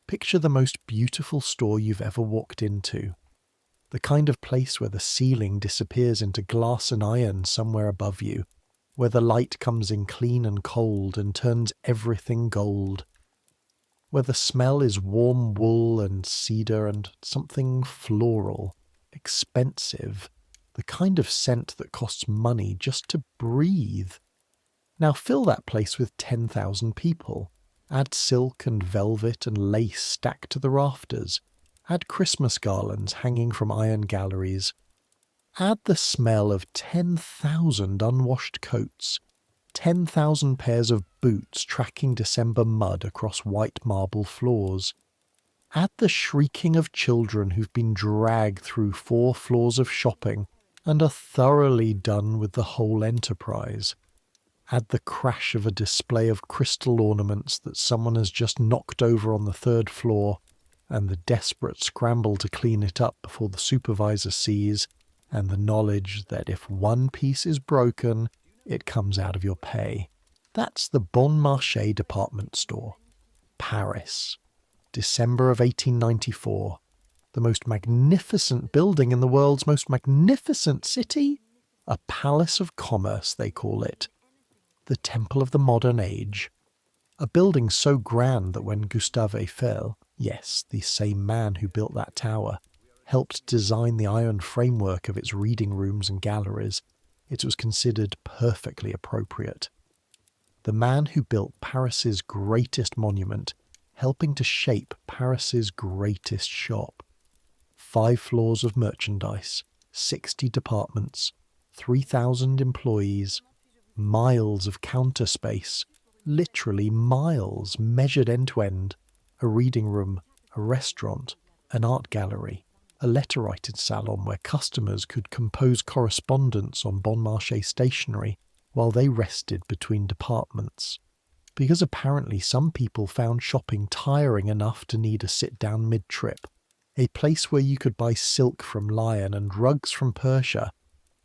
Picture the most beautiful store you've ever walked into. The kind of place where the ceiling disappears into glass and iron somewhere above you, where the light comes in clean and cold and turns everything gold, where the smell is warm wool and cedar and something floral, expensive, the kind of scent that costs money just to breathe. Now fill that place with 10,000 people. Add silk and velvet and lace stacked to the rafters. Add Christmas garlands hanging from iron galleries. Add the smell of 10,000 unwashed coats, 10,000 pairs of boots tracking December mud across white marble floors. Add the shrieking of children who've been dragged through 4 floors of shopping and are thoroughly done with the whole enterprise. Add the crash of a display of crystal ornaments that someone has just knocked over on the 3rd floor, and the desperate scramble to clean it up before the supervisor sees, and the knowledge that if one piece is broken, it comes out of your pay. That's the Bon Marché department store. Paris. December of 1894. The most magnificent building in the world's most magnificent city? A palace of commerce, they call it. The temple of the modern age. A building so grand that when Gustave Eiffel, yes, the same man who built that tower, helped design the iron framework of its reading rooms and galleries, it was considered perfectly appropriate. The man who built Paris's greatest monument, helping to shape Paris's greatest shop. 5 floors of merchandise, 60 departments, 3,000 employees, miles of counter space, literally miles measured end to end, a reading room, a restaurant, an art gallery, a letter-writing salon where customers could compose correspondence on Bon Marché stationery while they rested between departments. Because apparently some people found shopping tiring enough to need a sit-down mid-trip, a place where you could buy silk from Lyon and rugs from Persia,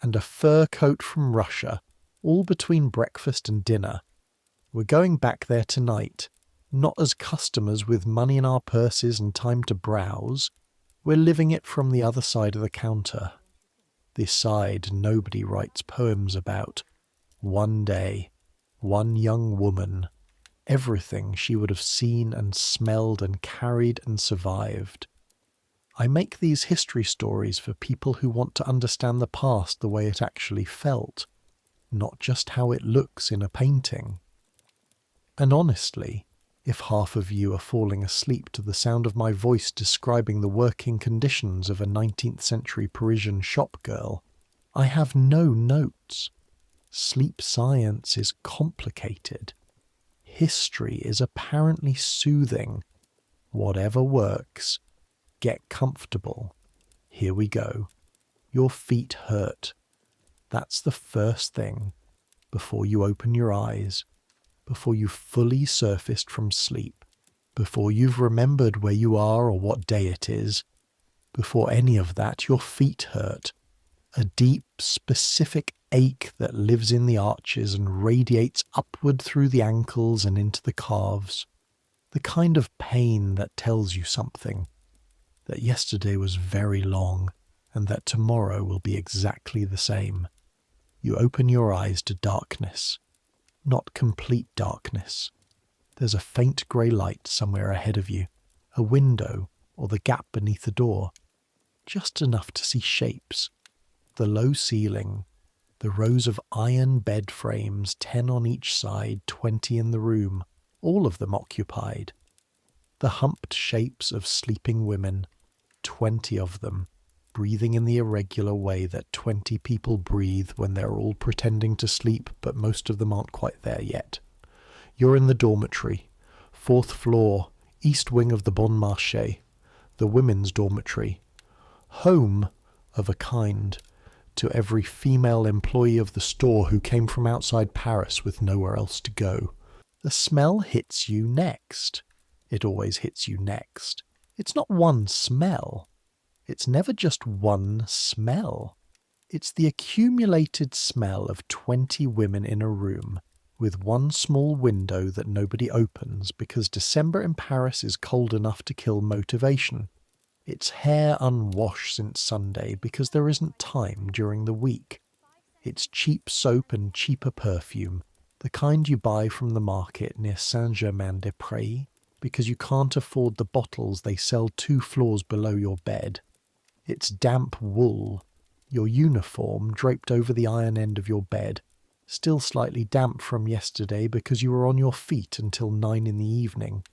and a fur coat from Russia, all between breakfast and dinner. We're going back there tonight, not as customers with money in our purses and time to browse. We're living it from the other side of the counter. This side nobody writes poems about. One day, one young woman, everything she would have seen and smelled and carried and survived. I make these history stories for people who want to understand the past the way it actually felt, not just how it looks in a painting. And honestly, if half of you are falling asleep to the sound of my voice describing the working conditions of a 19th century Parisian shop girl, I have no notes. Sleep science is complicated. History is apparently soothing. Whatever works. Get comfortable. Here we go. Your feet hurt. That's the first thing. Before you open your eyes. Before you've fully surfaced from sleep. Before you've remembered where you are or what day it is. Before any of that, your feet hurt. A deep, specific ache that lives in the arches and radiates upward through the ankles and into the calves. The kind of pain that tells you something. That yesterday was very long, and that tomorrow will be exactly the same. You open your eyes to darkness. Not complete darkness. There's a faint grey light somewhere ahead of you, a window or the gap beneath the door. Just enough to see shapes. The low ceiling, the rows of iron bed frames, 10 on each side, 20 in the room, all of them occupied. The humped shapes of sleeping women, 20 of them, breathing in the irregular way that 20 people breathe when they're all pretending to sleep, but most of them aren't quite there yet. You're in the dormitory, 4th floor, east wing of the Bon Marché, the women's dormitory. Home, of a kind, to every female employee of the store who came from outside Paris with nowhere else to go. The smell hits you next. It always hits you next. It's not one smell. It's never just one smell. It's the accumulated smell of 20 women in a room, with one small window that nobody opens because December in Paris is cold enough to kill motivation. Its hair unwashed since Sunday because there isn't time during the week. It's cheap soap and cheaper perfume, the kind you buy from the market near Saint-Germain-des-Prés because you can't afford the bottles they sell 2 floors below your bed. It's damp wool, your uniform draped over the iron end of your bed, still slightly damp from yesterday because you were on your feet until 9 in the evening,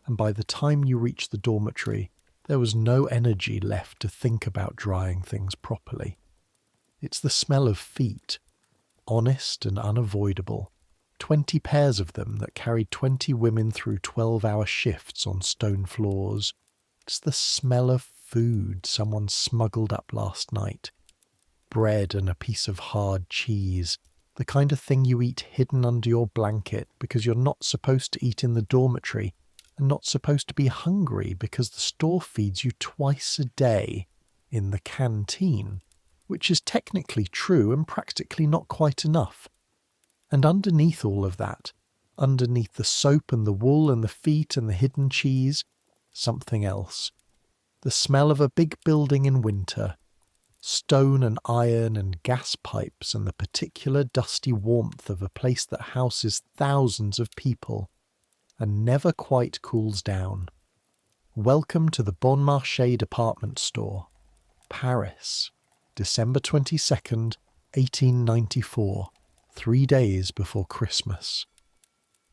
and by the time you reached the dormitory, there was no energy left to think about drying things properly. It's the smell of feet, honest and unavoidable, 20 pairs of them that carried 20 women through 12-hour shifts on stone floors. It's the smell of food someone smuggled up last night. Bread and a piece of hard cheese, the kind of thing you eat hidden under your blanket because you're not supposed to eat in the dormitory and not supposed to be hungry because the store feeds you twice a day in the canteen, which is technically true and practically not quite enough. And underneath all of that, underneath the soap and the wool and the feet and the hidden cheese, something else. The smell of a big building in winter, stone and iron and gas pipes, and the particular dusty warmth of a place that houses thousands of people and never quite cools down. Welcome to the Bon Marché department store, Paris, December 22nd, 1894, 3 days before Christmas.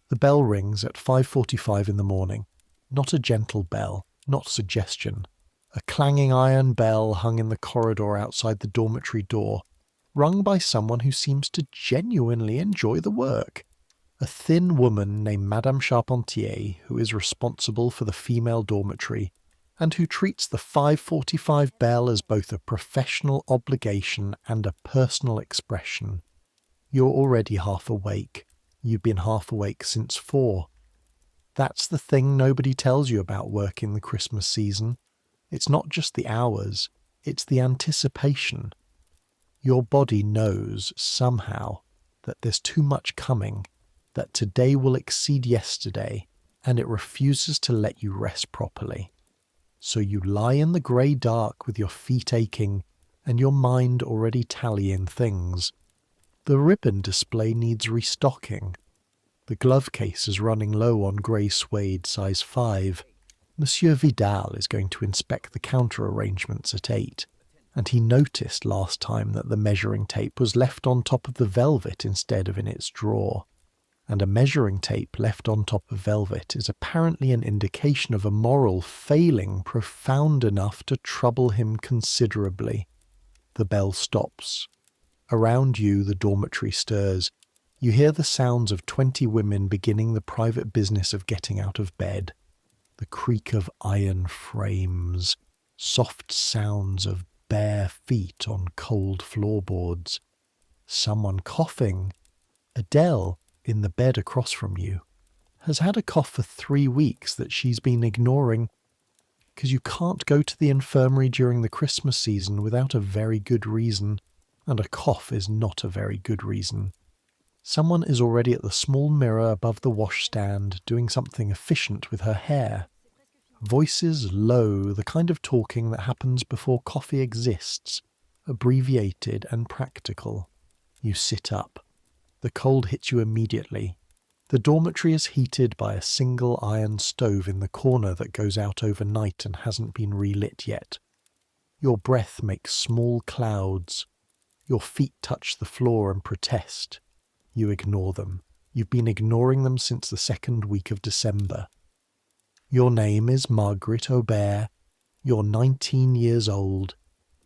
The bell rings at 5:45 in the morning, not a gentle bell, not suggestion. A clanging iron bell hung in the corridor outside the dormitory door, rung by someone who seems to genuinely enjoy the work. A thin woman named Madame Charpentier, who is responsible for the female dormitory, and who treats the 5:45 bell as both a professional obligation and a personal expression. You're already half awake. You've been half awake since 4. That's the thing nobody tells you about working the Christmas season. It's not just the hours, it's the anticipation. Your body knows, somehow, that there's too much coming, that today will exceed yesterday, and it refuses to let you rest properly. So you lie in the grey dark with your feet aching and your mind already tallying things. The ribbon display needs restocking. The glove case is running low on grey suede size 5. Monsieur Vidal is going to inspect the counter arrangements at 8, and he noticed last time that the measuring tape was left on top of the velvet instead of in its drawer. And a measuring tape left on top of velvet is apparently an indication of a moral failing profound enough to trouble him considerably. The bell stops. Around you the dormitory stirs. You hear the sounds of 20 women beginning the private business of getting out of bed. The creak of iron frames, soft sounds of bare feet on cold floorboards. Someone coughing. Adele, in the bed across from you, has had a cough for 3 weeks that she's been ignoring, because you can't go to the infirmary during the Christmas season without a very good reason, and a cough is not a very good reason. Someone is already at the small mirror above the washstand doing something efficient with her hair. Voices low, the kind of talking that happens before coffee exists, abbreviated and practical. You sit up. The cold hits you immediately. The dormitory is heated by a single iron stove in the corner that goes out overnight and hasn't been relit yet. Your breath makes small clouds. Your feet touch the floor and protest. You ignore them. You've been ignoring them since the 2nd week of December. Your name is Margaret Aubert. You're 19 years old.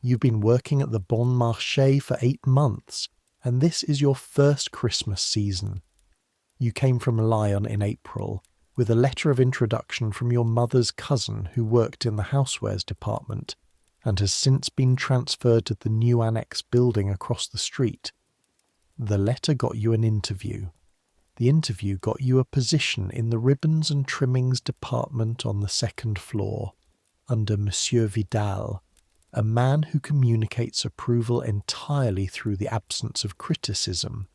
You've been working at the Bon Marché for 8 months, and this is your first Christmas season. You came from Lyon in April, with a letter of introduction from your mother's cousin who worked in the housewares department, and has since been transferred to the new annex building across the street. The letter got you an interview. The interview got you a position in the ribbons and trimmings department on the 2nd floor, under Monsieur Vidal, a man who communicates approval entirely through the absence of criticism.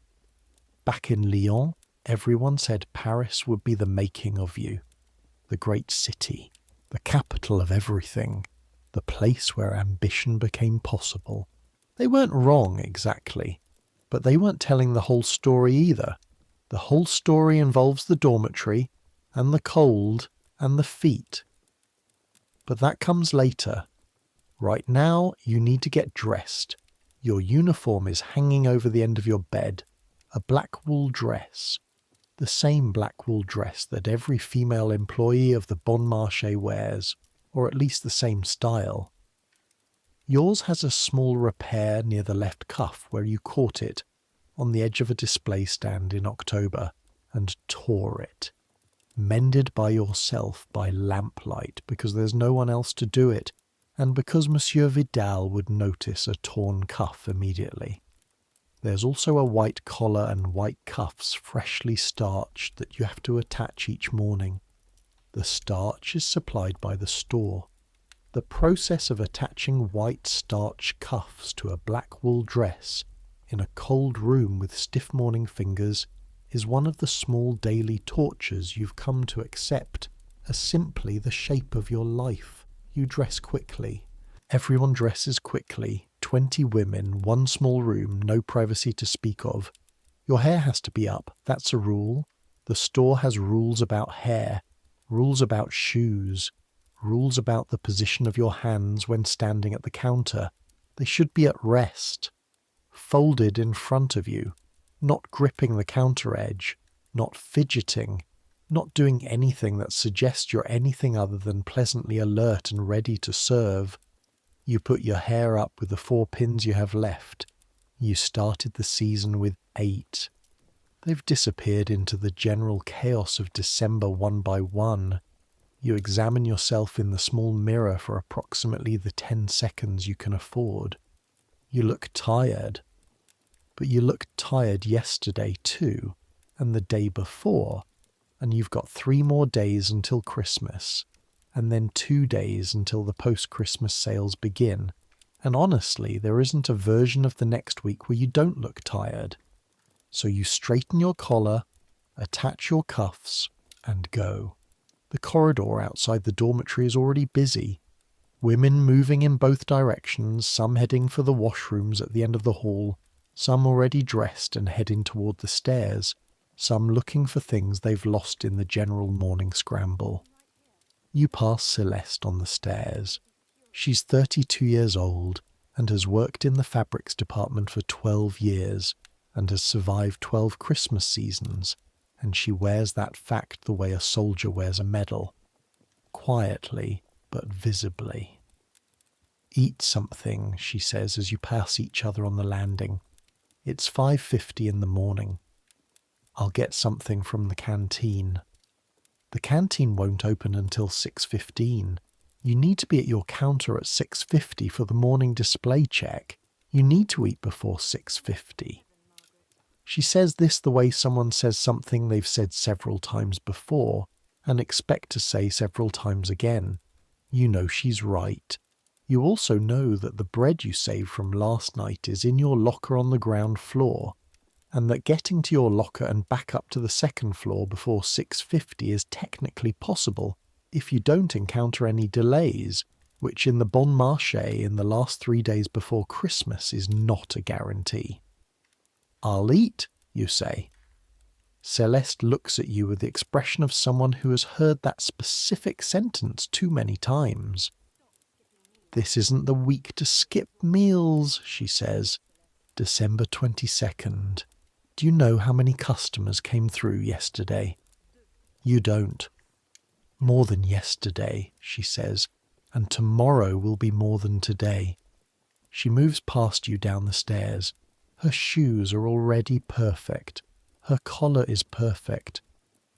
Back in Lyon, Everyone said Paris would be the making of you, the great city, the capital of everything, the place where ambition became possible. They weren't wrong exactly, but they weren't telling the whole story either. The whole story involves the dormitory, and the cold, and the feet. But that comes later. Right now, you need to get dressed. Your uniform is hanging over the end of your bed, a black wool dress. The same black wool dress that every female employee of the Bon Marché wears, or at least the same style. Yours has a small repair near the left cuff where you caught it on the edge of a display stand in October and tore it. Mended by yourself by lamplight because there's no one else to do it, and because Monsieur Vidal would notice a torn cuff immediately. There's also a white collar and white cuffs freshly starched that you have to attach each morning. The starch is supplied by the store. The process of attaching white starch cuffs to a black wool dress in a cold room with stiff morning fingers is one of the small daily tortures you've come to accept as simply the shape of your life. You dress quickly. Everyone dresses quickly. 20 women, one small room, no privacy to speak of. Your hair has to be up, that's a rule. The store has rules about hair, rules about shoes, rules about the position of your hands when standing at the counter. They should be at rest, folded in front of you, not gripping the counter edge, not fidgeting, not doing anything that suggests you're anything other than pleasantly alert and ready to serve. You put your hair up with the 4 pins you have left. You started the season with 8. They've disappeared into the general chaos of December one by one. You examine yourself in the small mirror for approximately the 10 seconds you can afford. You look tired. But you looked tired yesterday too, and the day before, and you've got 3 more days until Christmas, and then 2 days until the post-Christmas sales begin. And honestly, there isn't a version of the next week where you don't look tired. So you straighten your collar, attach your cuffs, and go. The corridor outside the dormitory is already busy. Women moving in both directions, some heading for the washrooms at the end of the hall, some already dressed and heading toward the stairs, some looking for things they've lost in the general morning scramble. You pass Celeste on the stairs. She's 32 years old and has worked in the fabrics department for 12 years and has survived 12 Christmas seasons, and she wears that fact the way a soldier wears a medal, quietly but visibly. "Eat something," she says as you pass each other on the landing. It's 5:50 in the morning. "I'll get something from the canteen." The canteen won't open until 6:15. You need to be at your counter at 6:50 for the morning display check. You need to eat before 6:50. She says this the way someone says something they've said several times before and expect to say several times again. You know she's right. You also know that the bread you saved from last night is in your locker on the ground floor, and that getting to your locker and back up to the second floor before 6:50 is technically possible if you don't encounter any delays, which in the Bon Marché in the last 3 days before Christmas is not a guarantee. "I'll eat," you say. Celeste looks at you with the expression of someone who has heard that specific sentence too many times. "This isn't the week to skip meals," she says. "December 22nd. Do you know how many customers came through yesterday?" You don't. "More than yesterday," she says, "and tomorrow will be more than today." She moves past you down the stairs. Her shoes are already perfect. Her collar is perfect.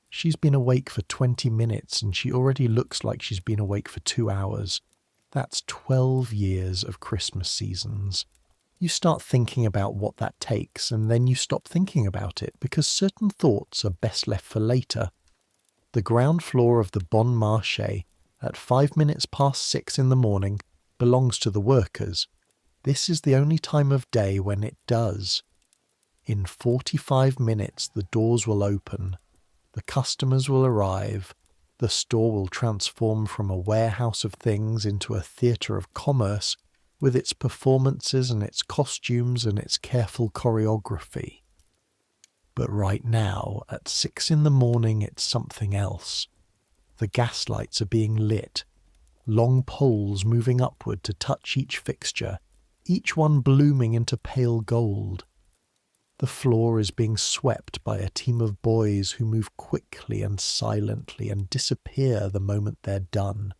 She's been awake for 20 minutes and she already looks like she's been awake for 2 hours. That's 12 years of Christmas seasons. You start thinking about what that takes, and then you stop thinking about it because certain thoughts are best left for later. The ground floor of the Bon Marché at 5 minutes past 6 in the morning belongs to the workers. This is the only time of day when it does. In 45 minutes, the doors will open, the customers will arrive, the store will transform from a warehouse of things into a theatre of commerce with its performances and its costumes and its careful choreography. But right now, at 6 in the morning, it's something else. The gas lights are being lit, long poles moving upward to touch each fixture, each one blooming into pale gold. The floor is being swept by a team of boys who move quickly and silently and disappear the moment they're done,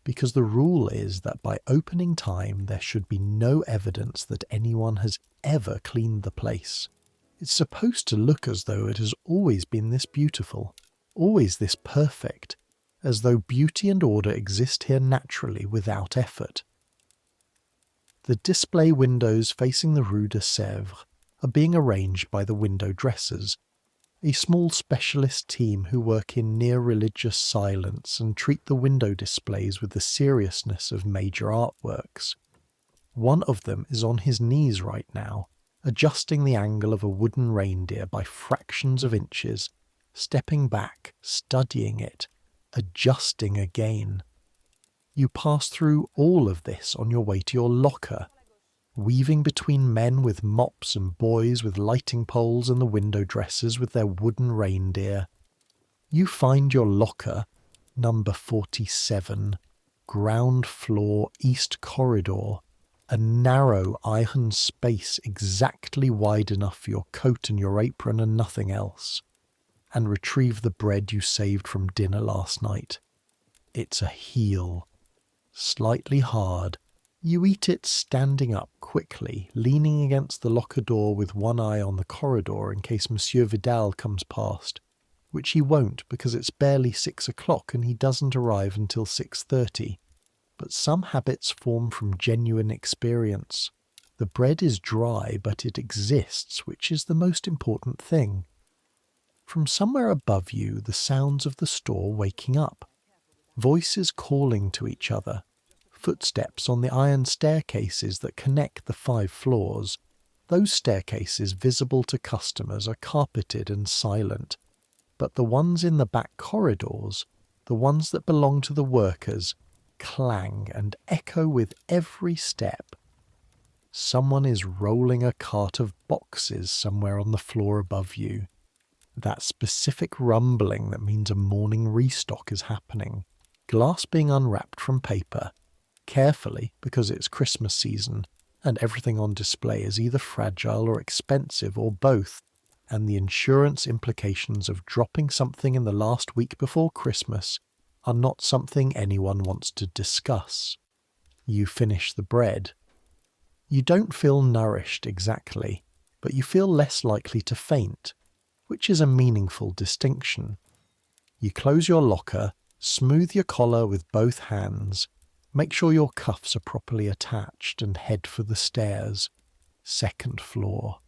because the rule is that by opening time there should be no evidence that anyone has ever cleaned the place. It's supposed to look as though it has always been this beautiful, always this perfect, as though beauty and order exist here naturally without effort. The display windows facing the Rue de Sèvres are being arranged by the window dressers, a small specialist team who work in near-religious silence and treat the window displays with the seriousness of major artworks. One of them is on his knees right now, adjusting the angle of a wooden reindeer by fractions of inches, stepping back, studying it, adjusting again. You pass through all of this on your way to your locker, weaving between men with mops and boys with lighting poles and the window dressers with their wooden reindeer. You find your locker, number 47, ground floor east corridor, a narrow iron space exactly wide enough for your coat and your apron and nothing else, and retrieve the bread you saved from dinner last night. It's a heel, slightly hard. You eat it standing up quickly, leaning against the locker door with one eye on the corridor in case Monsieur Vidal comes past, which he won't because it's barely 6 o'clock and he doesn't arrive until 6:30. But some habits form from genuine experience. The bread is dry, but it exists, which is the most important thing. From somewhere above you, the sounds of the store waking up. Voices calling to each other. Footsteps on the iron staircases that connect the 5 floors. Those staircases visible to customers are carpeted and silent, but the ones in the back corridors, the ones that belong to the workers, clang and echo with every step. Someone is rolling a cart of boxes somewhere on the floor above you. That specific rumbling that means a morning restock is happening. Glass being unwrapped from paper, carefully because it's Christmas season, and everything on display is either fragile or expensive or both, and the insurance implications of dropping something in the last week before Christmas are not something anyone wants to discuss. You finish the bread. You don't feel nourished exactly, but you feel less likely to faint, which is a meaningful distinction. You close your locker, smooth your collar with both hands, make sure your cuffs are properly attached, and head for the stairs. 2nd floor.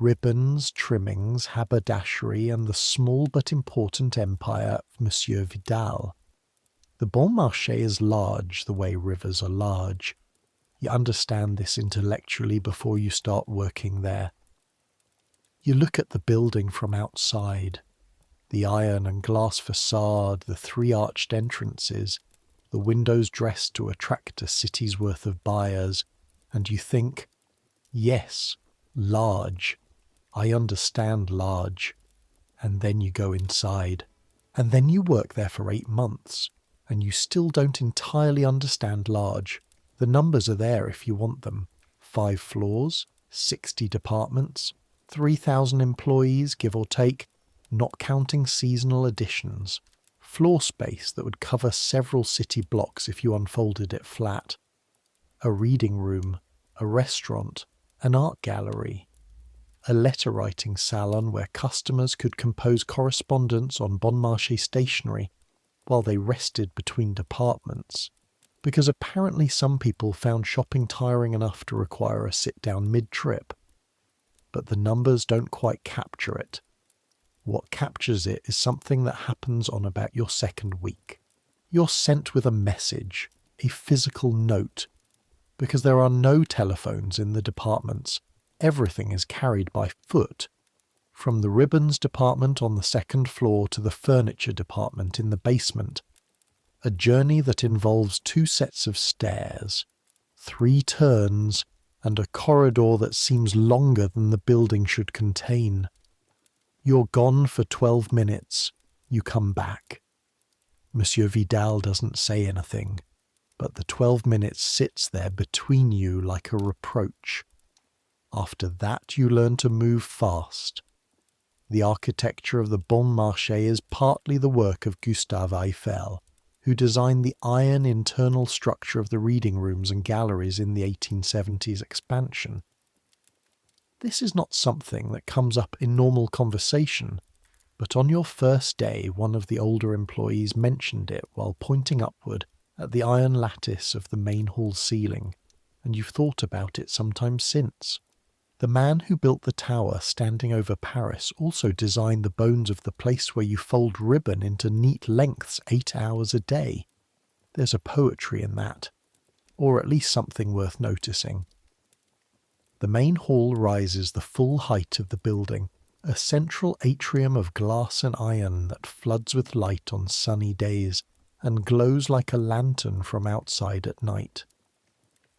Ribbons, trimmings, haberdashery, and the small but important empire of Monsieur Vidal. The Bon Marché is large the way rivers are large. You understand this intellectually before you start working there. You look at the building from outside. The iron and glass facade, the 3 arched entrances, the windows dressed to attract a city's worth of buyers, and you think, yes, large. I understand large. And then you go inside. And then you work there for 8 months. And you still don't entirely understand large. The numbers are there if you want them. 5 floors, 60 departments, 3,000 employees, give or take, not counting seasonal additions. Floor space that would cover several city blocks if you unfolded it flat. A reading room, a restaurant, an art gallery. A letter-writing salon where customers could compose correspondence on Bon Marché stationery while they rested between departments, because apparently some people found shopping tiring enough to require a sit-down mid-trip. But the numbers don't quite capture it. What captures it is something that happens on about your 2nd week. You're sent with a message, a physical note, because there are no telephones in the departments, everything is carried by foot, from the ribbons department on the second floor to the furniture department in the basement. A journey that involves 2 sets of stairs, 3 turns, and a corridor that seems longer than the building should contain. You're gone for 12 minutes. You come back. Monsieur Vidal doesn't say anything, but the 12 minutes sits there between you like a reproach. After that you learn to move fast. The architecture of the Bon Marché is partly the work of Gustave Eiffel, who designed the iron internal structure of the reading rooms and galleries in the 1870s expansion. This is not something that comes up in normal conversation, but on your first day one of the older employees mentioned it while pointing upward at the iron lattice of the main hall ceiling, and you've thought about it sometime since. The man who built the tower standing over Paris also designed the bones of the place where you fold ribbon into neat lengths 8 hours a day. There's a poetry in that, or at least something worth noticing. The main hall rises the full height of the building, a central atrium of glass and iron that floods with light on sunny days and glows like a lantern from outside at night.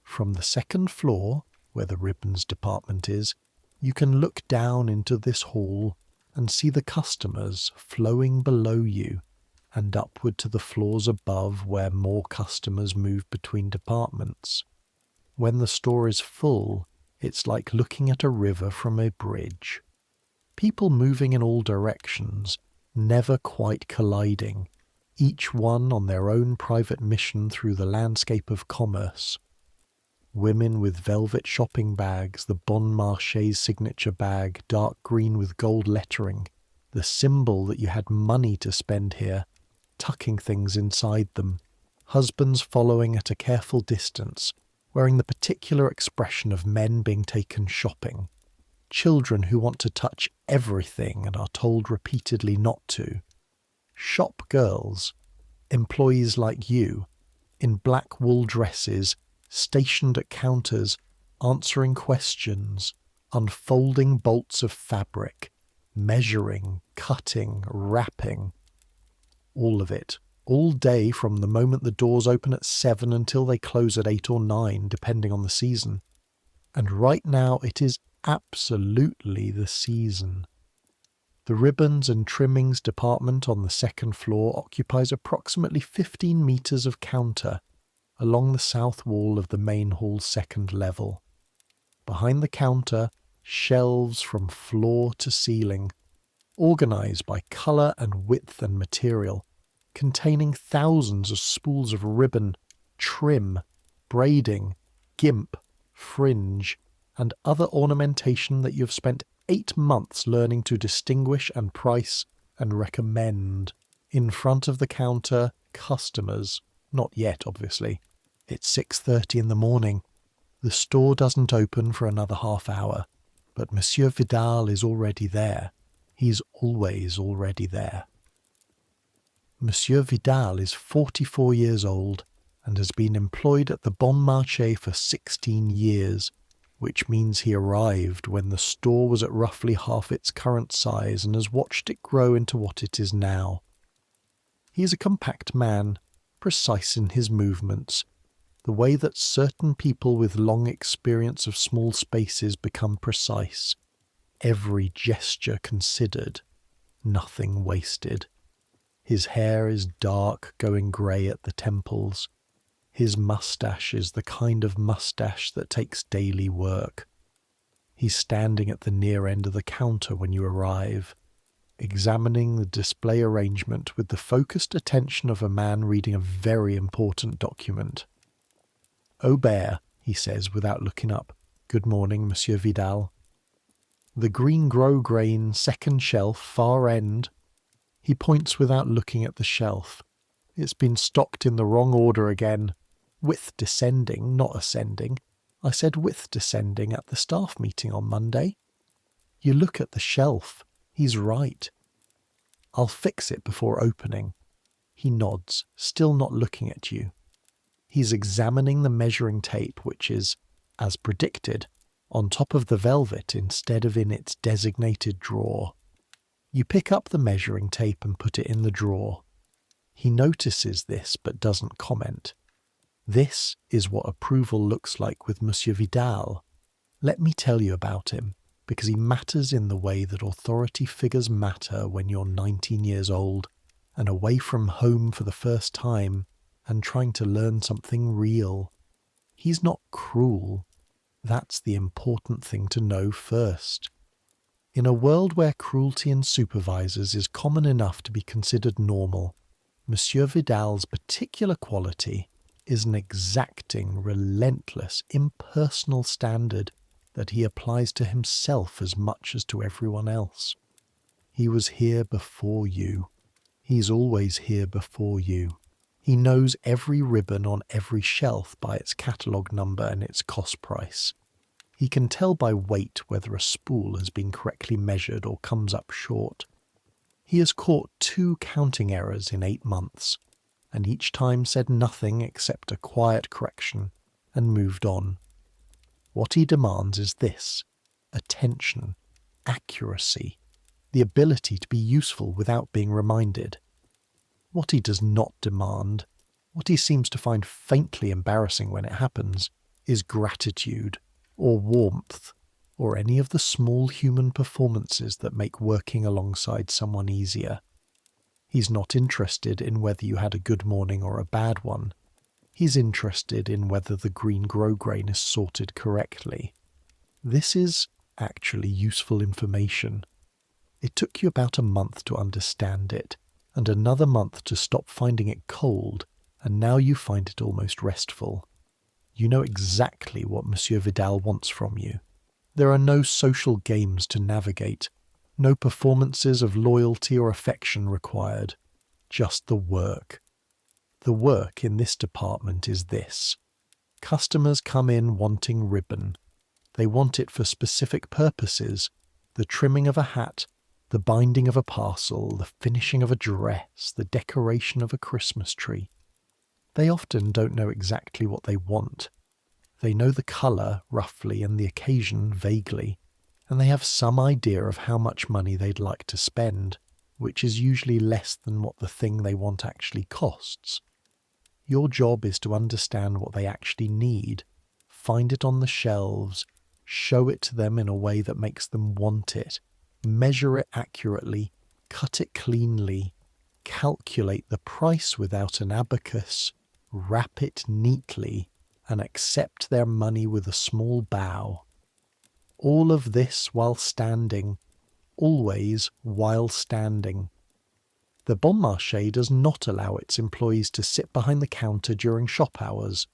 From the second floor, where the ribbons department is, you can look down into this hall and see the customers flowing below you and upward to the floors above where more customers move between departments. When the store is full, it's like looking at a river from a bridge. People moving in all directions, never quite colliding, each one on their own private mission through the landscape of commerce. Women with velvet shopping bags, the Bon Marché signature bag, dark green with gold lettering, the symbol that you had money to spend here, tucking things inside them. Husbands following at a careful distance, wearing the particular expression of men being taken shopping. Children who want to touch everything and are told repeatedly not to. Shop girls, employees like you, in black wool dresses, stationed at counters, answering questions, unfolding bolts of fabric, measuring, cutting, wrapping. All of it, all day from the moment the doors open at 7 until they close at 8 or 9, depending on the season. And right now it is absolutely the season. The ribbons and trimmings department on the second floor occupies approximately 15 metres of counter along the south wall of the main hall's second level. Behind the counter, shelves from floor to ceiling, organised by colour and width and material, containing thousands of spools of ribbon, trim, braiding, gimp, fringe, and other ornamentation that you have spent 8 months learning to distinguish and price and recommend. In front of the counter, customers. Not yet, obviously. It's 6:30 in the morning. The store doesn't open for another half hour, but Monsieur Vidal is already there. He's always already there. Monsieur Vidal is 44 years old and has been employed at the Bon Marché for 16 years, which means he arrived when the store was at roughly half its current size and has watched it grow into what it is now. He is a compact man, precise in his movements, the way that certain people with long experience of small spaces become precise, every gesture considered, nothing wasted. His hair is dark, going grey at the temples. His moustache is the kind of moustache that takes daily work. He's standing at the near end of the counter when you arrive, examining the display arrangement with the focused attention of a man reading a very important document. "Aubert," he says without looking up. "Good morning, Monsieur Vidal." "The green grosgrain, second shelf, far end." He points without looking at the shelf. "It's been stocked in the wrong order again. Width descending, not ascending. I said width descending at the staff meeting on Monday." You look at the shelf. He's right. "I'll fix it before opening." He nods, still not looking at you. He's examining the measuring tape, which is, as predicted, on top of the velvet instead of in its designated drawer. You pick up the measuring tape and put it in the drawer. He notices this but doesn't comment. This is what approval looks like with Monsieur Vidal. Let me tell you about him, because he matters in the way that authority figures matter when you're 19 years old and away from home for the first time and trying to learn something real. He's not cruel. That's the important thing to know first. In a world where cruelty in supervisors is common enough to be considered normal, Monsieur Vidal's particular quality is an exacting, relentless, impersonal standard that he applies to himself as much as to everyone else. He was here before you. He's always here before you. He knows every ribbon on every shelf by its catalogue number and its cost price. He can tell by weight whether a spool has been correctly measured or comes up short. He has caught 2 counting errors in 8 months, and each time said nothing except a quiet correction and moved on. What he demands is this: attention, accuracy, the ability to be useful without being reminded. What he does not demand, what he seems to find faintly embarrassing when it happens, is gratitude, or warmth, or any of the small human performances that make working alongside someone easier. He's not interested in whether you had a good morning or a bad one. He's interested in whether the green grosgrain is sorted correctly. This is actually useful information. It took you about a month to understand it, and another month to stop finding it cold, and now you find it almost restful. You know exactly what Monsieur Vidal wants from you. There are no social games to navigate, no performances of loyalty or affection required, just the work. The work in this department is this. Customers come in wanting ribbon. They want it for specific purposes: the trimming of a hat, the binding of a parcel, the finishing of a dress, the decoration of a Christmas tree. They often don't know exactly what they want. They know the colour, roughly, and the occasion, vaguely, and they have some idea of how much money they'd like to spend, which is usually less than what the thing they want actually costs. Your job is to understand what they actually need, find it on the shelves, show it to them in a way that makes them want it, measure it accurately, cut it cleanly, calculate the price without an abacus, wrap it neatly, and accept their money with a small bow. All of this while standing, always while standing. The Bon Marché does not allow its employees to sit behind the counter during shop hours.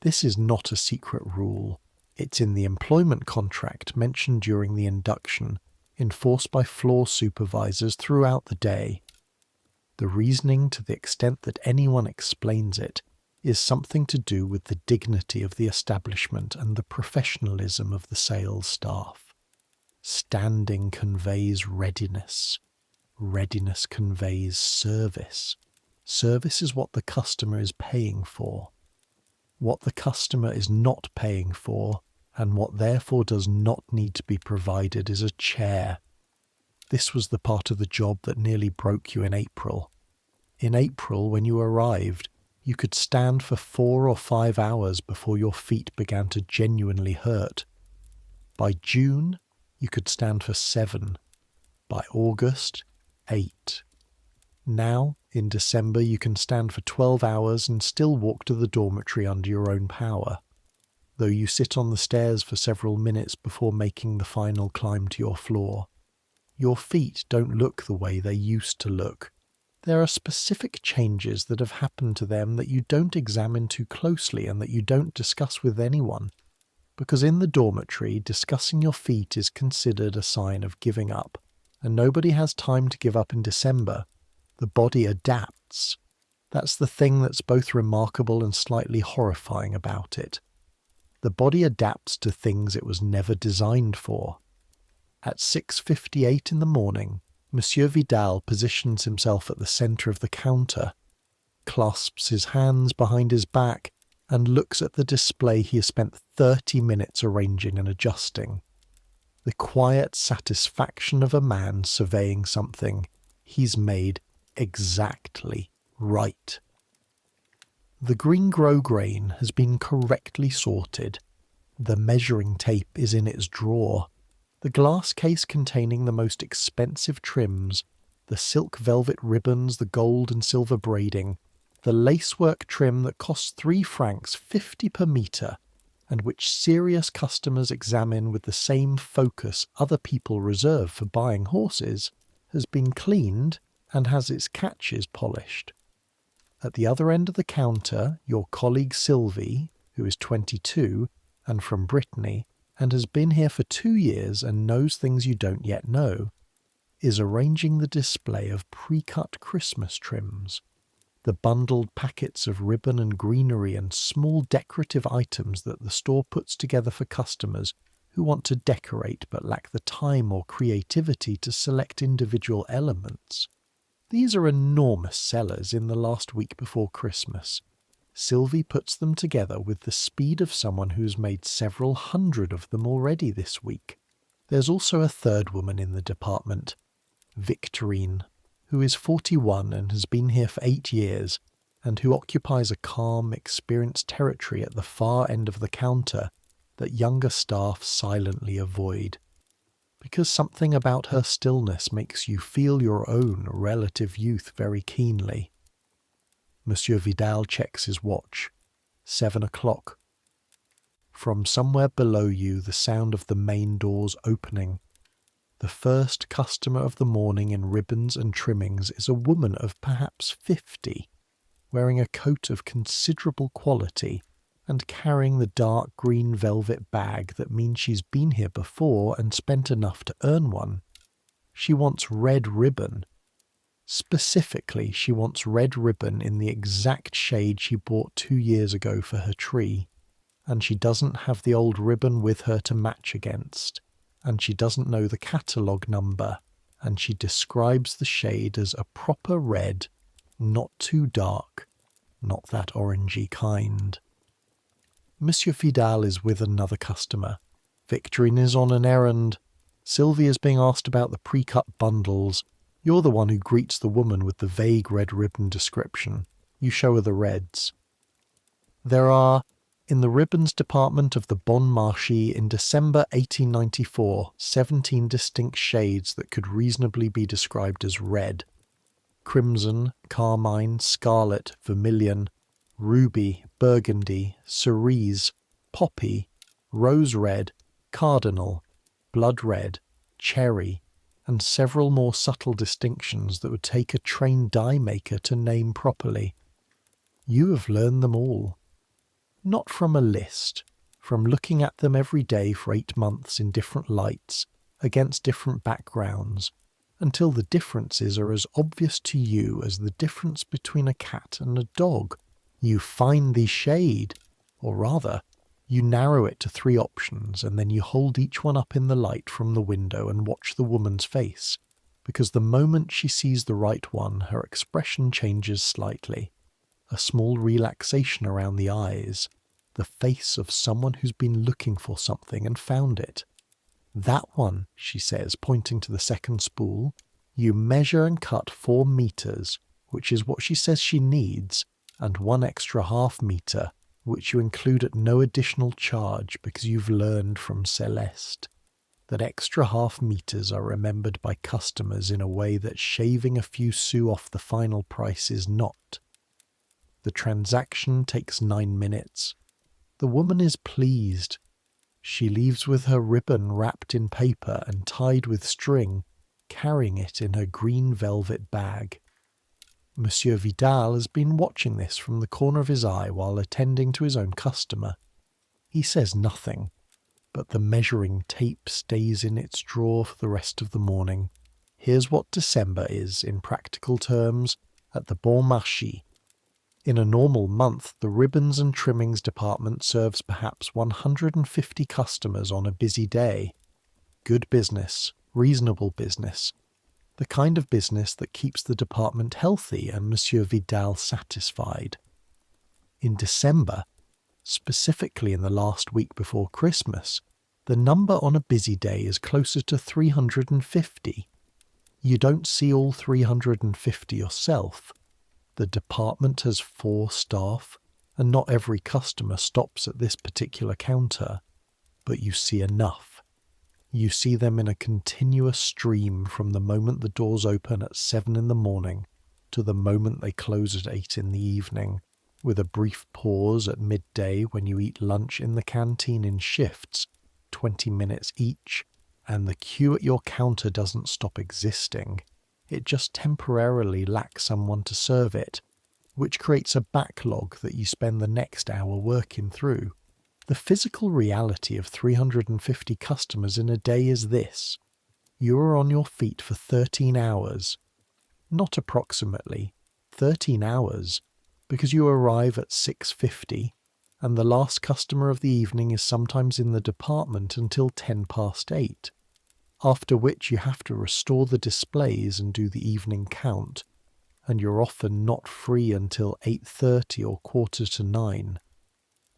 This is not a secret rule. It's in the employment contract mentioned during the induction, enforced by floor supervisors throughout the day. The reasoning, to the extent that anyone explains it, is something to do with the dignity of the establishment and the professionalism of the sales staff. Standing conveys readiness. Readiness conveys service. Service is what the customer is paying for. What the customer is not paying for, and what therefore does not need to be provided, is a chair. This was the part of the job that nearly broke you in April. In April, when you arrived, you could stand for 4 or 5 hours before your feet began to genuinely hurt. By June, you could stand for 7. By August, 8. Now, in December, you can stand for 12 hours and still walk to the dormitory under your own power, though you sit on the stairs for several minutes before making the final climb to your floor. Your feet don't look the way they used to look. There are specific changes that have happened to them that you don't examine too closely and that you don't discuss with anyone, because in the dormitory, discussing your feet is considered a sign of giving up, and nobody has time to give up in December. The body adapts. That's the thing that's both remarkable and slightly horrifying about it. The body adapts to things it was never designed for. At 6:58 in the morning, Monsieur Vidal positions himself at the centre of the counter, clasps his hands behind his back, and looks at the display he has spent 30 minutes arranging and adjusting. The quiet satisfaction of a man surveying something he's made exactly right. The green grosgrain has been correctly sorted. The measuring tape is in its drawer. The glass case containing the most expensive trims, the silk velvet ribbons, the gold and silver braiding, the lacework trim that costs 3 francs 50 per metre, and which serious customers examine with the same focus other people reserve for buying horses, has been cleaned and has its catches polished. At the other end of the counter, your colleague Sylvie, who is 22 and from Brittany, and has been here for 2 years and knows things you don't yet know, is arranging the display of pre-cut Christmas trims, the bundled packets of ribbon and greenery and small decorative items that the store puts together for customers who want to decorate but lack the time or creativity to select individual elements. These are enormous sellers in the last week before Christmas. Sylvie puts them together with the speed of someone who's made several hundred of them already this week. There's also a third woman in the department, Victorine, who is 41 and has been here for 8 years, and who occupies a calm, experienced territory at the far end of the counter that younger staff silently avoid. Because something about her stillness makes you feel your own relative youth very keenly. Monsieur Vidal checks his watch. 7 o'clock. From somewhere below you, the sound of the main doors opening. The first customer of the morning in ribbons and trimmings is a woman of perhaps 50, wearing a coat of considerable quality and carrying the dark green velvet bag that means she's been here before and spent enough to earn one. She wants red ribbon. Specifically, she wants red ribbon in the exact shade she bought 2 years ago for her tree, and she doesn't have the old ribbon with her to match against, and she doesn't know the catalogue number, and she describes the shade as a proper red, not too dark, not that orangey kind. Monsieur Vidal is with another customer. Victorine is on an errand. Sylvie is being asked about the pre-cut bundles. You're the one who greets the woman with the vague red ribbon description. You show her the reds. There are, in the ribbons department of the Bon Marché in December 1894, 17 distinct shades that could reasonably be described as red. Crimson, carmine, scarlet, vermilion, ruby, burgundy, cerise, poppy, rose red, cardinal, blood red, cherry, and several more subtle distinctions that would take a trained dye maker to name properly. You have learned them all. Not from a list, from looking at them every day for 8 months in different lights, against different backgrounds, until the differences are as obvious to you as the difference between a cat and a dog. You find the shade, or rather, you narrow it to 3 options, and then you hold each one up in the light from the window and watch the woman's face, because the moment she sees the right one, her expression changes slightly. A small relaxation around the eyes, the face of someone who's been looking for something and found it. That one, she says, pointing to the second spool. You measure and cut 4 meters, which is what she says she needs, and 1 extra half meter, which you include at no additional charge because you've learned from Celeste that extra half meters are remembered by customers in a way that shaving a few sous off the final price is not. The transaction takes 9 minutes. The woman is pleased. She leaves with her ribbon wrapped in paper and tied with string, carrying it in her green velvet bag. Monsieur Vidal has been watching this from the corner of his eye while attending to his own customer. He says nothing, but the measuring tape stays in its drawer for the rest of the morning. Here's what December is, in practical terms, at the Bon Marché. In a normal month, the ribbons and trimmings department serves perhaps 150 customers on a busy day. Good business, reasonable business. The kind of business that keeps the department healthy and Monsieur Vidal satisfied. In December, Specifically in the last week before Christmas, the number on a busy day is closer to 350. You don't see all 350 yourself. The department has 4 staff, and not every customer stops at this particular counter, but you see enough. You see them in a continuous stream from the moment the doors open at 7 in the morning to the moment they close at 8 in the evening, with a brief pause at midday when you eat lunch in the canteen in shifts, 20 minutes each, and the queue at your counter doesn't stop existing. It just temporarily lacks someone to serve it, which creates a backlog that you spend the next hour working through. The physical reality of 350 customers in a day is this. You are on your feet for 13 hours. Not approximately, 13 hours, because you arrive at 6:50, and the last customer of the evening is sometimes in the department until 10 past 8, after which you have to restore the displays and do the evening count, and you're often not free until 8:30 or 8:45.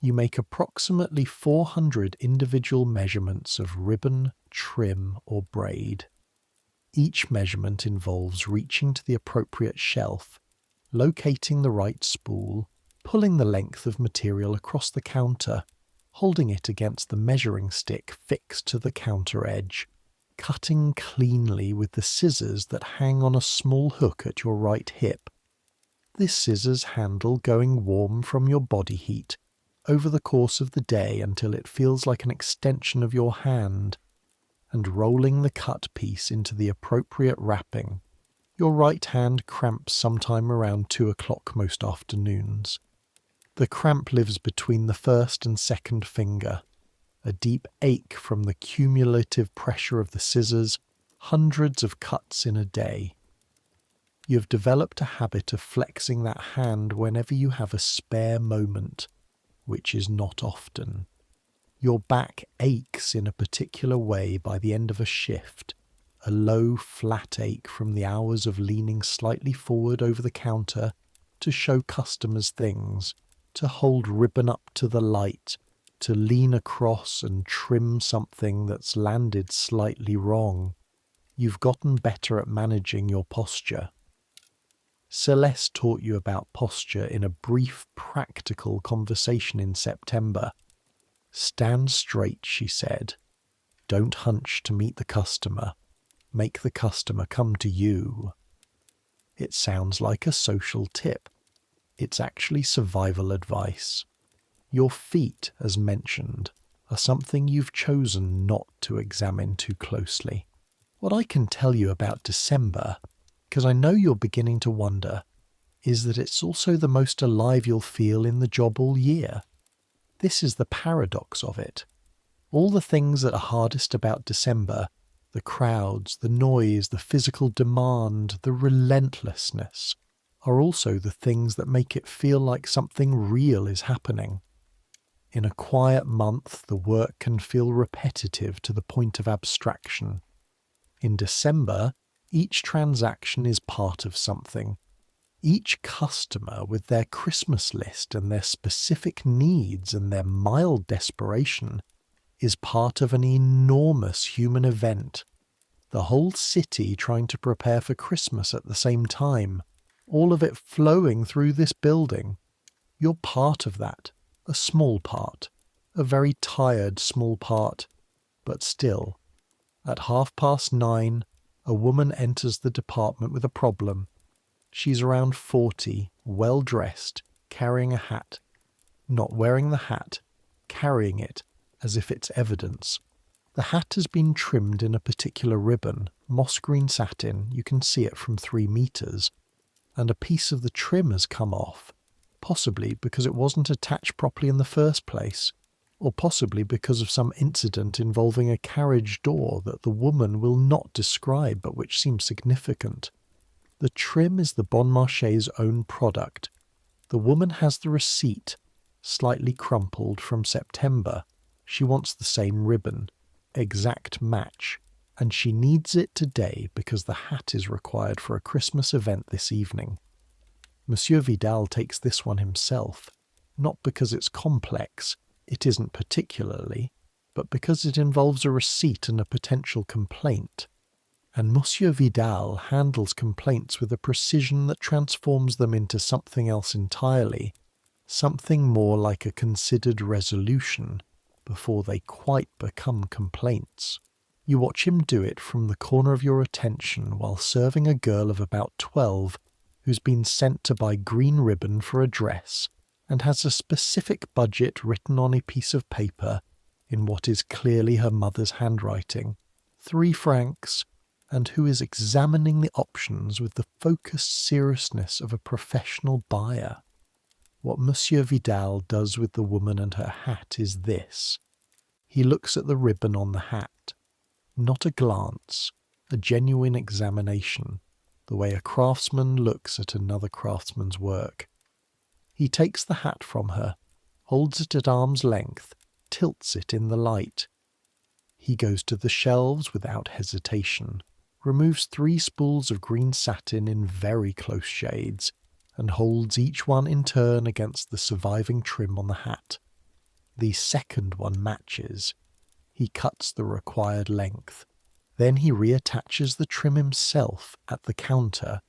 You make approximately 400 individual measurements of ribbon, trim, or braid. Each measurement involves reaching to the appropriate shelf, locating the right spool, pulling the length of material across the counter, holding it against the measuring stick fixed to the counter edge, cutting cleanly with the scissors that hang on a small hook at your right hip. This scissors handle going warm from your body heat over the course of the day until it feels like an extension of your hand, and rolling the cut piece into the appropriate wrapping. Your right hand cramps sometime around 2 o'clock most afternoons. The cramp lives between the first and second finger, a deep ache from the cumulative pressure of the scissors, hundreds of cuts in a day. You have developed a habit of flexing that hand whenever you have a spare moment, which is not often. Your back aches in a particular way by the end of a shift, a low, flat ache from the hours of leaning slightly forward over the counter to show customers things, to hold ribbon up to the light, to lean across and trim something that's landed slightly wrong. You've gotten better at managing your posture. Celeste taught you about posture in a brief, practical conversation in September. Stand straight, she said. Don't hunch to meet the customer. Make the customer come to you. It sounds like a social tip. It's actually survival advice. Your feet, as mentioned, are something you've chosen not to examine too closely. What I can tell you about December, because I know you're beginning to wonder, is that it's also the most alive you'll feel in the job all year. This is the paradox of it. All the things that are hardest about December, the crowds, the noise, the physical demand, the relentlessness, are also the things that make it feel like something real is happening. In a quiet month, the work can feel repetitive to the point of abstraction. In December, each transaction is part of something. Each customer with their Christmas list and their specific needs and their mild desperation is part of an enormous human event. The whole city trying to prepare for Christmas at the same time, all of it flowing through this building. You're part of that, a small part, a very tired small part, but still. At 9:30, a woman enters the department with a problem. She's around 40, well-dressed, carrying a hat. Not wearing the hat, carrying it as if it's evidence. The hat has been trimmed in a particular ribbon, moss green satin, you can see it from 3 meters, and a piece of the trim has come off, possibly because it wasn't attached properly in the first place, or possibly because of some incident involving a carriage door that the woman will not describe but which seems significant. The trim is the Bon Marché's own product. The woman has the receipt, slightly crumpled, from September. She wants the same ribbon, exact match, and she needs it today because the hat is required for a Christmas event this evening. Monsieur Vidal takes this one himself. not because it's complex, it isn't particularly, but because it involves a receipt and a potential complaint. And Monsieur Vidal handles complaints with a precision that transforms them into something else entirely, something more like a considered resolution, before they quite become complaints. You watch him do it from the corner of your attention while serving a girl of about 12 who's been sent to buy green ribbon for a dress and has a specific budget written on a piece of paper in what is clearly her mother's handwriting, 3 francs, and who is examining the options with the focused seriousness of a professional buyer. What Monsieur Vidal does with the woman and her hat is this. He looks at the ribbon on the hat. Not a glance, a genuine examination, the way a craftsman looks at another craftsman's work. He takes the hat from her, holds it at arm's length, tilts it in the light. He goes to the shelves without hesitation, removes 3 spools of green satin in very close shades, and holds each one in turn against the surviving trim on the hat. The second one matches. He cuts the required length. Then he reattaches the trim himself at the counter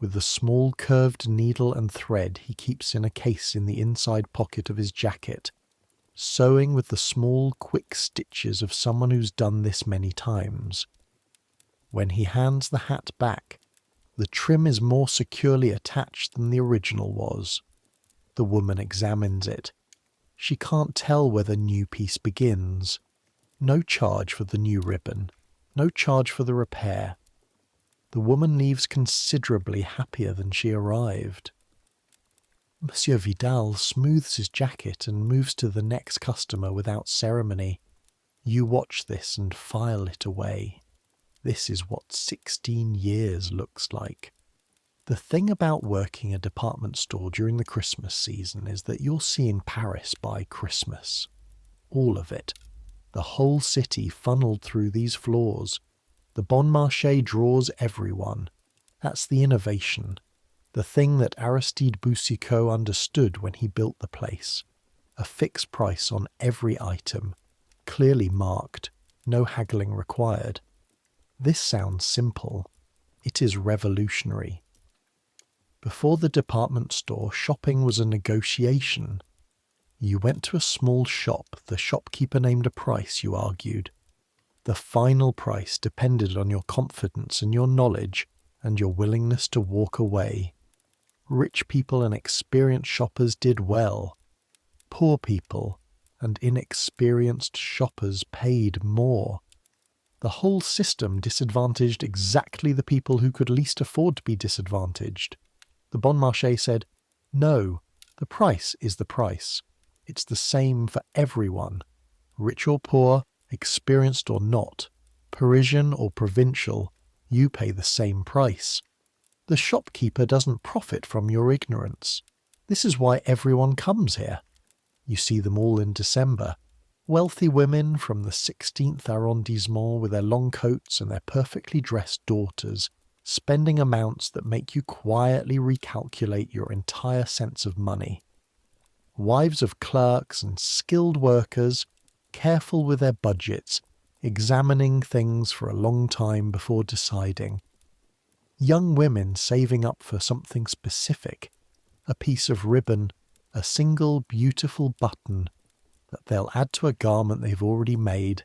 with the small curved needle and thread he keeps in a case in the inside pocket of his jacket, sewing with the small quick stitches of someone who's done this many times. When he hands the hat back, the trim is more securely attached than the original was. The woman examines it. She can't tell where the new piece begins. No charge for the new ribbon. No charge for the repair. The woman leaves considerably happier than she arrived. Monsieur Vidal smooths his jacket and moves to the next customer without ceremony. You watch this and file it away. This is what 16 years looks like. The thing about working a department store during the Christmas season is that you'll see in Paris by Christmas. All of it. The whole city funneled through these floors. The Bon Marché draws everyone. That's the innovation. The thing that Aristide Boucicaut understood when he built the place. A fixed price on every item, clearly marked, no haggling required. This sounds simple. It is revolutionary. Before the department store, shopping was a negotiation. You went to a small shop, the shopkeeper named a price, you argued. The final price depended on your confidence and your knowledge and your willingness to walk away. Rich people and experienced shoppers did well. Poor people and inexperienced shoppers paid more. The whole system disadvantaged exactly the people who could least afford to be disadvantaged. The Bon Marché said, no, the price is the price. It's the same for everyone, rich or poor, experienced or not, Parisian or provincial, you pay the same price. The shopkeeper doesn't profit from your ignorance. This is why everyone comes here. You see them all in December. Wealthy women from the 16th arrondissement with their long coats and their perfectly dressed daughters, spending amounts that make you quietly recalculate your entire sense of money. Wives of clerks and skilled workers, careful with their budgets, examining things for a long time before deciding. Young women saving up for something specific, a piece of ribbon, a single beautiful button that they'll add to a garment they've already made,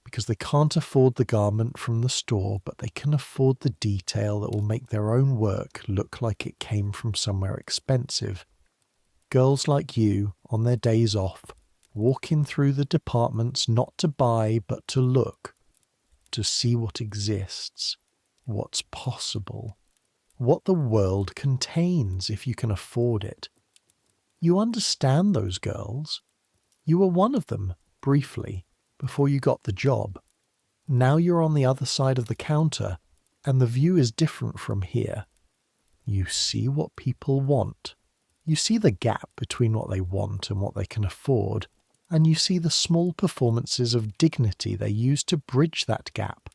because they can't afford the garment from the store, but they can afford the detail that will make their own work look like it came from somewhere expensive. Girls like you, on their days off, walking through the departments not to buy but to look, to see what exists, what's possible, what the world contains if you can afford it. You understand those girls. You were one of them, briefly, before you got the job. Now you're on the other side of the counter, and the view is different from here. You see what people want. You see the gap between what they want and what they can afford, and you see the small performances of dignity they use to bridge that gap.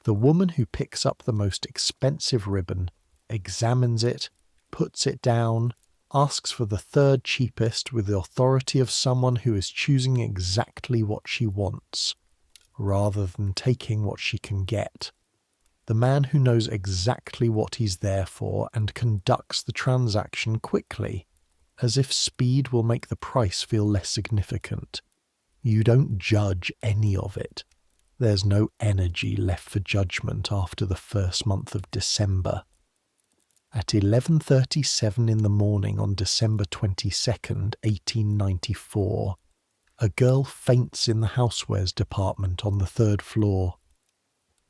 The woman who picks up the most expensive ribbon, examines it, puts it down, asks for the third cheapest with the authority of someone who is choosing exactly what she wants, rather than taking what she can get. The man who knows exactly what he's there for and conducts the transaction quickly, as if speed will make the price feel less significant. You don't judge any of it. There's no energy left for judgment after the first month of December. At 11:37 in the morning on December 22nd, 1894, a girl faints in the housewares department on the third floor.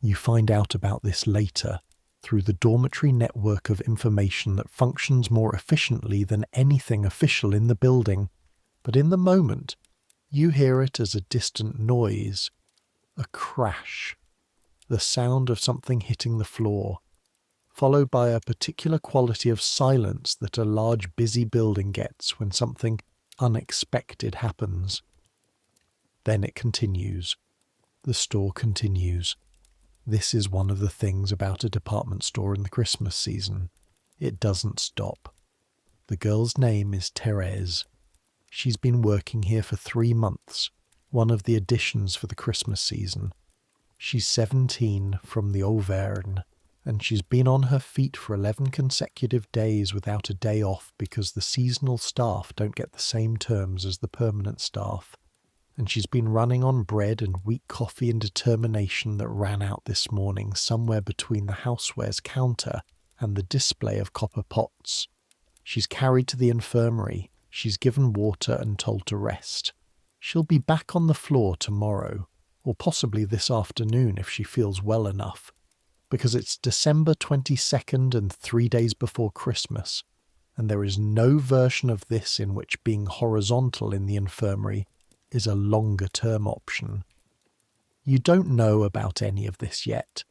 You find out about this later through the dormitory network of information that functions more efficiently than anything official in the building, but in the moment, you hear it as a distant noise, a crash, the sound of something hitting the floor, followed by a particular quality of silence that a large busy building gets when something unexpected happens. Then it continues. The store continues. This is one of the things about a department store in the Christmas season. It doesn't stop. The girl's name is Thérèse. She's been working here for 3 months, one of the additions for the Christmas season. She's 17 from the Auvergne, and she's been on her feet for 11 consecutive days without a day off because the seasonal staff don't get the same terms as the permanent staff. And she's been running on bread and weak coffee and determination that ran out this morning somewhere between the housewares counter and the display of copper pots. She's carried to the infirmary. She's given water and told to rest. She'll be back on the floor tomorrow, or possibly this afternoon if she feels well enough, because it's December 22nd and 3 days before Christmas, and there is no version of this in which being horizontal in the infirmary is a longer-term option. You don't know about any of this yet.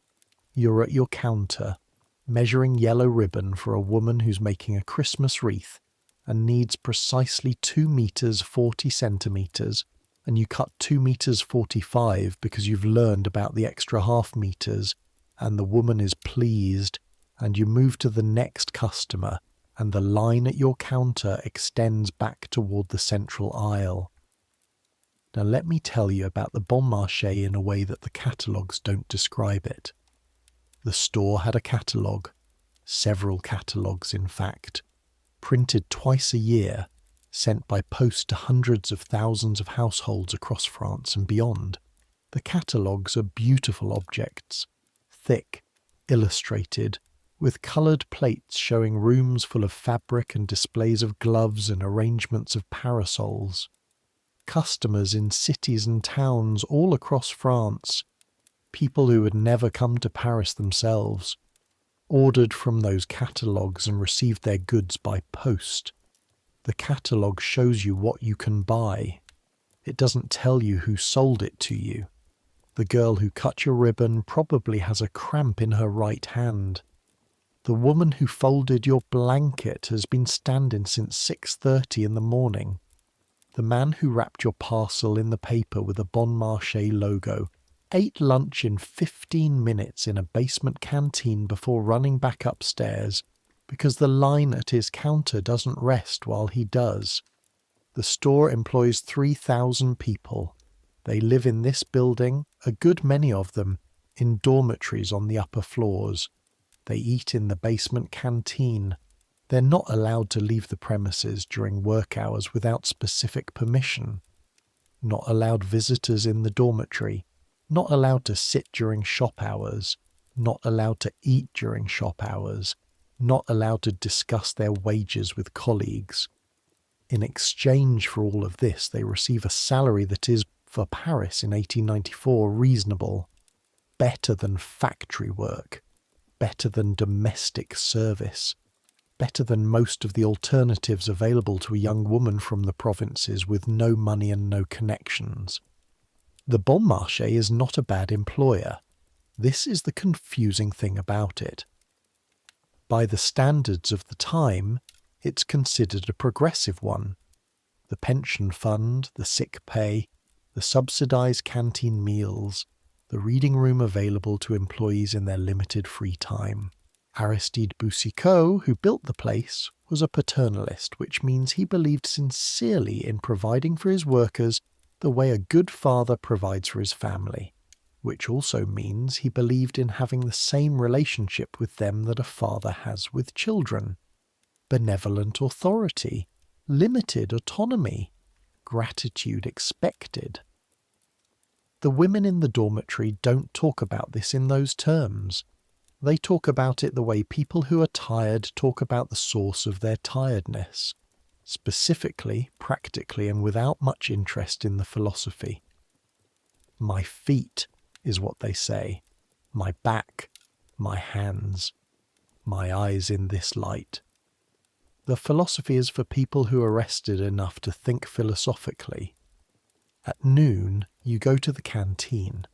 You're at your counter, measuring yellow ribbon for a woman who's making a Christmas wreath and needs precisely 2 meters 40 centimeters, and you cut 2 meters 45 because you've learned about the extra half meters, and the woman is pleased, and you move to the next customer, and the line at your counter extends back toward the central aisle. Now let me tell you about the Bon Marché in a way that the catalogues don't describe it. The store had a catalogue, several catalogues in fact, printed twice a year, sent by post to hundreds of thousands of households across France and beyond. The catalogues are beautiful objects, thick, illustrated, with coloured plates showing rooms full of fabric and displays of gloves and arrangements of parasols. Customers in cities and towns all across France, people who had never come to Paris themselves, ordered from those catalogues and received their goods by post. The catalogue shows you what you can buy. It doesn't tell you who sold it to you. The girl who cut your ribbon probably has a cramp in her right hand. The woman who folded your blanket has been standing since 6:30 in the morning. The man who wrapped your parcel in the paper with a Bon Marché logo ate lunch in 15 minutes in a basement canteen before running back upstairs because the line at his counter doesn't rest while he does. The store employs 3,000 people. They live in this building, a good many of them, in dormitories on the upper floors. They eat in the basement canteen. They're not allowed to leave the premises during work hours without specific permission. Not allowed visitors in the dormitory. Not allowed to sit during shop hours. Not allowed to eat during shop hours. Not allowed to discuss their wages with colleagues. In exchange for all of this, they receive a salary that is, for Paris in 1894, reasonable. Better than factory work. Better than domestic service. Better than most of the alternatives available to a young woman from the provinces with no money and no connections. The Bon Marché is not a bad employer. This is the confusing thing about it. By the standards of the time, it's considered a progressive one. The pension fund, the sick pay, the subsidized canteen meals, the reading room available to employees in their limited free time. Aristide Boucicaut, who built the place, was a paternalist, which means he believed sincerely in providing for his workers the way a good father provides for his family, which also means he believed in having the same relationship with them that a father has with children. Benevolent authority, limited autonomy, gratitude expected. The women in the dormitory don't talk about this in those terms. They talk about it the way people who are tired talk about the source of their tiredness, specifically, practically, and without much interest in the philosophy. My feet is what they say, my back, my hands, my eyes in this light. The philosophy is for people who are rested enough to think philosophically. At noon, you go to the canteen.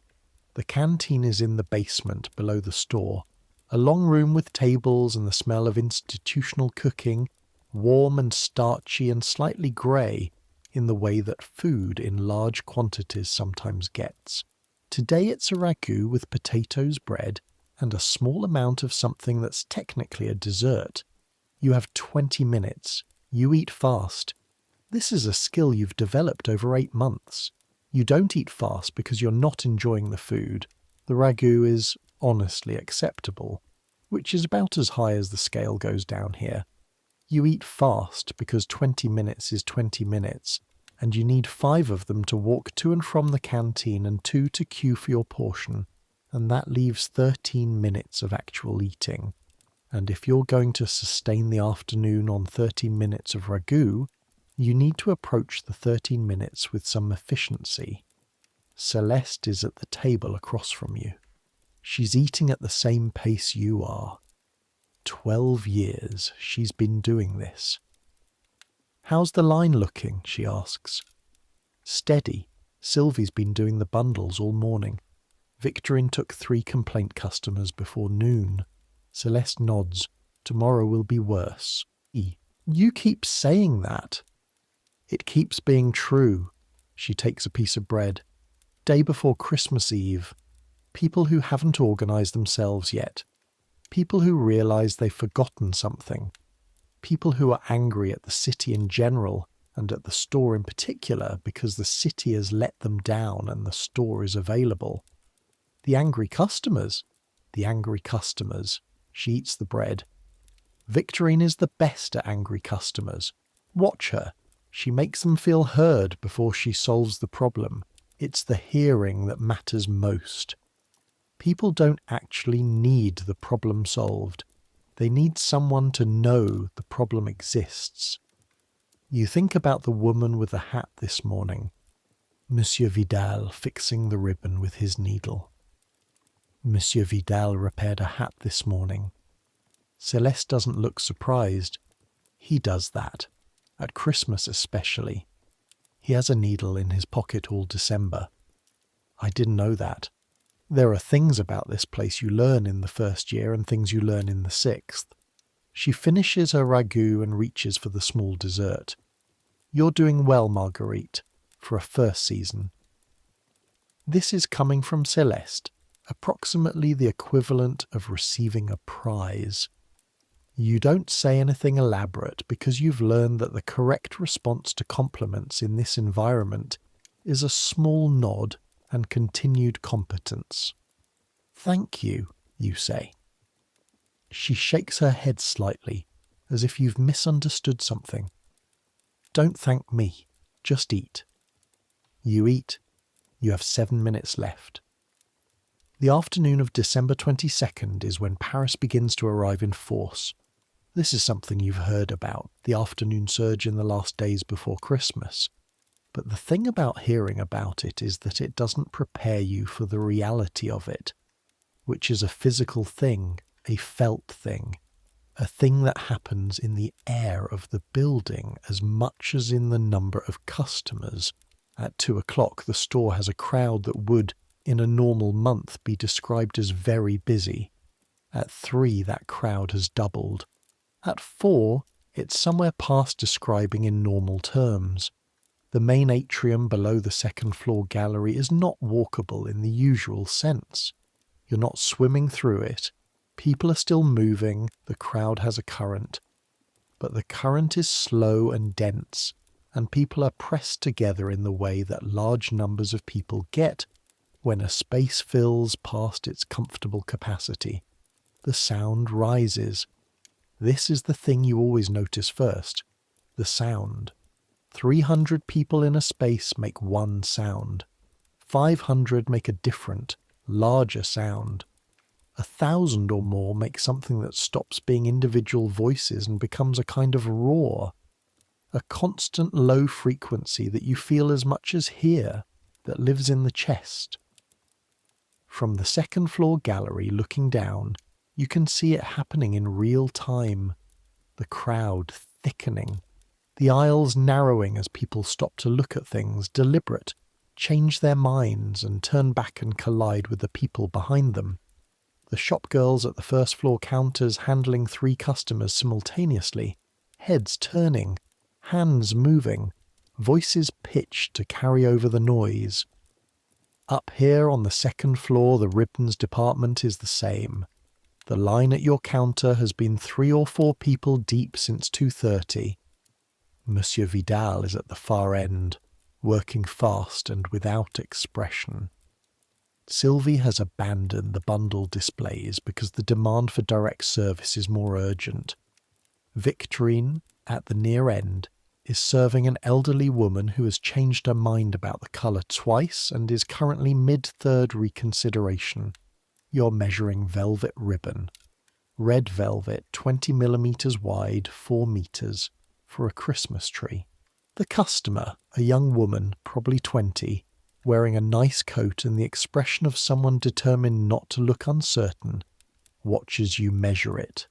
The canteen is in the basement below the store, a long room with tables and the smell of institutional cooking, warm and starchy and slightly grey in the way that food in large quantities sometimes gets. Today it's a ragout with potatoes, bread, and a small amount of something that's technically a dessert. You have 20 minutes. You eat fast. This is a skill you've developed over 8 months. You don't eat fast because you're not enjoying the food. The ragout is honestly acceptable, which is about as high as the scale goes down here. You eat fast because 20 minutes is 20 minutes, and you need 5 of them to walk to and from the canteen and 2 to queue for your portion, and that leaves 13 minutes of actual eating. And if you're going to sustain the afternoon on 13 minutes of ragout, you need to approach the 13 minutes with some efficiency. Celeste is at the table across from you. She's eating at the same pace you are. 12 years she's been doing this. How's the line looking? She asks. Steady. Sylvie's been doing the bundles all morning. Victorine took 3 complaint customers before noon. Celeste nods. Tomorrow will be worse. You keep saying that. It keeps being true. She takes a piece of bread. Day before Christmas Eve. People who haven't organised themselves yet. People who realise they've forgotten something. People who are angry at the city in general and at the store in particular because the city has let them down and the store is available. The angry customers. The angry customers. She eats the bread. Victorine is the best at angry customers. Watch her. She makes them feel heard before she solves the problem. It's the hearing that matters most. People don't actually need the problem solved. They need someone to know the problem exists. You think about the woman with the hat this morning. Monsieur Vidal fixing the ribbon with his needle. Monsieur Vidal repaired a hat this morning. Celeste doesn't look surprised. He does that. At Christmas especially. He has a needle in his pocket all December. I didn't know that. There are things about this place you learn in the first year and things you learn in the 6th. She finishes her ragout and reaches for the small dessert. You're doing well, Marguerite, for a first season. This is coming from Celeste, approximately the equivalent of receiving a prize. You don't say anything elaborate because you've learned that the correct response to compliments in this environment is a small nod and continued competence. Thank you, you say. She shakes her head slightly, as if you've misunderstood something. Don't thank me, just eat. You eat. You have 7 minutes left. The afternoon of December 22nd is when Paris begins to arrive in force. This is something you've heard about, the afternoon surge in the last days before Christmas. But the thing about hearing about it is that it doesn't prepare you for the reality of it, which is a physical thing, a felt thing, a thing that happens in the air of the building as much as in the number of customers. At 2 o'clock, the store has a crowd that would, in a normal month, be described as very busy. At 3, that crowd has doubled. At 4, it's somewhere past describing in normal terms. The main atrium below the second-floor gallery is not walkable in the usual sense. You're not swimming through it. People are still moving. The crowd has a current. but the current is slow and dense, and people are pressed together in the way that large numbers of people get when a space fills past its comfortable capacity. The sound rises. This is the thing you always notice first, the sound. 300 people in a space make one sound. 500 make a different, larger sound. 1,000 or more make something that stops being individual voices and becomes a kind of roar. A constant low frequency that you feel as much as hear, that lives in the chest. From the second floor gallery looking down, you can see it happening in real time. The crowd thickening. The aisles narrowing as people stop to look at things, deliberate, change their minds and turn back and collide with the people behind them. The shop girls at the first floor counters handling 3 customers simultaneously, heads turning, hands moving, voices pitched to carry over the noise. Up here on the second floor, the ribbons department is the same. The line at your counter has been 3 or 4 people deep since 2:30. Monsieur Vidal is at the far end, working fast and without expression. Sylvie has abandoned the bundle displays because the demand for direct service is more urgent. Victorine, at the near end, is serving an elderly woman who has changed her mind about the colour twice and is currently mid-third reconsideration. You're measuring velvet ribbon. Red velvet, 20 millimetres wide, 4 metres, for a Christmas tree. The customer, a young woman, probably 20, wearing a nice coat and the expression of someone determined not to look uncertain, watches you measure it.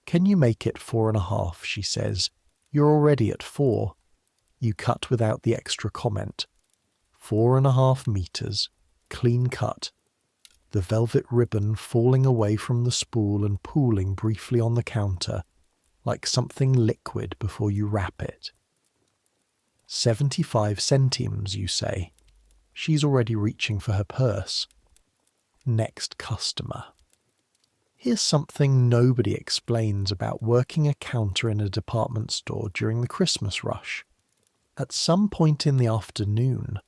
"Can you make it 4.5?" she says. "You're already at 4. You cut without the extra comment. 4.5 metres, clean cut. The velvet ribbon falling away from the spool and pooling briefly on the counter, like something liquid before you wrap it. 75 centimes, you say. She's already reaching for her purse. Next customer. Here's something nobody explains about working a counter in a department store during the Christmas rush. At some point in the afternoon,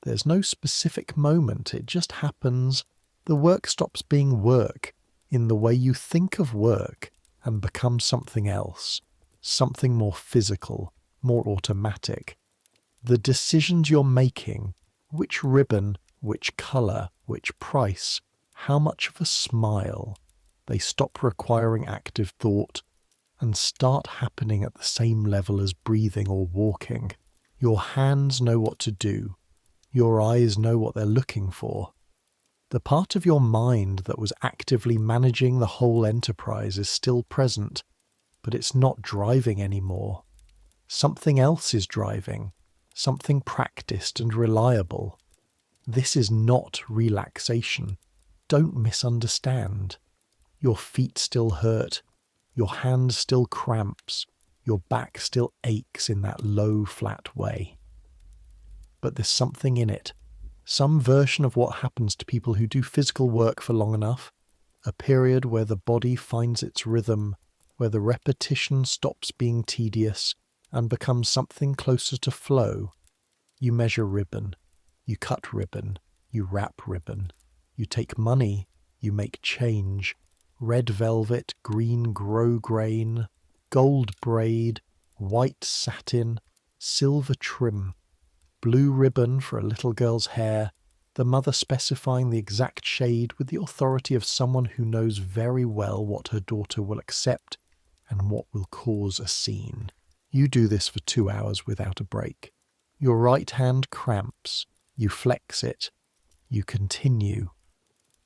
there's no specific moment, it just happens. The work stops being work in the way you think of work and becomes something else, something more physical, more automatic. The decisions you're making, which ribbon, which colour, which price, how much of a smile, they stop requiring active thought and start happening at the same level as breathing or walking. Your hands know what to do. Your eyes know what they're looking for. The part of your mind that was actively managing the whole enterprise is still present, but it's not driving anymore. Something else is driving, something practiced and reliable. This is not relaxation. Don't misunderstand. Your feet still hurt, your hand still cramps, your back still aches in that low, flat way. But there's something in it. Some version of what happens to people who do physical work for long enough, a period where the body finds its rhythm, where the repetition stops being tedious and becomes something closer to flow. You measure ribbon, you cut ribbon, you wrap ribbon, you take money, you make change, red velvet, green grosgrain, gold braid, white satin, silver trim, blue ribbon for a little girl's hair, the mother specifying the exact shade with the authority of someone who knows very well what her daughter will accept and what will cause a scene. You do this for 2 hours without a break. Your right hand cramps. You flex it. You continue.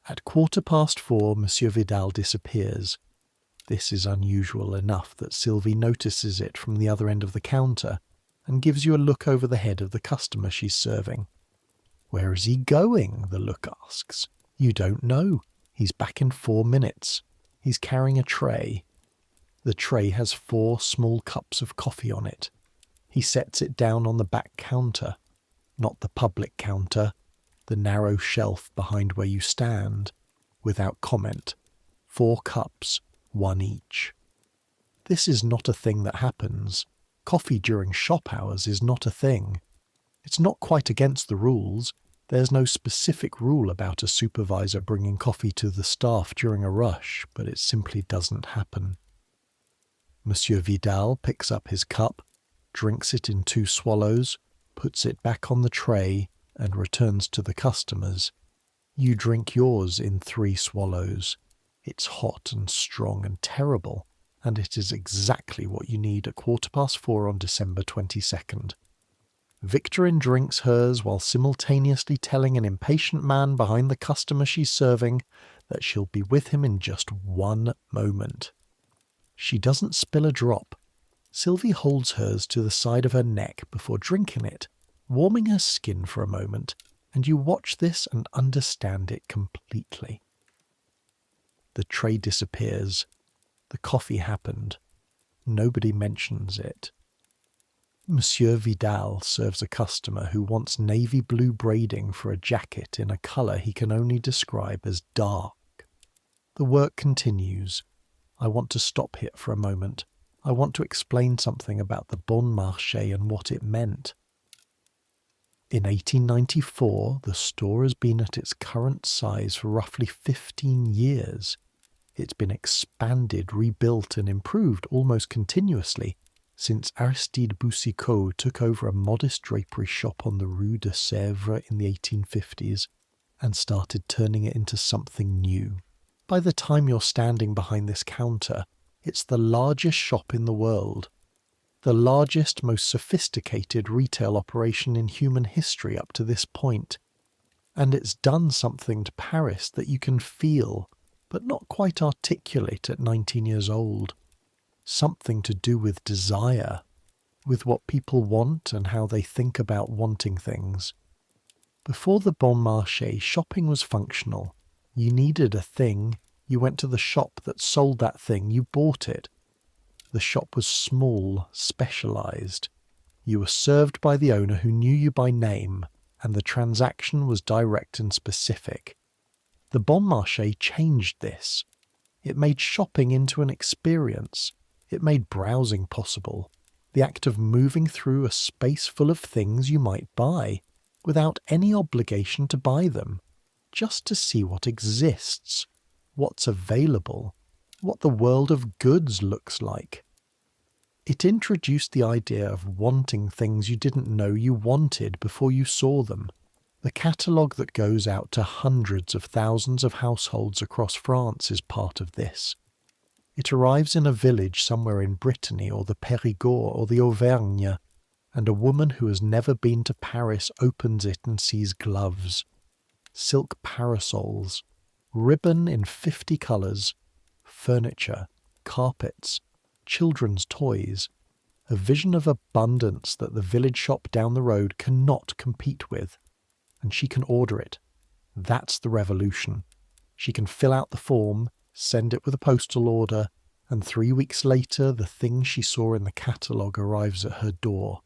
At 4:15, Monsieur Vidal disappears. This is unusual enough that Sylvie notices it from the other end of the counter and gives you a look over the head of the customer she's serving. "Where is he going?" the look asks. "You don't know. He's back in 4 minutes. He's carrying a tray. The tray has 4 small cups of coffee on it. He sets it down on the back counter, not the public counter, the narrow shelf behind where you stand, without comment. 4 cups, 1 each. This is not a thing that happens. Coffee during shop hours is not a thing. It's not quite against the rules. There's no specific rule about a supervisor bringing coffee to the staff during a rush, but it simply doesn't happen. Monsieur Vidal picks up his cup, drinks it in 2 swallows, puts it back on the tray, and returns to the customers. You drink yours in 3 swallows. It's hot and strong and terrible, and it is exactly what you need at 4:15 on December 22nd. Victorine drinks hers while simultaneously telling an impatient man behind the customer she's serving that she'll be with him in just 1 moment. She doesn't spill a drop. Sylvie holds hers to the side of her neck before drinking it, warming her skin for a moment, and you watch this and understand it completely. The tray disappears. The coffee happened. Nobody mentions it. Monsieur Vidal serves a customer who wants navy blue braiding for a jacket in a colour he can only describe as dark. The work continues. I want to stop here for a moment. I want to explain something about the Bon Marché and what it meant. In 1894, the store has been at its current size for roughly 15 years. It's been expanded, rebuilt and improved almost continuously since Aristide Boucicaut took over a modest drapery shop on the Rue de Sèvres in the 1850s and started turning it into something new. By the time you're standing behind this counter, it's the largest shop in the world. The largest, most sophisticated retail operation in human history up to this point. And it's done something to Paris that you can feel, but not quite articulate at 19 years old. Something to do with desire, with what people want and how they think about wanting things. Before the Bon Marché, shopping was functional. You needed a thing, you went to the shop that sold that thing, you bought it. The shop was small, specialised. You were served by the owner who knew you by name, and the transaction was direct and specific. The Bon Marché changed this. It made shopping into an experience. It made browsing possible, the act of moving through a space full of things you might buy, without any obligation to buy them, just to see what exists, what's available, what the world of goods looks like. It introduced the idea of wanting things you didn't know you wanted before you saw them. The catalogue that goes out to hundreds of thousands of households across France is part of this. It arrives in a village somewhere in Brittany or the Périgord or the Auvergne, and a woman who has never been to Paris opens it and sees gloves, silk parasols, ribbon in 50 colours, furniture, carpets, children's toys, a vision of abundance that the village shop down the road cannot compete with. And she can order it. That's the revolution. She can fill out the form, send it with a postal order, and 3 weeks later the thing she saw in the catalogue arrives at her door.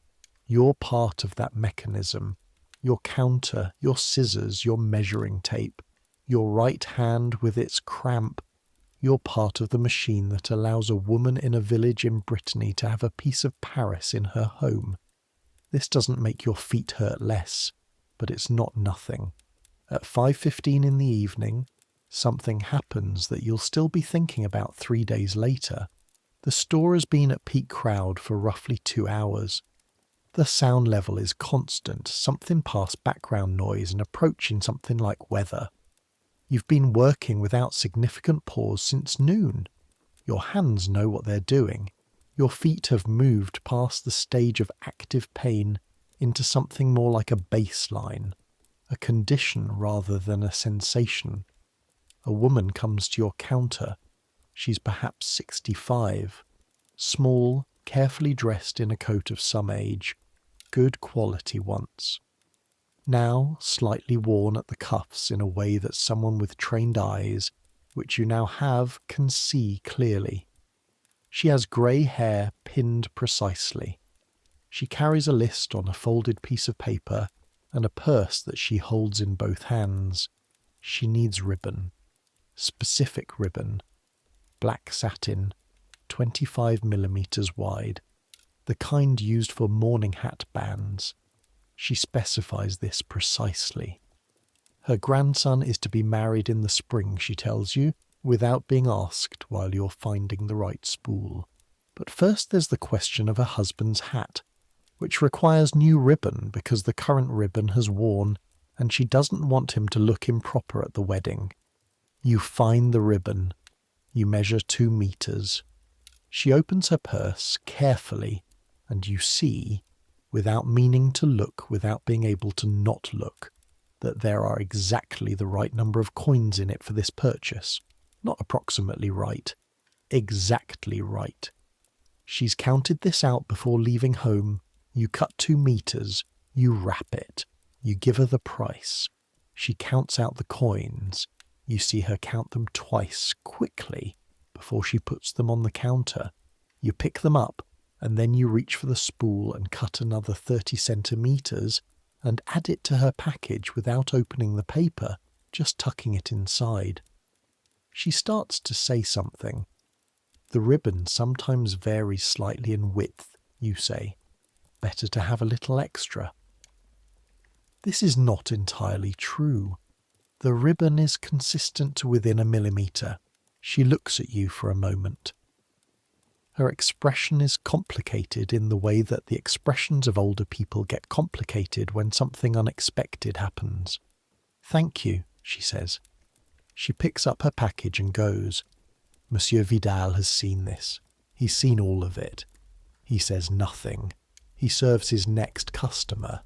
You're part of that mechanism. Your counter, your scissors, your measuring tape, your right hand with its cramp. You're part of the machine that allows a woman in a village in Brittany to have a piece of Paris in her home. This doesn't make your feet hurt less, but it's not nothing. At 5:15 in the evening, something happens that you'll still be thinking about 3 days later. The store has been at peak crowd for roughly 2 hours. The sound level is constant, something past background noise and approaching something like weather. You've been working without significant pause since noon. Your hands know what they're doing. Your feet have moved past the stage of active pain into something more like a baseline, a condition rather than a sensation. A woman comes to your counter. She's perhaps 65, small, carefully dressed in a coat of some age, good quality once. Now slightly worn at the cuffs in a way that someone with trained eyes, which you now have, can see clearly. She has grey hair pinned precisely. She carries a list on a folded piece of paper and a purse that she holds in both hands. She needs ribbon. Specific ribbon. Black satin. 25 millimeters wide, the kind used for morning hat bands. She specifies this precisely. Her grandson is to be married in the spring, she tells you, without being asked while you're finding the right spool. But first there's the question of her husband's hat, which requires new ribbon because the current ribbon has worn and she doesn't want him to look improper at the wedding. You find the ribbon. You measure 2 meters. She opens her purse carefully, and you see, without meaning to look, without being able to not look, that there are exactly the right number of coins in it for this purchase. Not approximately right, exactly right. She's counted this out before leaving home. You cut 2 meters, you wrap it, you give her the price. She counts out the coins. You see her count them twice, quickly, before she puts them on the counter. You pick them up, and then you reach for the spool and cut another 30 centimeters and add it to her package without opening the paper, just tucking it inside. She starts to say something. The ribbon sometimes varies slightly in width, you say. Better to have a little extra. This is not entirely true. The ribbon is consistent to within a millimeter. She looks at you for a moment. Her expression is complicated in the way that the expressions of older people get complicated when something unexpected happens. "Thank you," she says. She picks up her package and goes. Monsieur Vidal has seen this. He's seen all of it. He says nothing. He serves his next customer.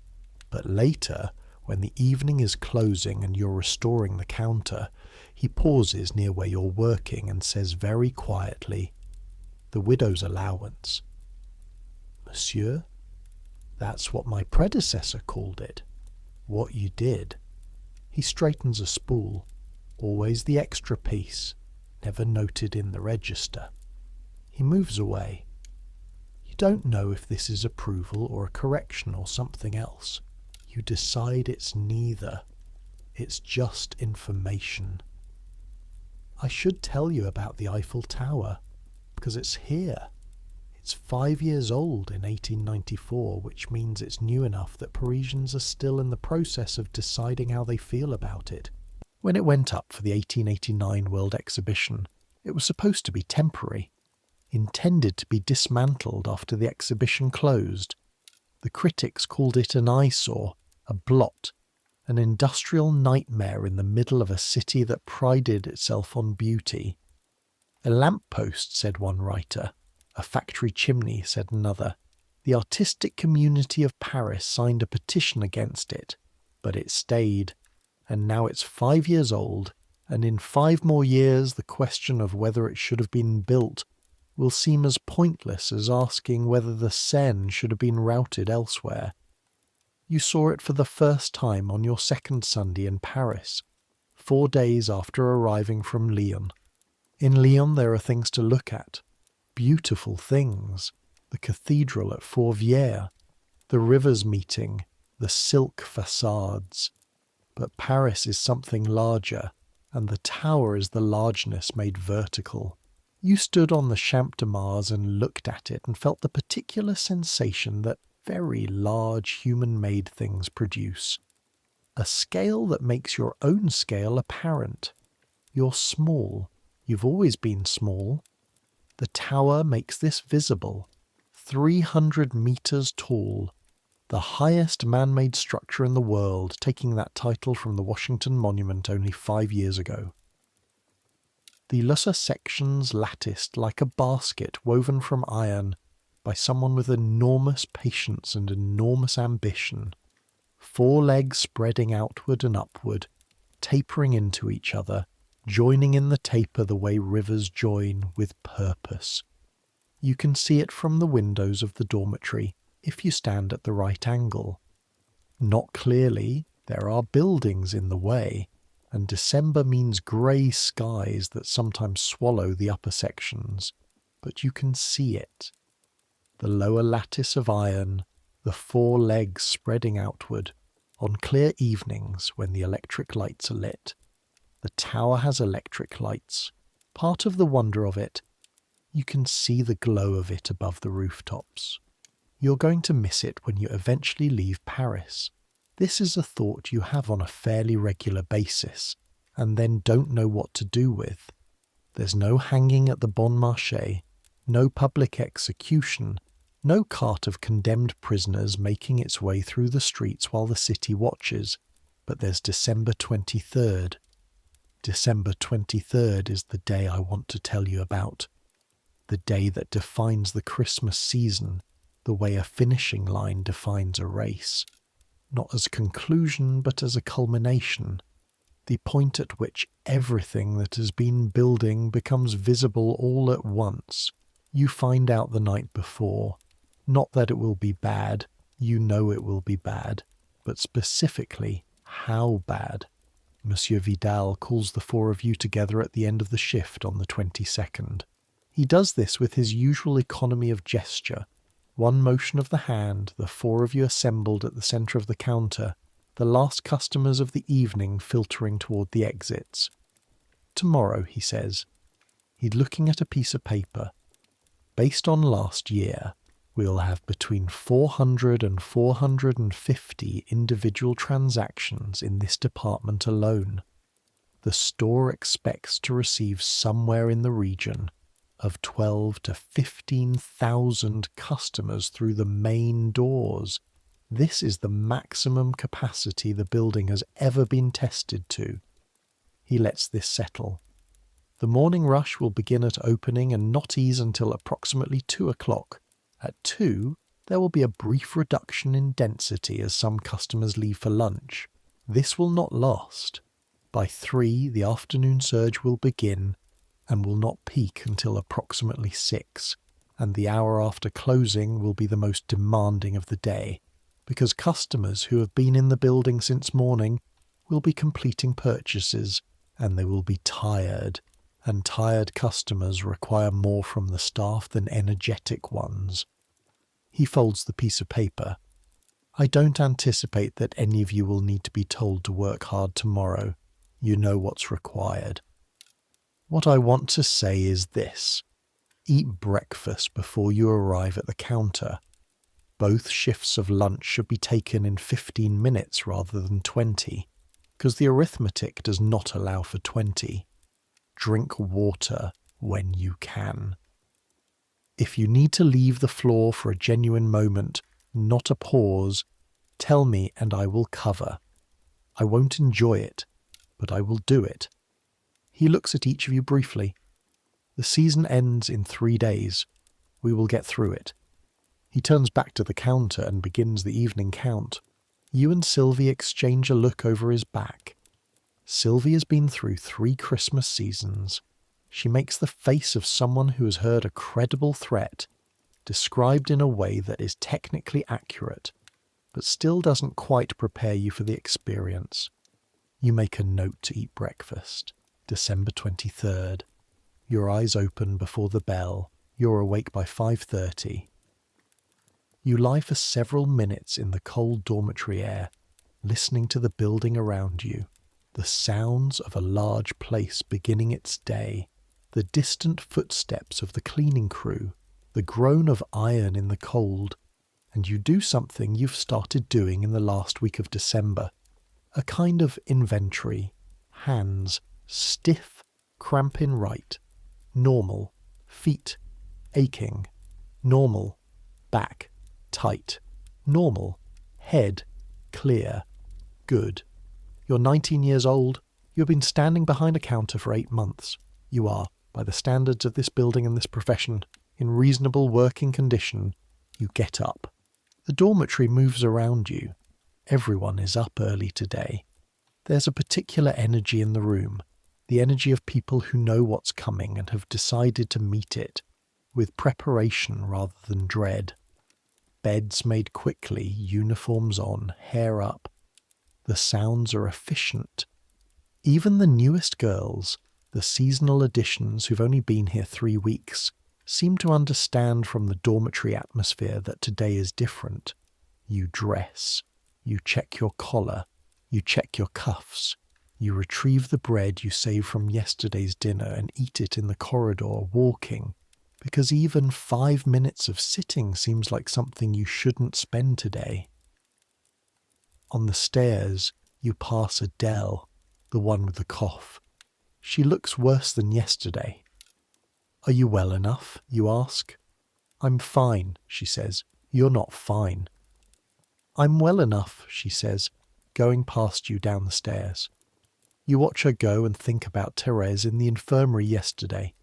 But later, when the evening is closing and you're restoring the counter, he pauses near where you're working and says very quietly, "The widow's allowance." "Monsieur, that's what my predecessor called it. What you did." He straightens a spool. Always the extra piece, never noted in the register. He moves away. You don't know if this is approval or a correction or something else. You decide it's neither. It's just information. I should tell you about the Eiffel Tower, because it's here. It's 5 years old in 1894, which means it's new enough that Parisians are still in the process of deciding how they feel about it. When it went up for the 1889 World Exhibition, it was supposed to be temporary, intended to be dismantled after the exhibition closed. The critics called it an eyesore, a blot, an industrial nightmare in the middle of a city that prided itself on beauty. A lamppost, said one writer. A factory chimney, said another. The artistic community of Paris signed a petition against it, but it stayed. And now it's 5 years old, and in 5 more years the question of whether it should have been built will seem as pointless as asking whether the Seine should have been routed elsewhere. You saw it for the first time on your second Sunday in Paris, 4 days after arriving from Lyon. In Lyon there are things to look at, beautiful things, the cathedral at Fourvière, the rivers meeting, the silk facades. But Paris is something larger, and the tower is the largeness made vertical. You stood on the Champ de Mars and looked at it and felt the particular sensation that very large human-made things produce. A scale that makes your own scale apparent. You're small. You've always been small. The tower makes this visible. 300 meters tall. The highest man-made structure in the world, taking that title from the Washington Monument only 5 years ago. The lesser sections latticed like a basket woven from iron by someone with enormous patience and enormous ambition. 4 legs spreading outward and upward, tapering into each other, joining in the taper the way rivers join with purpose. You can see it from the windows of the dormitory, if you stand at the right angle. Not clearly, there are buildings in the way, and December means grey skies that sometimes swallow the upper sections, but you can see it. The lower lattice of iron, the 4 legs spreading outward, on clear evenings when the electric lights are lit. The tower has electric lights. Part of the wonder of it You can see the glow of it above the rooftops. You're going to miss it when you eventually leave Paris. This is a thought you have on a fairly regular basis, and then don't know what to do with. There's no hanging at the Bon Marché, no public execution, no cart of condemned prisoners making its way through the streets while the city watches, but there's December 23rd. December 23rd is the day I want to tell you about. The day that defines the Christmas season, the way a finishing line defines a race. Not as a conclusion, but as a culmination. The point at which everything that has been building becomes visible all at once. You find out the night before. Not that it will be bad, you know it will be bad, but specifically, how bad. Monsieur Vidal calls the four of you together at the end of the shift on the 22nd. He does this with his usual economy of gesture. One motion of the hand, the four of you assembled at the centre of the counter, the last customers of the evening filtering toward the exits. Tomorrow, he says. He's looking at a piece of paper. Based on last year, we'll have between 400 and 450 individual transactions in this department alone. The store expects to receive somewhere in the region of 12 to 15,000 customers through the main doors. This is the maximum capacity the building has ever been tested to. He lets this settle. The morning rush will begin at opening and not ease until approximately 2 o'clock. At 2, there will be a brief reduction in density as some customers leave for lunch. This will not last. By 3, the afternoon surge will begin and will not peak until approximately 6, and the hour after closing will be the most demanding of the day, because customers who have been in the building since morning will be completing purchases, and they will be tired, and tired customers require more from the staff than energetic ones. He folds the piece of paper. I don't anticipate that any of you will need to be told to work hard tomorrow. You know what's required. What I want to say is this. Eat breakfast before you arrive at the counter. Both shifts of lunch should be taken in 15 minutes rather than 20, because the arithmetic does not allow for 20. Drink water when you can. If you need to leave the floor for a genuine moment, not a pause, tell me and I will cover. I won't enjoy it, but I will do it. He looks at each of you briefly. The season ends in 3 days. We will get through it. He turns back to the counter and begins the evening count. You and Sylvie exchange a look over his back. Sylvie has been through 3 Christmas seasons. She makes the face of someone who has heard a credible threat, described in a way that is technically accurate, but still doesn't quite prepare you for the experience. You make a note to eat breakfast. December 23rd. Your eyes open before the bell. You're awake by 5:30. You lie for several minutes in the cold dormitory air, listening to the building around you, the sounds of a large place beginning its day, the distant footsteps of the cleaning crew, the groan of iron in the cold, and you do something you've started doing in the last week of December, a kind of inventory. Hands, stiff, cramp in right, normal, feet, aching, normal, back, tight, normal, head, clear, good. You're 19 years old, you've been standing behind a counter for 8 months. You are, by the standards of this building and this profession, in reasonable working condition. You get up. The dormitory moves around you. Everyone is up early today. There's a particular energy in the room, the energy of people who know what's coming and have decided to meet it, with preparation rather than dread. Beds made quickly, uniforms on, hair up. The sounds are efficient. Even the newest girls, the seasonal additions who've only been here 3 weeks, seem to understand from the dormitory atmosphere that today is different. You dress. You check your collar. You check your cuffs. You retrieve the bread you saved from yesterday's dinner and eat it in the corridor, walking. because even 5 minutes of sitting seems like something you shouldn't spend today. On the stairs, you pass Adele, the one with the cough. She looks worse than yesterday. "Are you well enough?" you ask. "I'm fine," she says. "You're not fine." "I'm well enough," she says, going past you down the stairs. You watch her go and think about Therese in the infirmary yesterday.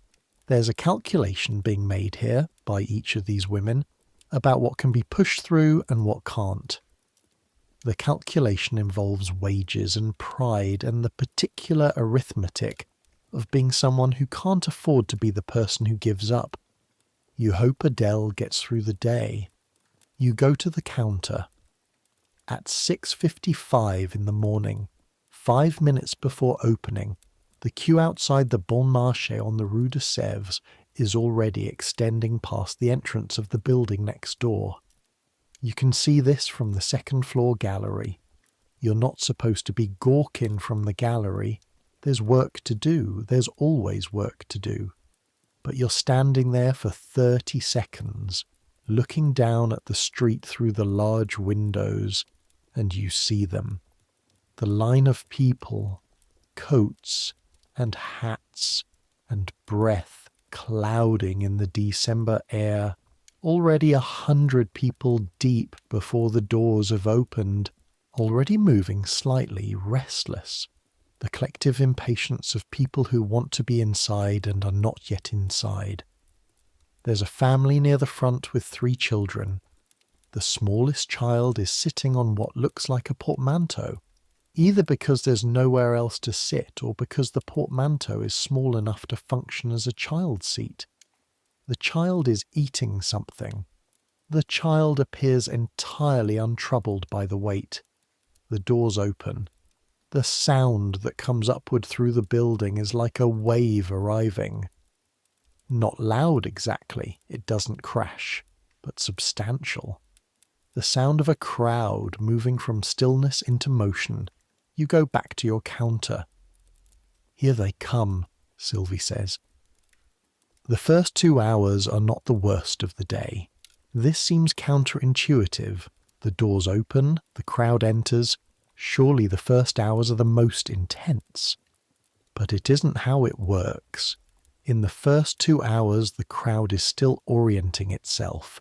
There's a calculation being made here by each of these women about what can be pushed through and what can't. The calculation involves wages and pride and the particular arithmetic of being someone who can't afford to be the person who gives up. You hope Adele gets through the day. You go to the counter. At 6:55 in the morning, 5 minutes before opening, the queue outside the Bon Marché on the Rue de Sèvres is already extending past the entrance of the building next door. You can see this from the second-floor gallery. You're not supposed to be gawking from the gallery. There's work to do. There's always work to do. But you're standing there for 30 seconds, looking down at the street through the large windows, and you see them. The line of people, coats and hats and breath clouding in the December air, already 100 people deep before the doors have opened, already moving slightly restless. The collective impatience of people who want to be inside and are not yet inside. There's a family near the front with 3 children. The smallest child is sitting on what looks like a portmanteau, either because there's nowhere else to sit or because the portmanteau is small enough to function as a child's seat. The child is eating something. The child appears entirely untroubled by the weight. The doors open. The sound that comes upward through the building is like a wave arriving. Not loud exactly, it doesn't crash, but substantial. The sound of a crowd moving from stillness into motion. You go back to your counter. "Here they come," Sylvie says. The first 2 hours are not the worst of the day. This seems counterintuitive. The doors open, the crowd enters. Surely the first hours are the most intense. But it isn't how it works. In the first 2 hours, the crowd is still orienting itself.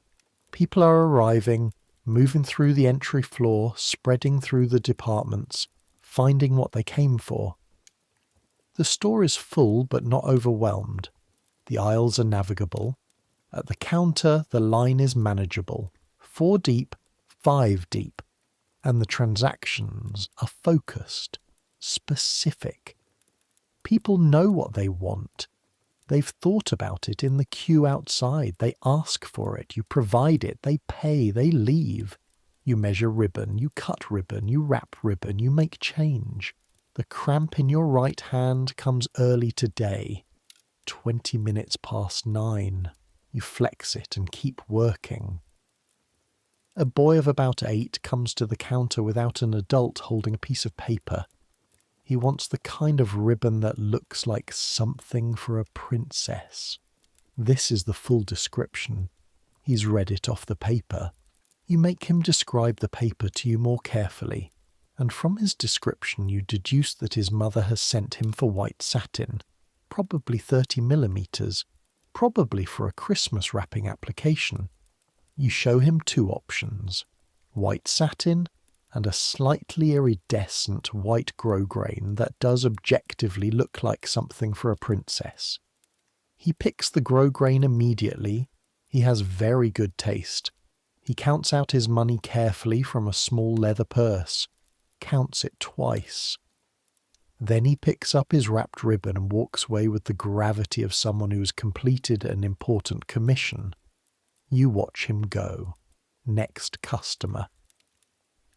People are arriving, moving through the entry floor, spreading through the departments, finding what they came for. The store is full but not overwhelmed. The aisles are navigable. At the counter, the line is manageable. 4 deep, 5 deep. And the transactions are focused, specific. People know what they want. They've thought about it in the queue outside. They ask for it. You provide it. They pay. They leave. You measure ribbon. You cut ribbon. You wrap ribbon. You make change. The cramp in your right hand comes early today. 20 minutes past 9. You flex it and keep working. A boy of about 8 comes to the counter without an adult holding a piece of paper. He wants the kind of ribbon that looks like something for a princess. This is the full description. He's read it off the paper. You make him describe the paper to you more carefully, and from his description you deduce that his mother has sent him for white satin, probably 30 millimeters, probably for a Christmas wrapping application. You show him 2 options, white satin and a slightly iridescent white grosgrain that does objectively look like something for a princess. He picks the grosgrain immediately. He has very good taste. He counts out his money carefully from a small leather purse, counts it twice. Then he picks up his wrapped ribbon and walks away with the gravity of someone who has completed an important commission. You watch him go. Next customer.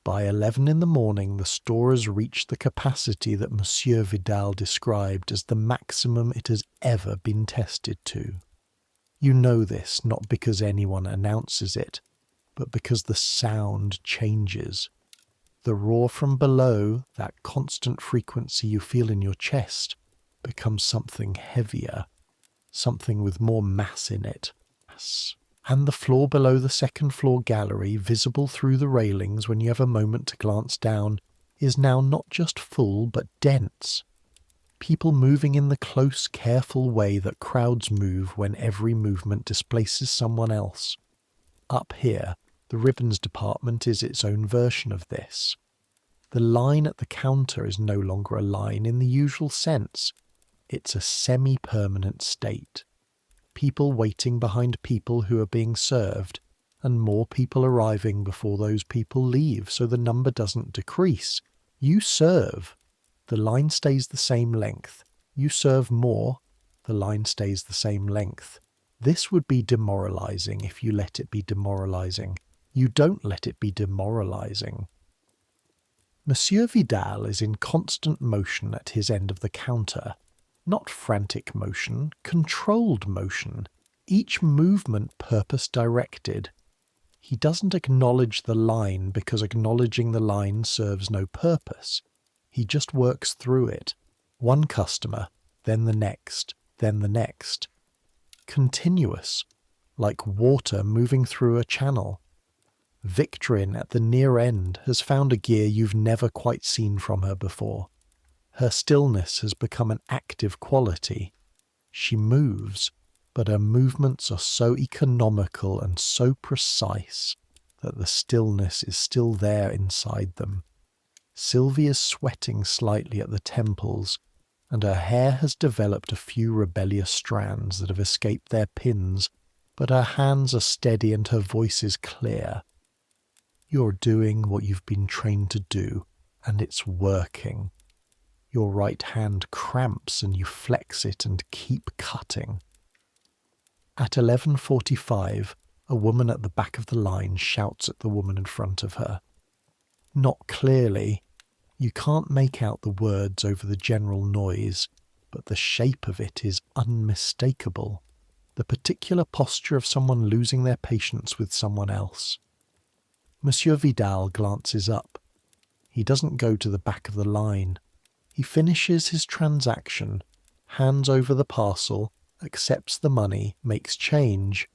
By 11 in the morning, the store has reached the capacity that Monsieur Vidal described as the maximum it has ever been tested to. You know this not because anyone announces it, but because the sound changes. The roar from below, that constant frequency you feel in your chest, becomes something heavier, something with more mass in it. And the floor below the second floor gallery, visible through the railings when you have a moment to glance down, is now not just full but dense. People moving in the close, careful way that crowds move when every movement displaces someone else. Up here, the ribbons department is its own version of this. The line at the counter is no longer a line in the usual sense. It's a semi-permanent state. People waiting behind people who are being served, and more people arriving before those people leave, so the number doesn't decrease. You serve. The line stays the same length. You serve more. The line stays the same length. This would be demoralizing if you let it be demoralizing. You don't let it be demoralizing. Monsieur Vidal is in constant motion at his end of the counter. Not frantic motion, controlled motion, each movement purpose-directed. He doesn't acknowledge the line because acknowledging the line serves no purpose. He just works through it. One customer, then the next, then the next. Continuous, like water moving through a channel. Victorine at the near end has found a gear you've never quite seen from her before. Her stillness has become an active quality. She moves, but her movements are so economical and so precise that the stillness is still there inside them. Sylvia's sweating slightly at the temples, and her hair has developed a few rebellious strands that have escaped their pins, but her hands are steady and her voice is clear. You're doing what you've been trained to do, and it's working. Your right hand cramps and you flex it and keep cutting. At 11:45, a woman at the back of the line shouts at the woman in front of her. Not clearly. You can't make out the words over the general noise, but the shape of it is unmistakable. The particular posture of someone losing their patience with someone else. Monsieur Vidal glances up. He doesn't go to the back of the line. He finishes his transaction, hands over the parcel, accepts the money, makes change,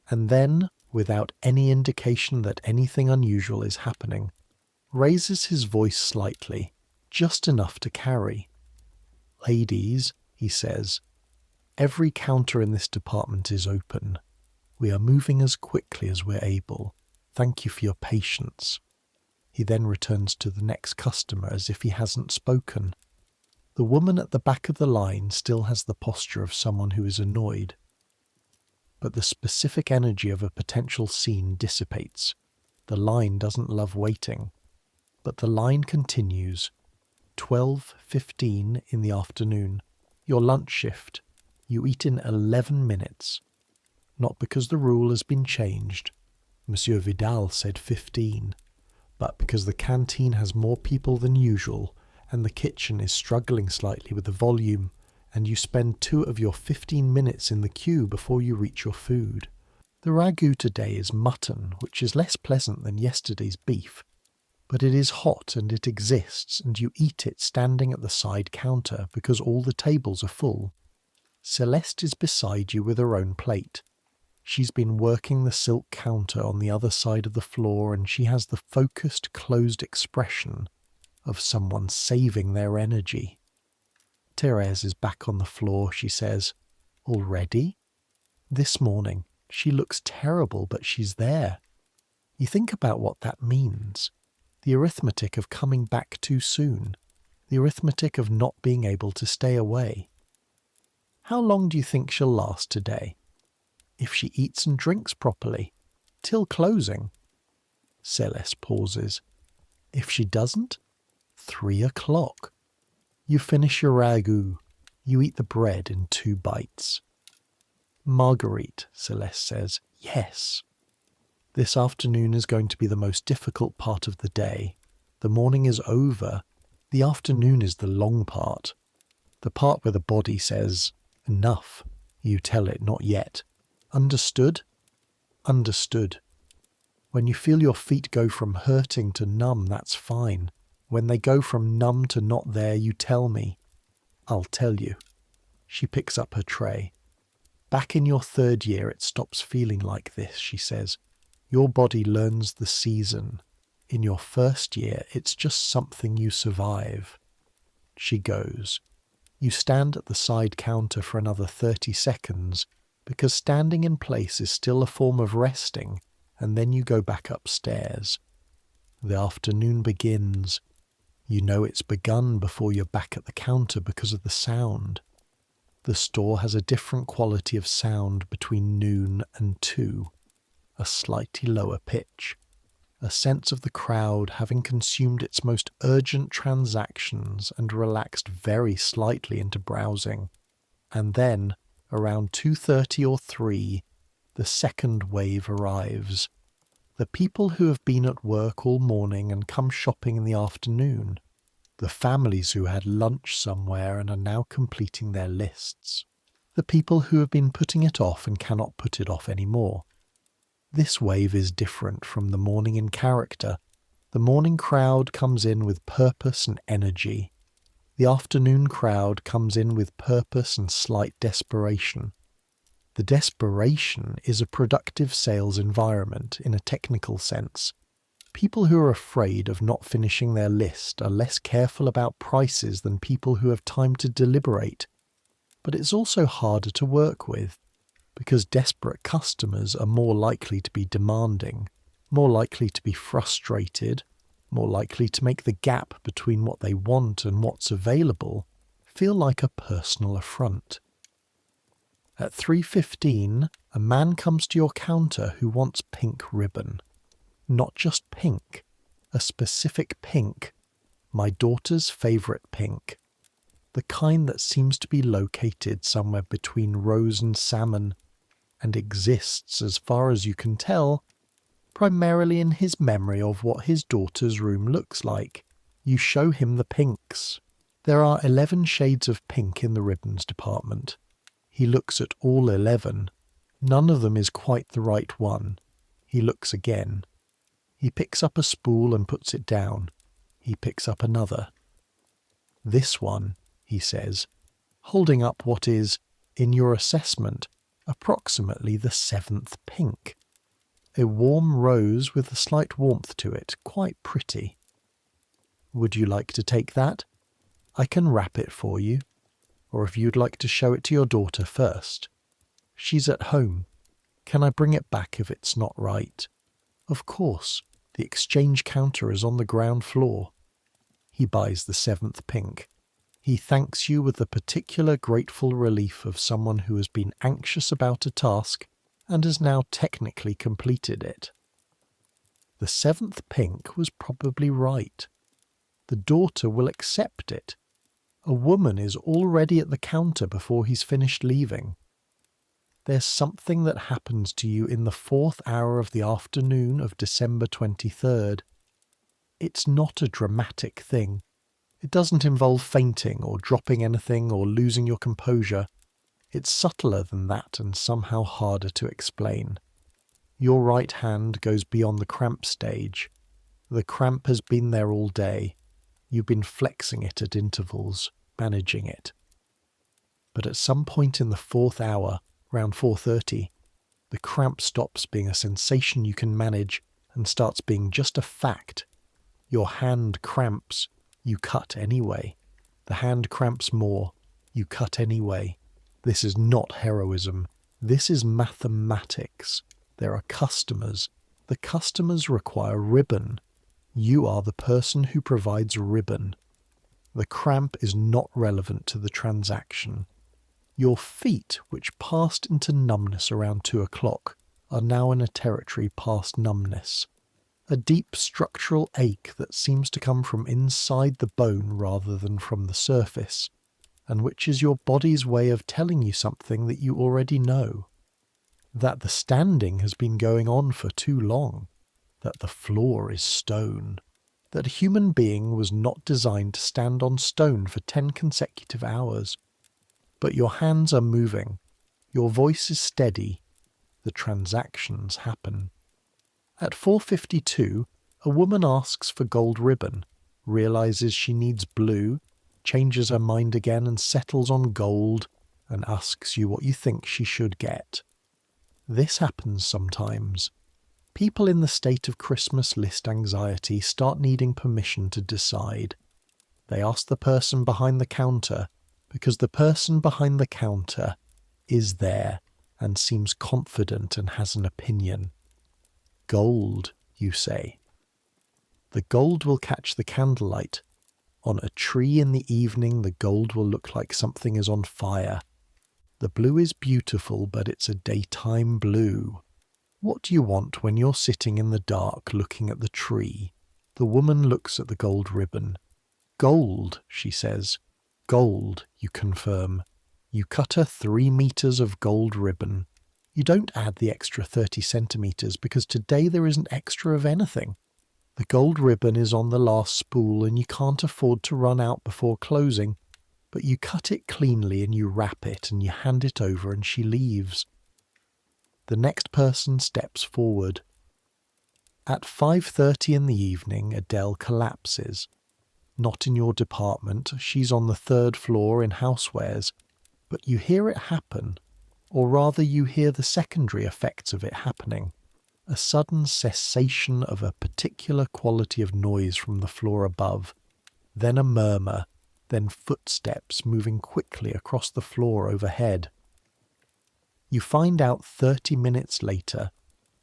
and then, without any indication that anything unusual is happening, raises his voice slightly, just enough to carry. "Ladies," he says, "every counter in this department is open. We are moving as quickly as we're able. Thank you for your patience." He then returns to the next customer as if he hasn't spoken. The woman at the back of the line still has the posture of someone who is annoyed. But the specific energy of a potential scene dissipates. The line doesn't love waiting. But the line continues. 12:15 in the afternoon. Your lunch shift. You eat in 11 minutes. Not because the rule has been changed. Monsieur Vidal said 15. But because the canteen has more people than usual, and the kitchen is struggling slightly with the volume, and you spend 2 of your 15 minutes in the queue before you reach your food. The ragout today is mutton, which is less pleasant than yesterday's beef, but it is hot and it exists, and you eat it standing at the side counter because all the tables are full. Celeste is beside you with her own plate. She's been working the silk counter on the other side of the floor, and she has the focused, closed expression of someone saving their energy. Thérèse is back on the floor, she says. "Already?" "This morning. She looks terrible, but she's there." You think about what that means. The arithmetic of coming back too soon. The arithmetic of not being able to stay away. How long do you think she'll last today? If she eats and drinks properly. Till closing. Celeste pauses. If she doesn't? 3 o'clock. You finish your ragout. You eat the bread in 2 bites. "Marguerite," Celeste says. "Yes." "This afternoon is going to be the most difficult part of the day. The morning is over. The afternoon is the long part. The part where the body says, 'Enough.' You tell it, 'Not yet.' Understood?" "Understood. When you feel your feet go from hurting to numb, that's fine. When they go from numb to not there, you tell me. I'll tell you." She picks up her tray. Back in your third year, it stops feeling like this, she says. Your body learns the season. In your first year, it's just something you survive. She goes. You stand at the side counter for another 30 seconds because standing in place is still a form of resting, and then you go back upstairs. The afternoon begins. You know it's begun before you're back at the counter because of the sound. The store has a different quality of sound between noon and 2, a slightly lower pitch, a sense of the crowd having consumed its most urgent transactions and relaxed very slightly into browsing. And then, around 2:30 or 3, the second wave arrives. The people who have been at work all morning and come shopping in the afternoon. The families who had lunch somewhere and are now completing their lists. The people who have been putting it off and cannot put it off anymore. This wave is different from the morning in character. The morning crowd comes in with purpose and energy. The afternoon crowd comes in with purpose and slight desperation. The desperation is a productive sales environment in a technical sense. People who are afraid of not finishing their list are less careful about prices than people who have time to deliberate. But it's also harder to work with, because desperate customers are more likely to be demanding, more likely to be frustrated, more likely to make the gap between what they want and what's available feel like a personal affront. At 3:15, a man comes to your counter who wants pink ribbon. Not just pink, a specific pink, my daughter's favourite pink. The kind that seems to be located somewhere between rose and salmon, and exists, as far as you can tell, primarily in his memory of what his daughter's room looks like. You show him the pinks. There are 11 shades of pink in the ribbons department. He looks at all 11. None of them is quite the right one. He looks again. He picks up a spool and puts it down. He picks up another. This one, he says, holding up what is, in your assessment, approximately the 7th pink. A warm rose with a slight warmth to it, quite pretty. Would you like to take that? I can wrap it for you. Or if you'd like to show it to your daughter first. She's at home. Can I bring it back if it's not right? Of course. The exchange counter is on the ground floor. He buys the 7th pink. He thanks you with the particular grateful relief of someone who has been anxious about a task and has now technically completed it. The 7th pink was probably right. The daughter will accept it. A woman is already at the counter before he's finished leaving. There's something that happens to you in the 4th hour of the afternoon of December 23rd. It's not a dramatic thing. It doesn't involve fainting or dropping anything or losing your composure. It's subtler than that and somehow harder to explain. Your right hand goes beyond the cramp stage. The cramp has been there all day. You've been flexing it at intervals, managing it. But at some point in the 4th hour, around 4:30, the cramp stops being a sensation you can manage and starts being just a fact. Your hand cramps, you cut anyway. The hand cramps more, you cut anyway. This is not heroism. This is mathematics. There are customers. The customers require ribbon. You are the person who provides ribbon. The cramp is not relevant to the transaction. Your feet, which passed into numbness around 2 o'clock, are now in a territory past numbness. A deep structural ache that seems to come from inside the bone rather than from the surface, and which is your body's way of telling you something that you already know. That the standing has been going on for too long. That the floor is stone. That a human being was not designed to stand on stone for 10 consecutive hours. But your hands are moving. Your voice is steady. The transactions happen. At 4:52, a woman asks for gold ribbon, realizes she needs blue, changes her mind again and settles on gold, and asks you what you think she should get. This happens sometimes. People in the state of Christmas list anxiety start needing permission to decide. They ask the person behind the counter because the person behind the counter is there and seems confident and has an opinion. Gold, you say. The gold will catch the candlelight. On a tree in the evening, the gold will look like something is on fire. The blue is beautiful, but it's a daytime blue. What do you want when you're sitting in the dark looking at the tree? The woman looks at the gold ribbon. Gold, she says. Gold, you confirm. You cut her 3 meters of gold ribbon. You don't add the extra 30 centimeters because today there isn't extra of anything. The gold ribbon is on the last spool and you can't afford to run out before closing, but you cut it cleanly and you wrap it and you hand it over and she leaves. The next person steps forward. At 5:30 in the evening, Adele collapses. Not in your department, she's on the 3rd floor in housewares, but you hear it happen, or rather you hear the secondary effects of it happening. A sudden cessation of a particular quality of noise from the floor above, then a murmur, then footsteps moving quickly across the floor overhead. You find out 30 minutes later,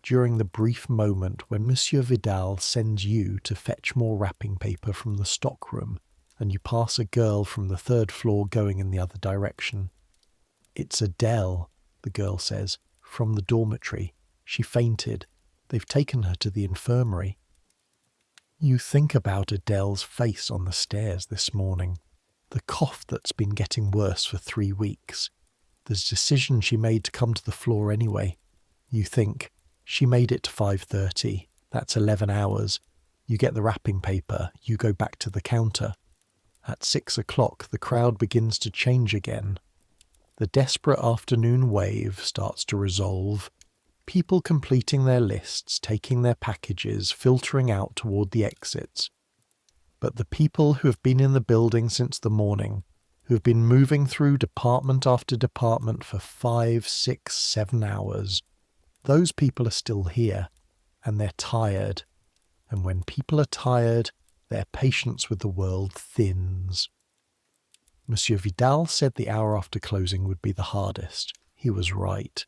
during the brief moment when Monsieur Vidal sends you to fetch more wrapping paper from the stockroom, and you pass a girl from the 3rd floor going in the other direction. "It's Adele," the girl says, "from the dormitory. She fainted. They've taken her to the infirmary." You think about Adele's face on the stairs this morning, the cough that's been getting worse for 3 weeks, the decision she made to come to the floor anyway. You think, she made it to 5:30, that's 11 hours. You get the wrapping paper, you go back to the counter. At 6 o'clock, the crowd begins to change again. The desperate afternoon wave starts to resolve. People completing their lists, taking their packages, filtering out toward the exits. But the people who have been in the building since the morning, who have been moving through department after department for 5, 6, 7 hours, those people are still here, and they're tired. And when people are tired, their patience with the world thins. Monsieur Vidal said the hour after closing would be the hardest. He was right.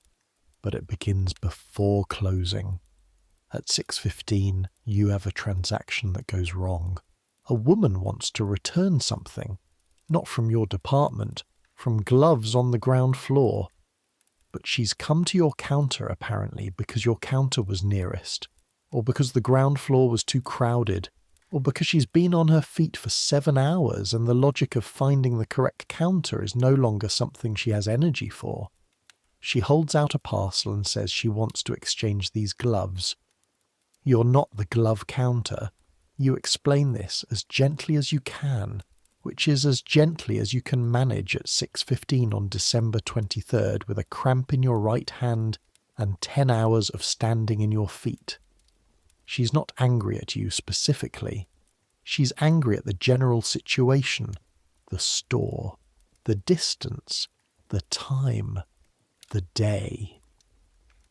But it begins before closing. At 6:15, you have a transaction that goes wrong. A woman wants to return something, not from your department, from gloves on the ground floor. But she's come to your counter apparently because your counter was nearest, or because the ground floor was too crowded, or because she's been on her feet for 7 hours and the logic of finding the correct counter is no longer something she has energy for. She holds out a parcel and says she wants to exchange these gloves. You're not the glove counter. You explain this as gently as you can, which is as gently as you can manage at 6:15 on December 23rd with a cramp in your right hand and 10 hours of standing in your feet. She's not angry at you specifically. She's angry at the general situation, the store, the distance, the time, the day.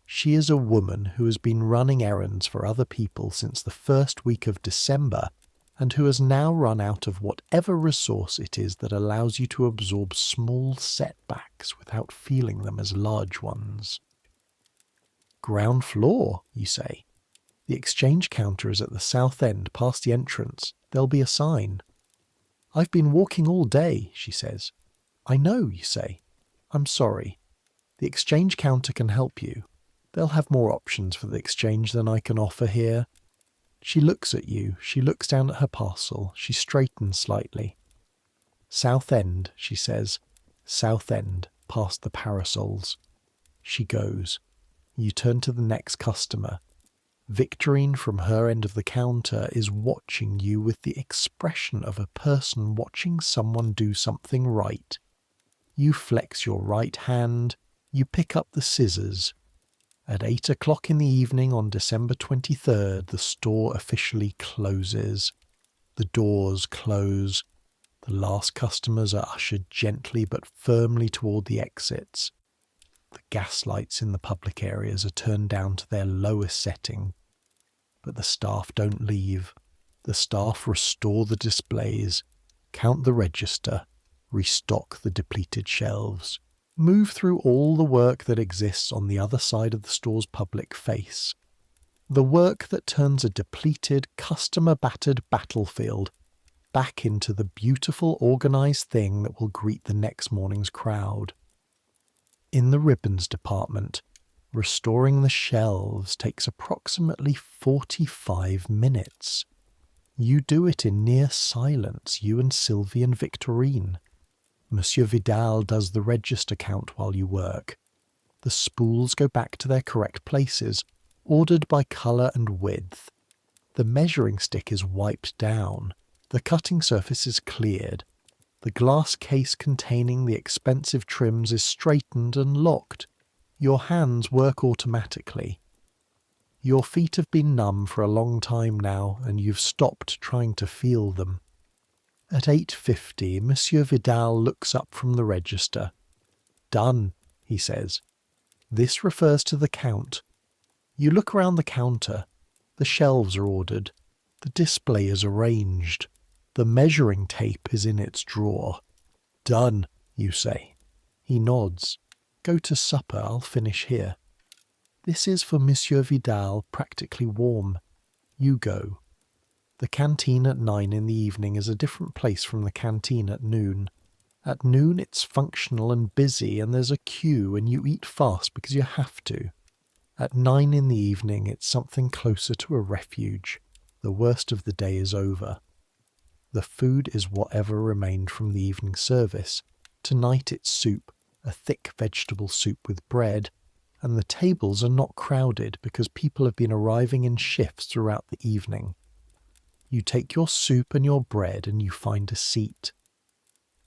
She is a woman who has been running errands for other people since the 1st week of December and who has now run out of whatever resource it is that allows you to absorb small setbacks without feeling them as large ones. Ground floor, you say. The exchange counter is at the south end, past the entrance. There'll be a sign. I've been walking all day, she says. I know, you say. I'm sorry. The exchange counter can help you. They'll have more options for the exchange than I can offer here. She looks at you. She looks down at her parcel. She straightens slightly. South End, she says. South End, past the parasols. She goes. You turn to the next customer. Victorine from her end of the counter is watching you with the expression of a person watching someone do something right. You flex your right hand. You pick up the scissors. At 8 o'clock in the evening on December 23rd, the store officially closes. The doors close. The last customers are ushered gently but firmly toward the exits. The gas lights in the public areas are turned down to their lowest setting. But the staff don't leave. The staff restore the displays, count the register, restock the depleted shelves, move through all the work that exists on the other side of the store's public face. The work that turns a depleted, customer-battered battlefield back into the beautiful, organised thing that will greet the next morning's crowd. In the ribbons department, restoring the shelves takes approximately 45 minutes. You do it in near silence, you and Sylvie and Victorine. Monsieur Vidal does the register count while you work. The spools go back to their correct places, ordered by colour and width. The measuring stick is wiped down. The cutting surface is cleared. The glass case containing the expensive trims is straightened and locked. Your hands work automatically. Your feet have been numb for a long time now, and you've stopped trying to feel them. At 8:50, Monsieur Vidal looks up from the register. "Done," he says. This refers to the count. You look around the counter. The shelves are ordered. The display is arranged. The measuring tape is in its drawer. "Done," you say. He nods. "Go to supper, I'll finish here." This is for Monsieur Vidal practically warm. You go. The canteen at 9 in the evening is a different place from the canteen at noon. At noon it's functional and busy, and there's a queue, and you eat fast because you have to. At 9 in the evening it's something closer to a refuge. The worst of the day is over. The food is whatever remained from the evening service. Tonight it's soup, a thick vegetable soup with bread, and the tables are not crowded because people have been arriving in shifts throughout the evening. You take your soup and your bread and you find a seat.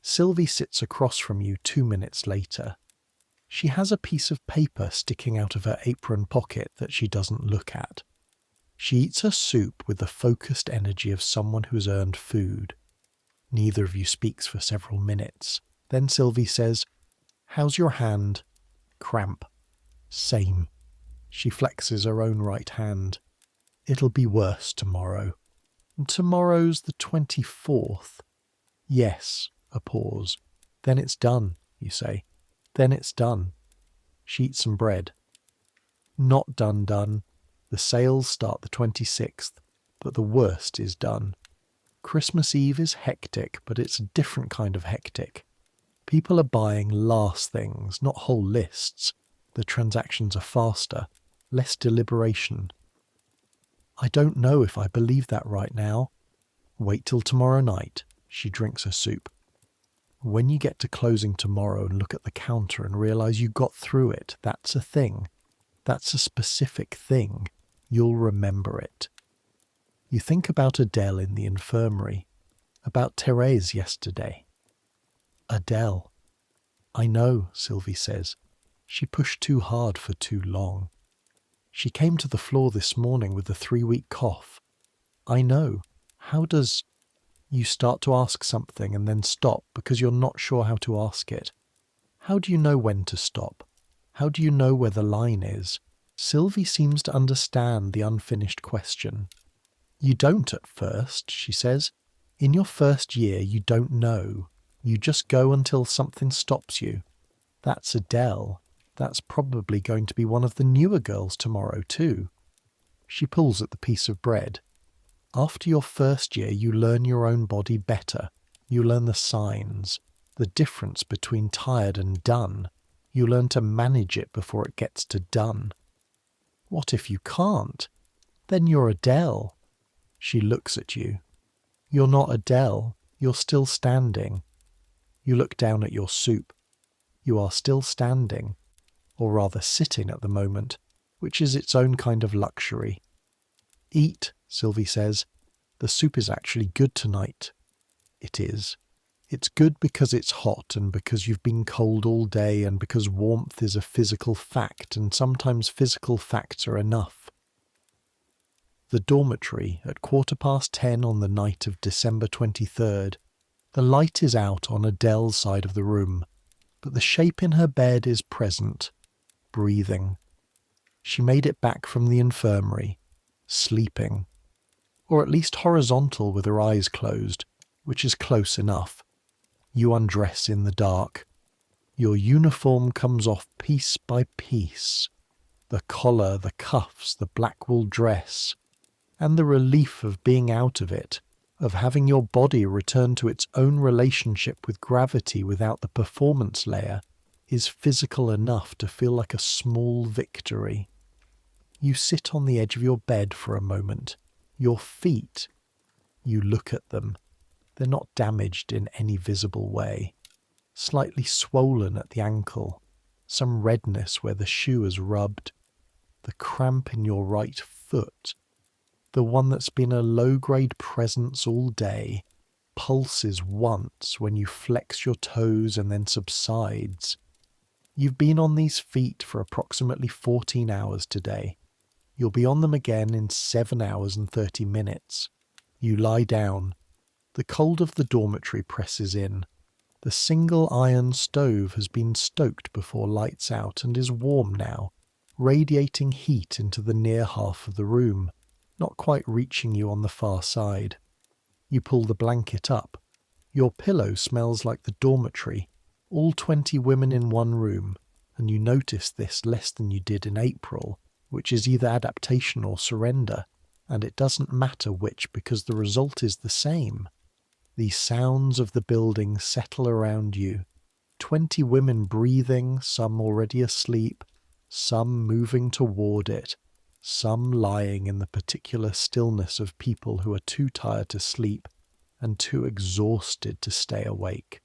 Sylvie sits across from you 2 minutes later. She has a piece of paper sticking out of her apron pocket that she doesn't look at. She eats her soup with the focused energy of someone who has earned food. Neither of you speaks for several minutes. Then Sylvie says, "How's your hand?" "Cramp." "Same." She flexes her own right hand. "It'll be worse tomorrow." "Tomorrow's the 24th. "Yes." A pause. "Then it's done," you say. "Then it's done." She eats some bread. "Not done. The sales start the 26th, but the worst is done. Christmas Eve is hectic, but it's a different kind of hectic. People are buying last things, not whole lists. The transactions are faster, less deliberation." "I don't know if I believe that right now." "Wait till tomorrow night." She drinks her soup. "When you get to closing tomorrow and look at the counter and realize you got through it, that's a thing. That's a specific thing. You'll remember it." You think about Adele in the infirmary, about Therese yesterday. Adele. "I know," Sylvie says. "She pushed too hard for too long. She came to the floor this morning with a 3-week cough. I know. How does..." You start to ask something and then stop because you're not sure how to ask it. How do you know when to stop? How do you know where the line is? Sylvie seems to understand the unfinished question. "You don't at first," she says. "In your first year you don't know. You just go until something stops you. That's Adele. That's probably going to be one of the newer girls tomorrow too." She pulls at the piece of bread. After your first year you learn your own body better. You learn the signs, the difference between tired and done. You learn to manage it before it gets to done. What if you can't? Then you're Adele. She looks at you. You're not Adele. You're still standing. You look down at your soup. You are still standing, or rather sitting at the moment, which is its own kind of luxury. "Eat," Sylvie says. "The soup is actually good tonight." It is. It's good because it's hot and because you've been cold all day and because warmth is a physical fact and sometimes physical facts are enough. The dormitory at 10:15 on the night of December 23rd. The light is out on Adele's side of the room, but the shape in her bed is present, breathing. She made it back from the infirmary, sleeping, or at least horizontal with her eyes closed, which is close enough. You undress in the dark. Your uniform comes off piece by piece. The collar, the cuffs, the black wool dress, and the relief of being out of it, of having your body return to its own relationship with gravity without the performance layer, is physical enough to feel like a small victory. You sit on the edge of your bed for a moment. Your feet, you look at them. They're not damaged in any visible way. Slightly swollen at the ankle, some redness where the shoe is rubbed. The cramp in your right foot, the one that's been a low-grade presence all day, pulses once when you flex your toes and then subsides. You've been on these feet for approximately 14 hours today. You'll be on them again in 7 hours and 30 minutes. You lie down. The cold of the dormitory presses in. The single iron stove has been stoked before lights out and is warm now, radiating heat into the near half of the room, not quite reaching you on the far side. You pull the blanket up. Your pillow smells like the dormitory, all 20 women in one room, and you notice this less than you did in April, which is either adaptation or surrender, and it doesn't matter which because the result is the same. The sounds of the building settle around you. 20 women breathing, some already asleep, some moving toward it, some lying in the particular stillness of people who are too tired to sleep and too exhausted to stay awake.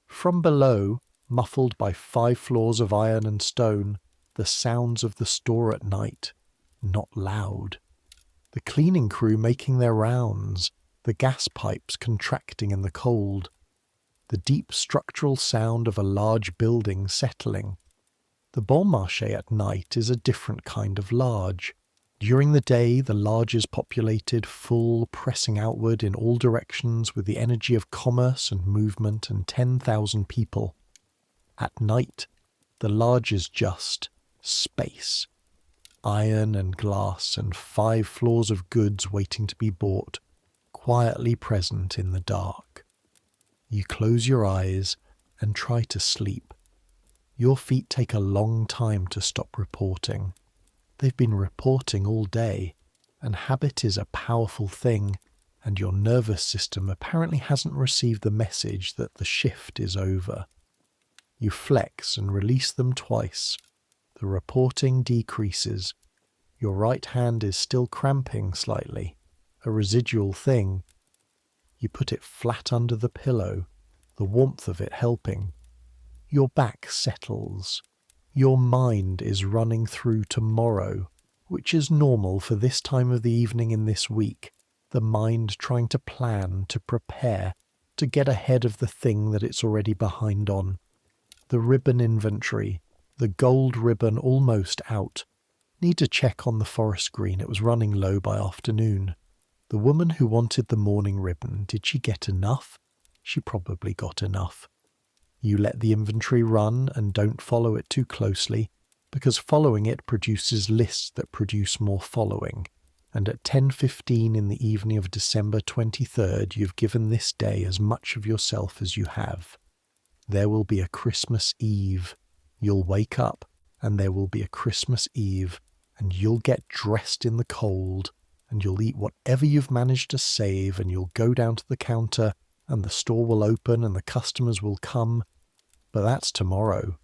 From below, muffled by 5 floors of iron and stone, the sounds of the store at night, not loud. The cleaning crew making their rounds, the gas pipes contracting in the cold, the deep structural sound of a large building settling. The Bon Marché at night is a different kind of large. During the day, the large is populated, full, pressing outward in all directions with the energy of commerce and movement and 10,000 people. At night, the large is just space. Iron and glass and 5 floors of goods waiting to be bought, quietly present in the dark. You close your eyes and try to sleep. Your feet take a long time to stop reporting. They've been reporting all day, and habit is a powerful thing, and your nervous system apparently hasn't received the message that the shift is over. You flex and release them twice. The reporting decreases. Your right hand is still cramping slightly, a residual thing. You put it flat under the pillow, the warmth of it helping. Your back settles. Your mind is running through tomorrow, which is normal for this time of the evening in this week, the mind trying to plan, to prepare, to get ahead of the thing that it's already behind on. The ribbon inventory, the gold ribbon almost out. Need to check on the forest green, it was running low by afternoon. The woman who wanted the morning ribbon, did she get enough? She probably got enough. You let the inventory run and don't follow it too closely, because following it produces lists that produce more following. And at 10:15 in the evening of December 23rd, you've given this day as much of yourself as you have. There will be a Christmas Eve. You'll wake up, and there will be a Christmas Eve, and you'll get dressed in the cold, and you'll eat whatever you've managed to save, and you'll go down to the counter, and the store will open, and the customers will come. But that's tomorrow.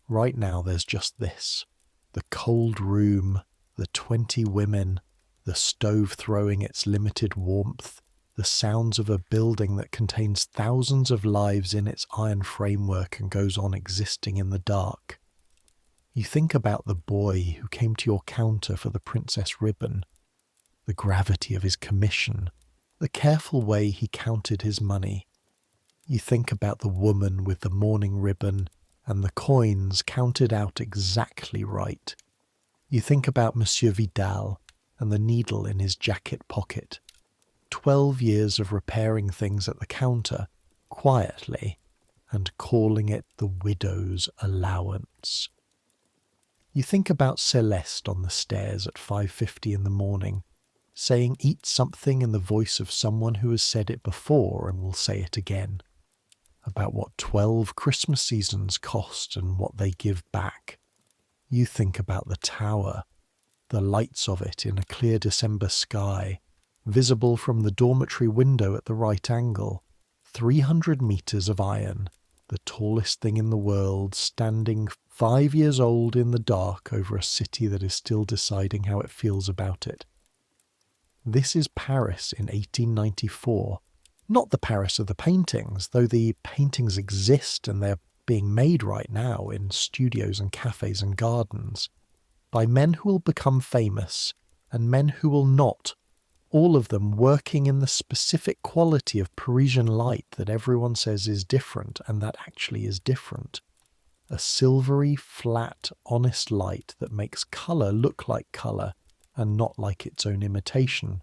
Right now there's just this. The cold room, the 20 women, the stove throwing its limited warmth, the sounds of a building that contains thousands of lives in its iron framework and goes on existing in the dark. You think about the boy who came to your counter for the princess ribbon, the gravity of his commission, the careful way he counted his money. You think about the woman with the mourning ribbon and the coins counted out exactly right. You think about Monsieur Vidal and the needle in his jacket pocket. 12 years of repairing things at the counter, quietly, and calling it the widow's allowance. You think about Celeste on the stairs at 5:50 in the morning, saying eat something in the voice of someone who has said it before and will say it again, about what 12 Christmas seasons cost and what they give back. You think about the tower, the lights of it in a clear December sky, visible from the dormitory window at the right angle, 300 meters of iron, the tallest thing in the world, standing 5 years old in the dark over a city that is still deciding how it feels about it. This is Paris in 1894. Not the Paris of the paintings, though the paintings exist and they're being made right now in studios and cafes and gardens, by men who will become famous and men who will not, all of them working in the specific quality of Parisian light that everyone says is different and that actually is different. A silvery, flat, honest light that makes colour look like colour and not like its own imitation.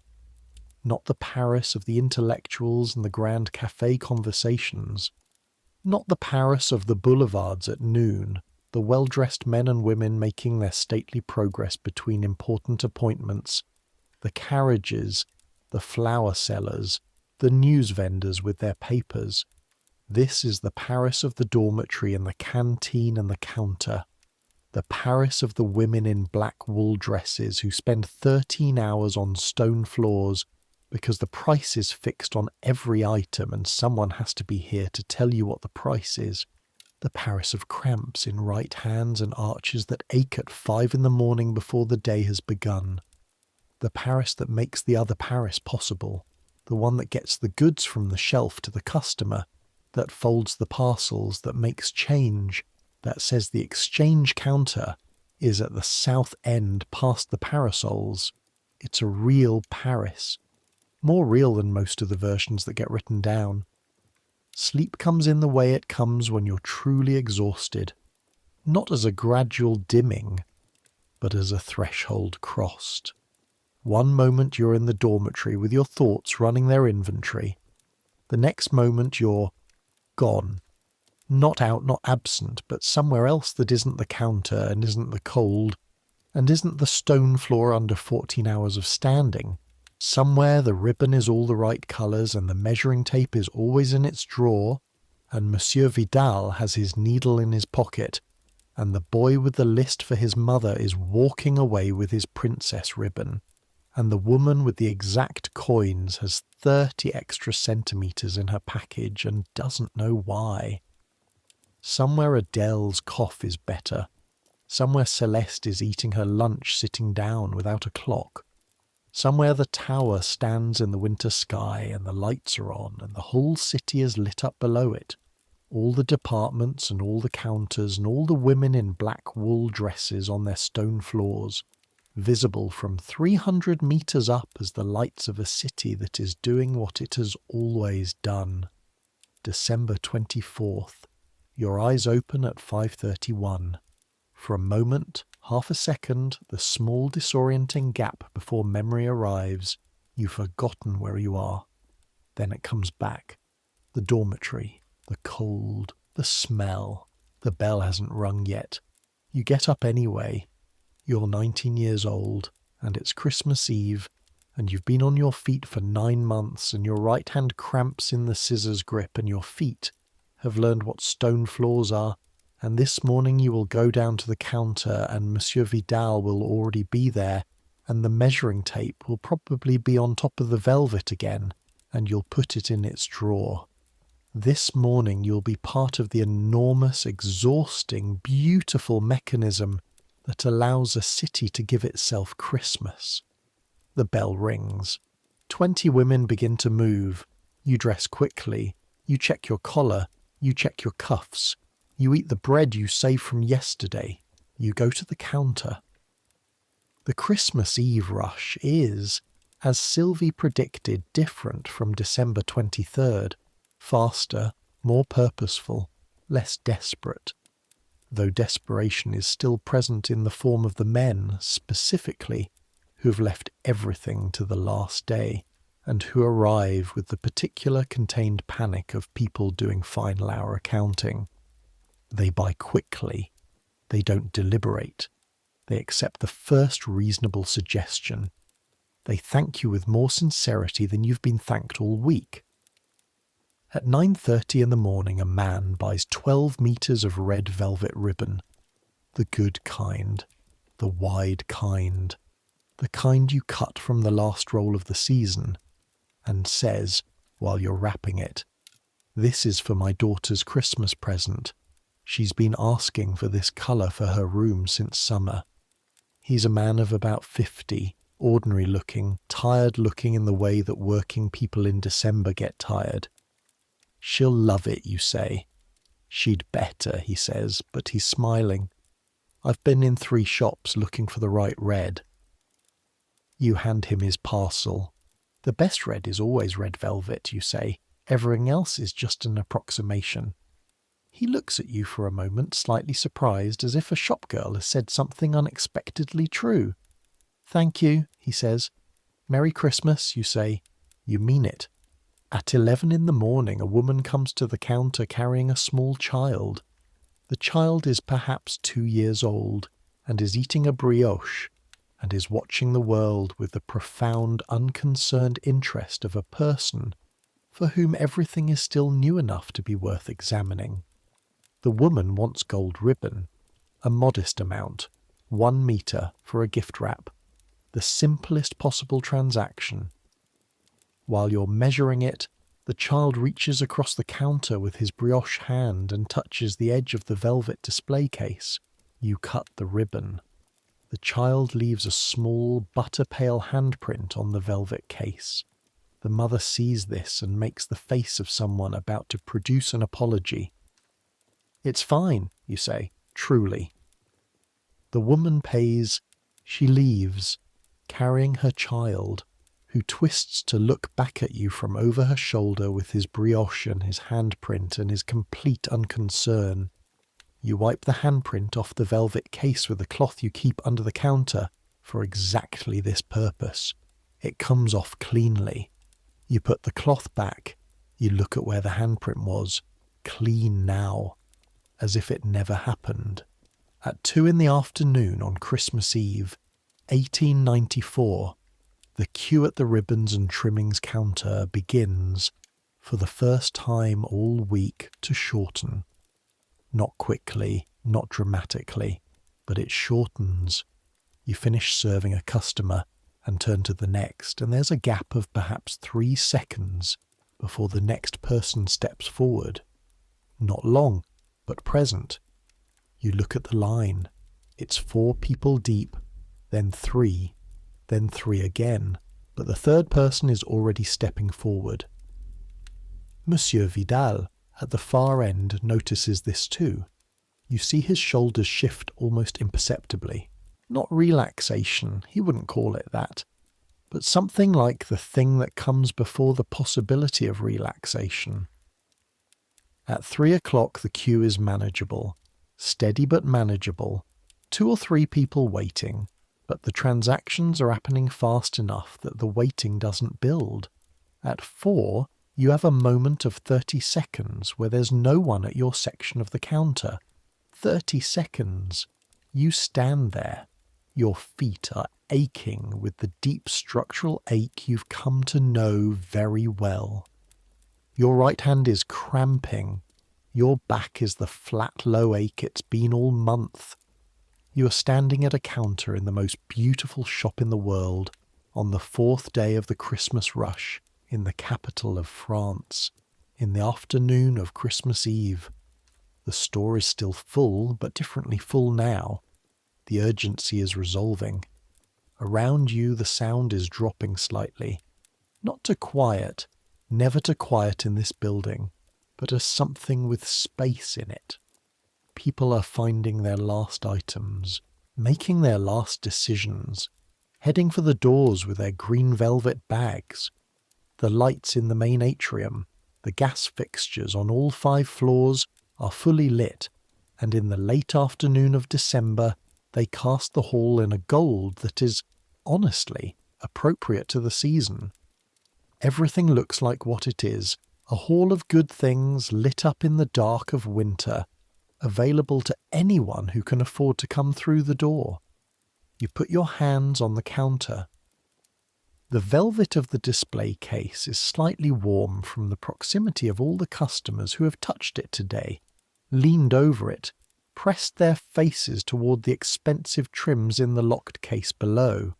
Not the Paris of the intellectuals and the grand café conversations. Not the Paris of the boulevards at noon, the well-dressed men and women making their stately progress between important appointments, the carriages, the flower sellers, the news vendors with their papers. This is the Paris of the dormitory and the canteen and the counter. The Paris of the women in black wool dresses who spend 13 hours on stone floors because the price is fixed on every item and someone has to be here to tell you what the price is. The Paris of cramps in right hands and arches that ache at 5 in the morning before the day has begun. The Paris that makes the other Paris possible, the one that gets the goods from the shelf to the customer, that folds the parcels, that makes change, that says the exchange counter is at the south end past the parasols. It's a real Paris. More real than most of the versions that get written down. Sleep comes in the way it comes when you're truly exhausted, not as a gradual dimming, but as a threshold crossed. One moment you're in the dormitory with your thoughts running their inventory. The next moment you're gone. Not out, not absent, but somewhere else that isn't the counter and isn't the cold and isn't the stone floor under 14 hours of standing. Somewhere the ribbon is all the right colours and the measuring tape is always in its drawer, and Monsieur Vidal has his needle in his pocket, and the boy with the list for his mother is walking away with his princess ribbon, and the woman with the exact coins has 30 extra centimetres in her package and doesn't know why. Somewhere Adele's cough is better. Somewhere Celeste is eating her lunch sitting down without a clock. Somewhere the tower stands in the winter sky and the lights are on and the whole city is lit up below it. All the departments and all the counters and all the women in black wool dresses on their stone floors, visible from 300 meters up as the lights of a city that is doing what it has always done. December 24th. Your eyes open at 5:31. For a moment, half a second, the small disorienting gap before memory arrives, you've forgotten where you are. Then it comes back. The dormitory, the cold, the smell. The bell hasn't rung yet. You get up anyway. You're 19 years old, and it's Christmas Eve, and you've been on your feet for 9 months, and your right hand cramps in the scissors grip, and your feet have learned what stone floors are, and this morning you will go down to the counter and Monsieur Vidal will already be there, and the measuring tape will probably be on top of the velvet again, and you'll put it in its drawer. This morning you'll be part of the enormous, exhausting, beautiful mechanism that allows a city to give itself Christmas. The bell rings. 20 women begin to move. You dress quickly. You check your collar. You check your cuffs. You eat the bread you saved from yesterday. You go to the counter. The Christmas Eve rush is, as Sylvie predicted, different from December 23rd. Faster, more purposeful, less desperate. Though desperation is still present in the form of the men, specifically, who've left everything to the last day. and who arrive with the particular contained panic of people doing final hour accounting. They buy quickly. They don't deliberate. They accept the first reasonable suggestion. They thank you with more sincerity than you've been thanked all week. At 9:30 in the morning, a man buys 12 meters of red velvet ribbon. The good kind, the wide kind, the kind you cut from the last roll of the season, and says, while you're wrapping it, "This is for my daughter's Christmas present. She's been asking for this colour for her room since summer." He's a man of about 50, ordinary looking, tired looking in the way that working people in December get tired. "She'll love it," you say. "She'd better," he says, but he's smiling. "I've been in 3 shops looking for the right red." You hand him his parcel. "The best red is always red velvet," you say. "Everything else is just an approximation." He looks at you for a moment, slightly surprised, as if a shopgirl has said something unexpectedly true. "Thank you," he says. "Merry Christmas," you say. You mean it. At 11 in the morning, a woman comes to the counter carrying a small child. The child is perhaps 2 years old, and is eating a brioche, and is watching the world with the profound, unconcerned interest of a person for whom everything is still new enough to be worth examining. The woman wants gold ribbon, a modest amount, 1 meter, for a gift wrap, the simplest possible transaction. While you're measuring it, the child reaches across the counter with his brioche hand and touches the edge of the velvet display case. You cut the ribbon. The child leaves a small, butter-pale handprint on the velvet case. The mother sees this and makes the face of someone about to produce an apology. "It's fine," you say, "truly." The woman pays. She leaves, carrying her child, who twists to look back at you from over her shoulder with his brioche and his handprint and his complete unconcern. You wipe the handprint off the velvet case with a cloth you keep under the counter for exactly this purpose. It comes off cleanly. You put the cloth back. You look at where the handprint was, clean now, as if it never happened. At 2 in the afternoon on Christmas Eve, 1894, the queue at the ribbons and trimmings counter begins, for the first time all week, to shorten. Not quickly, not dramatically, but it shortens. You finish serving a customer and turn to the next, and there's a gap of perhaps 3 seconds before the next person steps forward. Not long, but present. You look at the line. It's 4 people deep, then 3 again, but the third person is already stepping forward. Monsieur Vidal, at the far end, notices this too. You see his shoulders shift almost imperceptibly. Not relaxation, he wouldn't call it that, but something like the thing that comes before the possibility of relaxation. At 3 o'clock the queue is manageable, steady but manageable, 2 or 3 people waiting, but the transactions are happening fast enough that the waiting doesn't build. At 4, you have a moment of 30 seconds where there's no one at your section of the counter. 30 seconds. You stand there. Your feet are aching with the deep structural ache you've come to know very well. Your right hand is cramping. Your back is the flat, low ache it's been all month. You are standing at a counter in the most beautiful shop in the world on the 4th day of the Christmas rush in the capital of France, in the afternoon of Christmas Eve. The store is still full, but differently full now. The urgency is resolving. Around you the sound is dropping slightly. Not to quiet, never to quiet in this building, but as something with space in it. People are finding their last items, making their last decisions, heading for the doors with their green velvet bags. The lights in the main atrium, the gas fixtures on all 5 floors are fully lit, and in the late afternoon of December they cast the hall in a gold that is, honestly, appropriate to the season. Everything looks like what it is, a hall of good things lit up in the dark of winter, available to anyone who can afford to come through the door. You put your hands on the counter. The velvet of the display case is slightly warm from the proximity of all the customers who have touched it today, leaned over it, pressed their faces toward the expensive trims in the locked case below.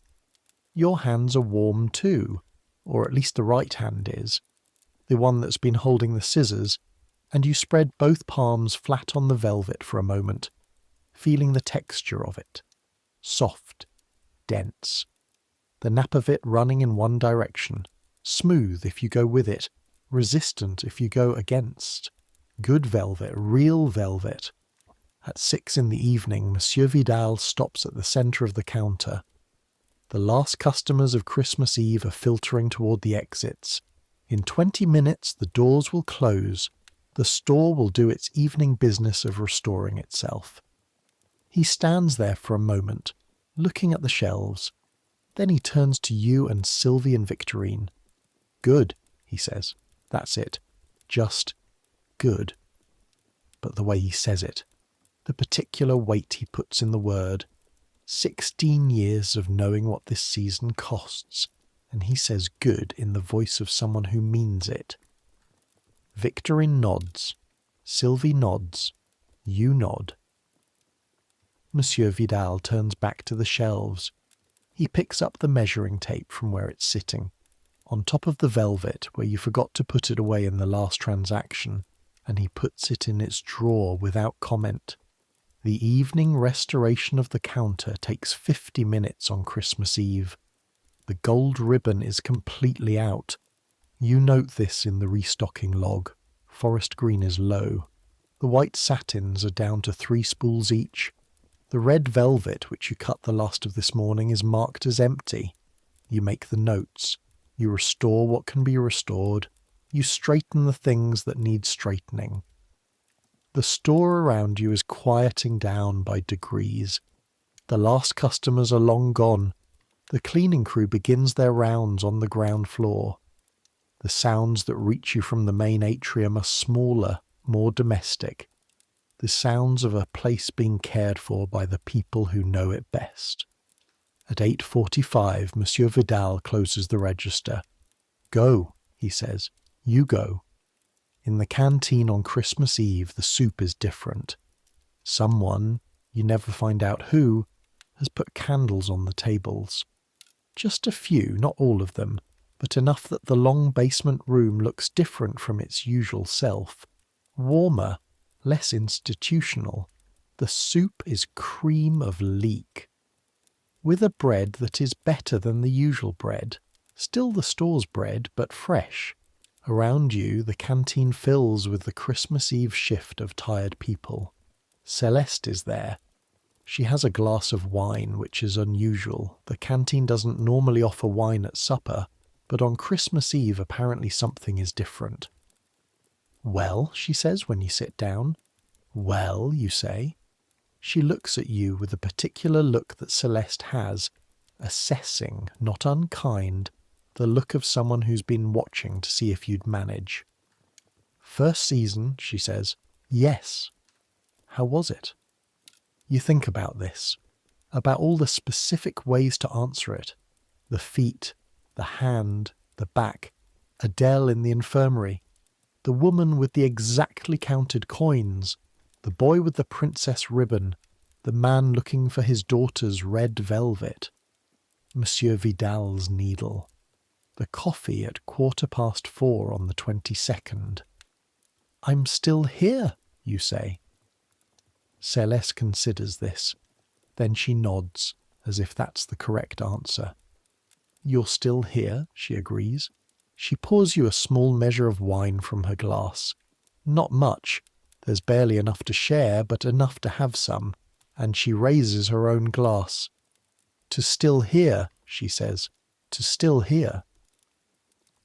Your hands are warm too, or at least the right hand is, the one that's been holding the scissors, and you spread both palms flat on the velvet for a moment, feeling the texture of it. Soft, dense. The nap of it running in one direction, smooth if you go with it, resistant if you go against. Good velvet, real velvet. At 6 p.m, Monsieur Vidal stops at the centre of the counter. The last customers of Christmas Eve are filtering toward the exits. In 20 minutes the doors will close. The store will do its evening business of restoring itself. He stands there for a moment, looking at the shelves. Then he turns to you and Sylvie and Victorine. Good, he says. That's it. Just good. But the way he says it, the particular weight he puts in the word. 16 years of knowing what this season costs, and he says good in the voice of someone who means it. Victorine nods. Sylvie nods. You nod. Monsieur Vidal turns back to the shelves. He picks up the measuring tape from where it's sitting, on top of the velvet where you forgot to put it away in the last transaction, and he puts it in its drawer without comment. The evening restoration of the counter takes 50 minutes on Christmas Eve. The gold ribbon is completely out. You note this in the restocking log. Forest green is low. The white satins are down to 3 spools each. The red velvet, which you cut the last of this morning, is marked as empty. You make the notes. You restore what can be restored. You straighten the things that need straightening. The store around you is quieting down by degrees. The last customers are long gone. The cleaning crew begins their rounds on the ground floor. The sounds that reach you from the main atrium are smaller, more domestic. The sounds of a place being cared for by the people who know it best. At 8:45, Monsieur Vidal closes the register. Go, he says. You go. In the canteen on Christmas Eve, the soup is different. Someone, you never find out who, has put candles on the tables. Just a few, not all of them, but enough that the long basement room looks different from its usual self. Warmer, less institutional. The soup is cream of leek. With a bread that is better than the usual bread. Still the store's bread, but fresh. Around you, the canteen fills with the Christmas Eve shift of tired people. Celeste is there. She has a glass of wine, which is unusual. The canteen doesn't normally offer wine at supper, but on Christmas Eve apparently something is different. Well, she says when you sit down. Well, you say. She looks at you with a particular look that Celeste has, assessing, not unkind, the look of someone who's been watching to see if you'd manage. First season, she says. Yes. How was it? You think about this, about all the specific ways to answer it. The feet, the hand, the back, Adele in the infirmary, the woman with the exactly counted coins, the boy with the princess ribbon, the man looking for his daughter's red velvet, Monsieur Vidal's needle, the coffee at 4:15 on the 22nd. I'm still here, you say. Celeste considers this. Then she nods, as if that's the correct answer. You're still here, she agrees. She pours you a small measure of wine from her glass. Not much. There's barely enough to share, but enough to have some. And she raises her own glass. To still here, she says. To still here.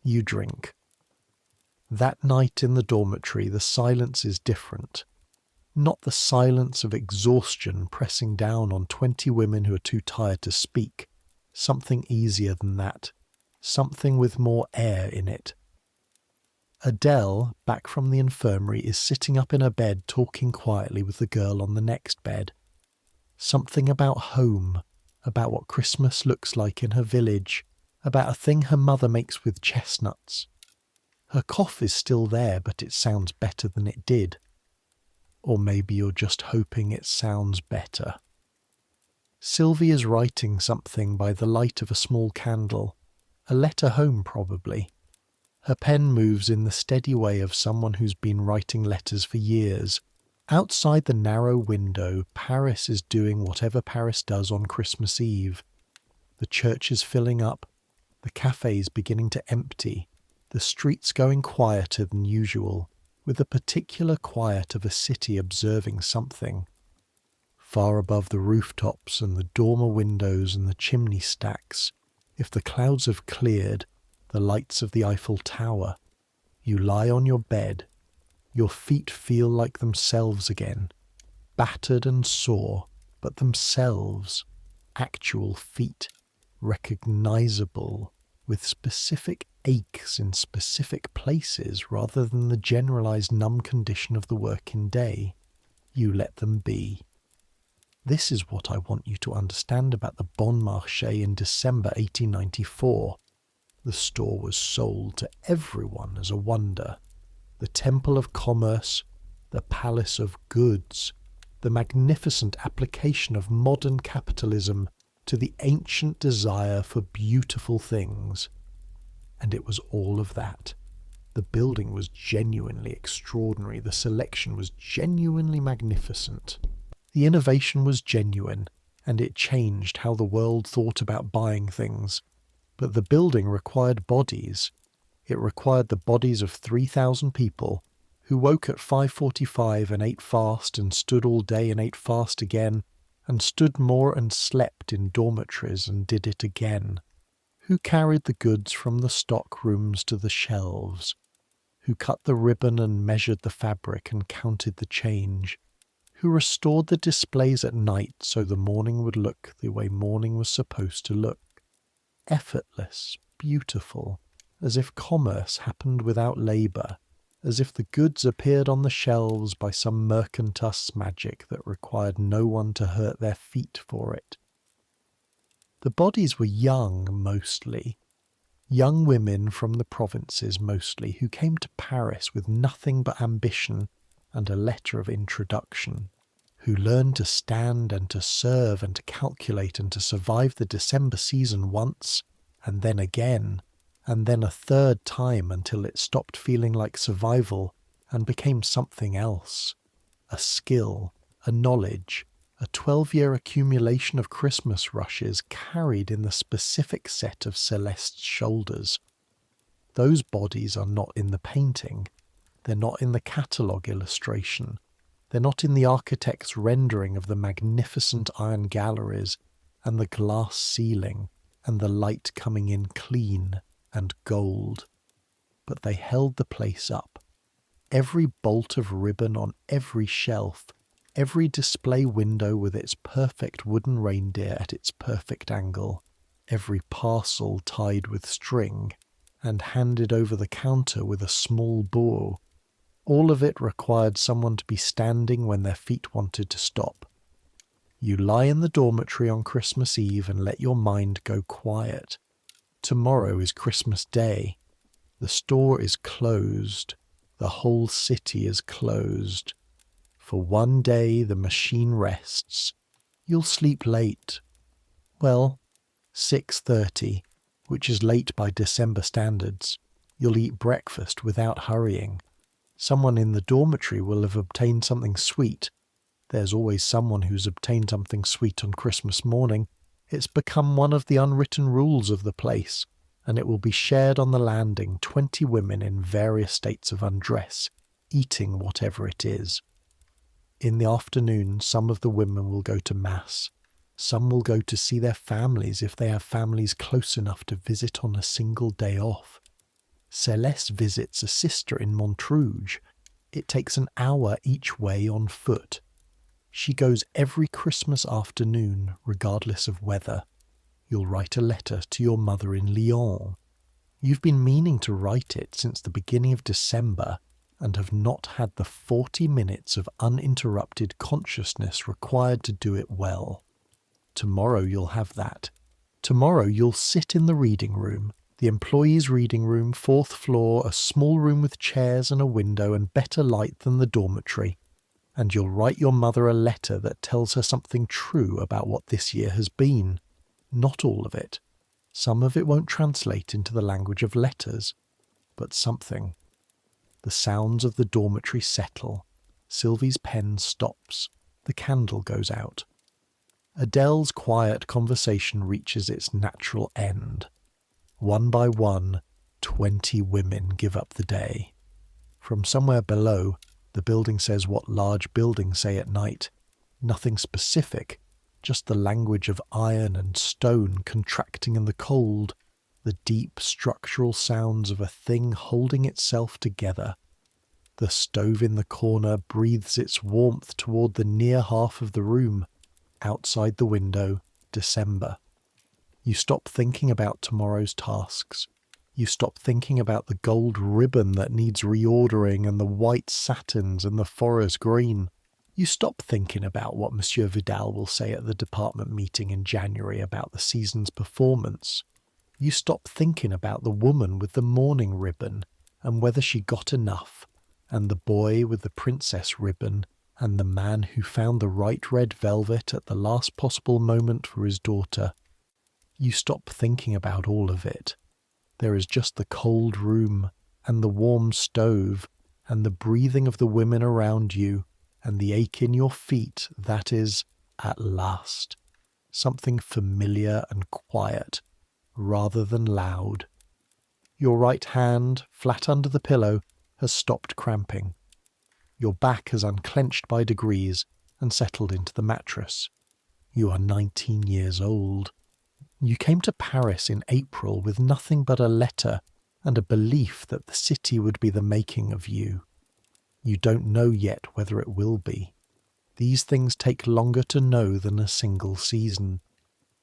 You drink. That night in the dormitory, the silence is different. Not the silence of exhaustion pressing down on 20 women who are too tired to speak. Something easier than that. something with more air in it. Adele, back from the infirmary, is sitting up in her bed talking quietly with the girl on the next bed. Something about home, about what Christmas looks like in her village, about a thing her mother makes with chestnuts. Her cough is still there, but it sounds better than it did. Or maybe you're just hoping it sounds better. Sylvie is writing something by the light of a small candle, a letter home probably. Her pen moves in the steady way of someone who's been writing letters for years. Outside the narrow window, Paris is doing whatever Paris does on Christmas Eve. The church is filling up, the cafes beginning to empty, the streets going quieter than usual, with the particular quiet of a city observing something. Far above the rooftops and the dormer windows and the chimney stacks, if the clouds have cleared, the lights of the Eiffel Tower, you lie on your bed. Your feet feel like themselves again, battered and sore, but themselves, actual feet, recognizable, with specific aches in specific places rather than the generalized numb condition of the working day. You let them be. This is what I want you to understand about the Bon Marché in December 1894. The store was sold to everyone as a wonder. The temple of commerce, the palace of goods, the magnificent application of modern capitalism to the ancient desire for beautiful things. And it was all of that. The building was genuinely extraordinary. The selection was genuinely magnificent. The innovation was genuine, and it changed how the world thought about buying things. But the building required bodies. It required the bodies of 3,000 people who woke at 5:45 and ate fast and stood all day and ate fast again and stood more and slept in dormitories and did it again, who carried the goods from the stockrooms to the shelves, who cut the ribbon and measured the fabric and counted the change, who restored the displays at night so the morning would look the way morning was supposed to look, effortless, beautiful, as if commerce happened without labour, as if the goods appeared on the shelves by some mercantus magic that required no one to hurt their feet for it. The bodies were young, mostly. Young women from the provinces, mostly, who came to Paris with nothing but ambition and a letter of introduction, who learned to stand and to serve and to calculate and to survive the December season once, and then again, and then a third time until it stopped feeling like survival and became something else. A skill, a knowledge, a 12-year accumulation of Christmas rushes carried in the specific set of Celeste's shoulders. Those bodies are not in the painting. They're not in the catalogue illustration. They're not in the architect's rendering of the magnificent iron galleries and the glass ceiling and the light coming in clean and gold. But they held the place up. Every bolt of ribbon on every shelf, every display window with its perfect wooden reindeer at its perfect angle, every parcel tied with string and handed over the counter with a small bow, all of it required someone to be standing when their feet wanted to stop. You lie in the dormitory on Christmas Eve and let your mind go quiet. Tomorrow is Christmas Day. The store is closed. The whole city is closed. For one day the machine rests. You'll sleep late. Well, 6:30, which is late by December standards. You'll eat breakfast without hurrying. Someone in the dormitory will have obtained something sweet. There's always someone who's obtained something sweet on Christmas morning. It's become one of the unwritten rules of the place, and it will be shared on the landing, 20 women in various states of undress, eating whatever it is. In the afternoon, some of the women will go to Mass. Some will go to see their families if they have families close enough to visit on a single day off. Celeste visits a sister in Montrouge. It takes an hour each way on foot. She goes every Christmas afternoon, regardless of weather. You'll write a letter to your mother in Lyon. You've been meaning to write it since the beginning of December and have not had the 40 minutes of uninterrupted consciousness required to do it well. Tomorrow you'll have that. Tomorrow you'll sit in the reading room, the employees' reading room, 4th floor, a small room with chairs and a window and better light than the dormitory, and you'll write your mother a letter that tells her something true about what this year has been. Not all of it. Some of it won't translate into the language of letters, but something. The sounds of the dormitory settle. Sylvie's pen stops. The candle goes out. Adele's quiet conversation reaches its natural end. One by one, 20 women give up the day. From somewhere below, the building says what large buildings say at night. Nothing specific, just the language of iron and stone contracting in the cold, the deep structural sounds of a thing holding itself together. The stove in the corner breathes its warmth toward the near half of the room. Outside the window, December. You stop thinking about tomorrow's tasks. You stop thinking about the gold ribbon that needs reordering and the white satins and the forest green. You stop thinking about what Monsieur Vidal will say at the department meeting in January about the season's performance. You stop thinking about the woman with the mourning ribbon and whether she got enough, and the boy with the princess ribbon, and the man who found the right red velvet at the last possible moment for his daughter. You stop thinking about all of it. There is just the cold room, and the warm stove, and the breathing of the women around you, and the ache in your feet that is, at last, something familiar and quiet, rather than loud. Your right hand, flat under the pillow, has stopped cramping. Your back has unclenched by degrees and settled into the mattress. You are 19 years old. You came to Paris in April with nothing but a letter and a belief that the city would be the making of you. You don't know yet whether it will be. These things take longer to know than a single season.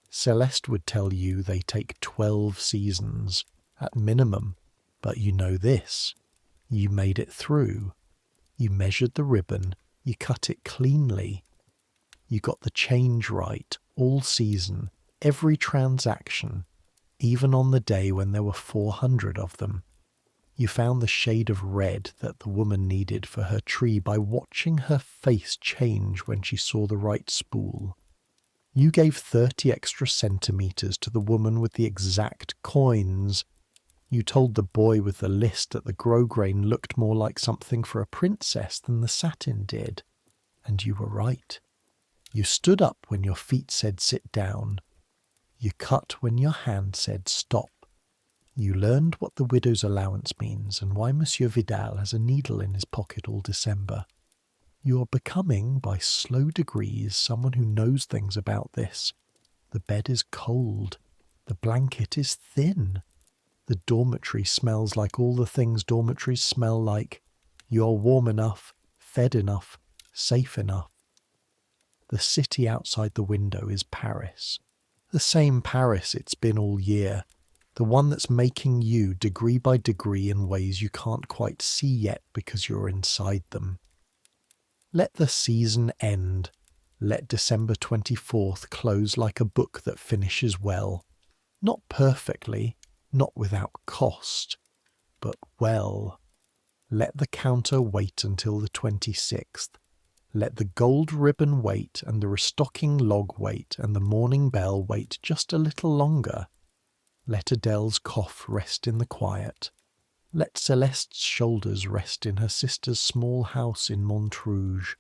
Celeste would tell you they take 12 seasons, at minimum, but you know this. You made it through. You measured the ribbon, you cut it cleanly. You got the change right, all season, every transaction, even on the day when there were 400 of them. You found the shade of red that the woman needed for her tree by watching her face change when she saw the right spool. You gave 30 extra centimetres to the woman with the exact coins. You told the boy with the list that the grosgrain looked more like something for a princess than the satin did. And you were right. You stood up when your feet said sit down. You cut when your hand said stop. You learned what the widow's allowance means and why Monsieur Vidal has a needle in his pocket all December. You are becoming, by slow degrees, someone who knows things about this. The bed is cold. The blanket is thin. The dormitory smells like all the things dormitories smell like. You are warm enough, fed enough, safe enough. The city outside the window is Paris. The same Paris it's been all year. The one that's making you degree by degree in ways you can't quite see yet because you're inside them. Let the season end. Let December 24th close like a book that finishes well. Not perfectly, not without cost, but well. Let the counter wait until the 26th. Let the gold ribbon wait, and the restocking log wait, and the morning bell wait just a little longer. Let Adele's cough rest in the quiet. Let Celeste's shoulders rest in her sister's small house in Montrouge.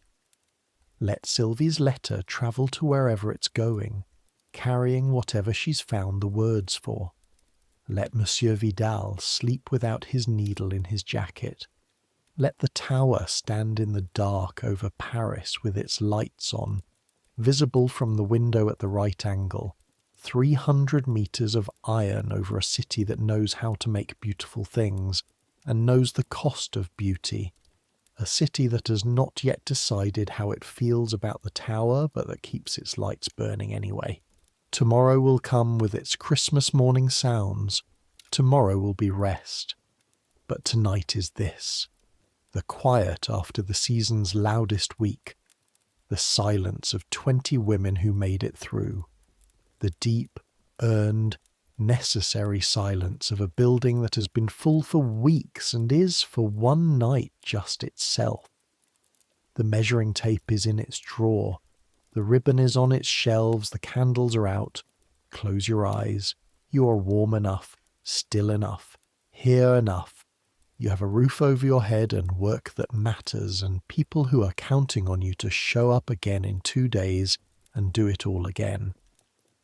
Let Sylvie's letter travel to wherever it's going, carrying whatever she's found the words for. Let Monsieur Vidal sleep without his needle in his jacket. Let the tower stand in the dark over Paris with its lights on, visible from the window at the right angle, 300 meters of iron over a city that knows how to make beautiful things and knows the cost of beauty, a city that has not yet decided how it feels about the tower but that keeps its lights burning anyway. Tomorrow will come with its Christmas morning sounds, Tomorrow will be rest. But tonight is this. The quiet after the season's loudest week. The silence of 20 women who made it through. The deep, earned, necessary silence of a building that has been full for weeks and is for one night just itself. The measuring tape is in its drawer. The ribbon is on its shelves. The candles are out. Close your eyes. You are warm enough, still enough, here enough. You have a roof over your head and work that matters and people who are counting on you to show up again in 2 days and do it all again.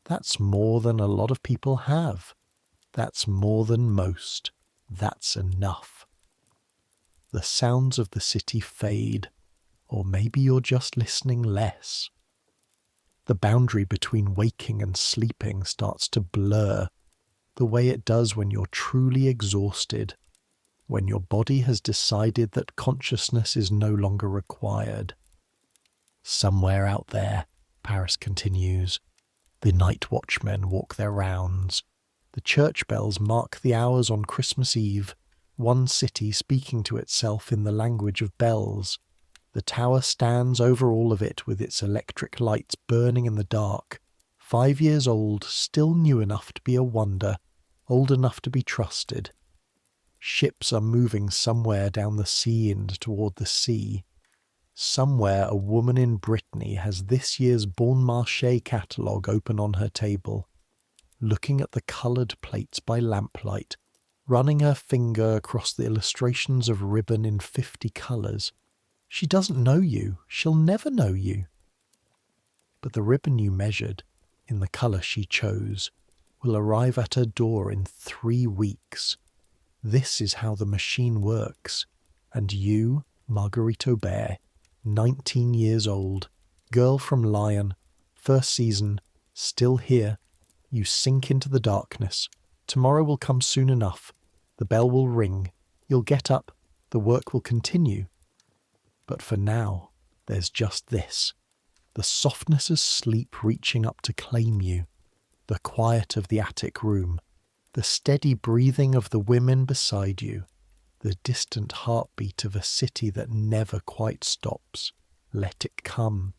That's more than a lot of people have. That's more than most. That's enough. The sounds of the city fade, or maybe you're just listening less. The boundary between waking and sleeping starts to blur, the way it does when you're truly exhausted, when your body has decided that consciousness is no longer required. Somewhere out there, Paris continues, the night watchmen walk their rounds. The church bells mark the hours on Christmas Eve, one city speaking to itself in the language of bells. The tower stands over all of it with its electric lights burning in the dark. 5 years old, still new enough to be a wonder, old enough to be trusted. Ships are moving somewhere down the sea and toward the sea. Somewhere a woman in Brittany has this year's Bon Marché catalogue open on her table, looking at the coloured plates by lamplight, running her finger across the illustrations of ribbon in 50 colours. She doesn't know you. She'll never know you. But the ribbon you measured, in the colour she chose, will arrive at her door in 3 weeks. This is how the machine works. And you, Marguerite Aubert, 19 years old, girl from Lyon, first season, still here, you sink into the darkness. Tomorrow will come soon enough. The bell will ring. You'll get up. The work will continue. But for now, there's just this. The softness of sleep reaching up to claim you. The quiet of the attic room. The steady breathing of the women beside you. The distant heartbeat of a city that never quite stops. Let it come.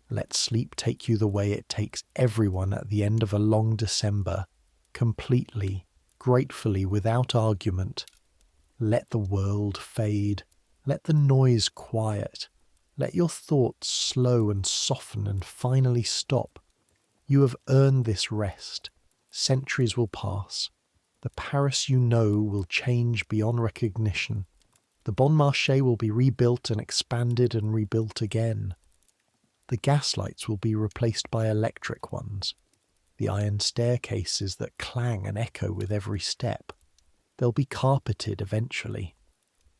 Let sleep take you the way it takes everyone at the end of a long December. Completely, gratefully, without argument. Let the world fade. Let the noise quiet. Let your thoughts slow and soften and finally stop. You have earned this rest. Centuries will pass. The Paris you know will change beyond recognition. The Bon Marché will be rebuilt and expanded and rebuilt again. The gaslights will be replaced by electric ones. The iron staircases that clang and echo with every step. They'll be carpeted eventually.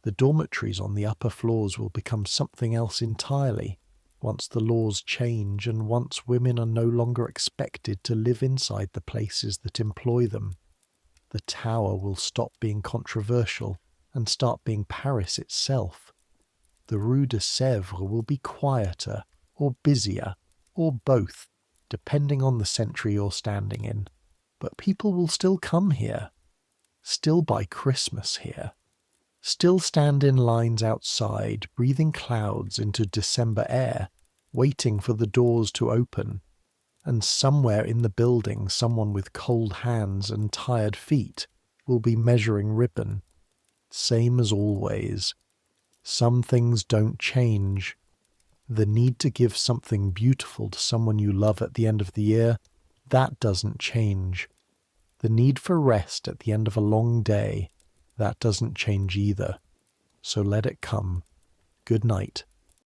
The dormitories on the upper floors will become something else entirely, once the laws change and once women are no longer expected to live inside the places that employ them. The tower will stop being controversial and start being Paris itself. The Rue de Sèvres will be quieter, or busier, or both, depending on the century you're standing in. But people will still come here, still buy Christmas here. Still stand in lines outside, breathing clouds into December air, waiting for the doors to open. And somewhere in the building, someone with cold hands and tired feet will be measuring ribbon. Same as always. Some things don't change. The need to give something beautiful to someone you love at the end of the year, that doesn't change. The need for rest at the end of a long day, that doesn't change either. So let it come. Good night.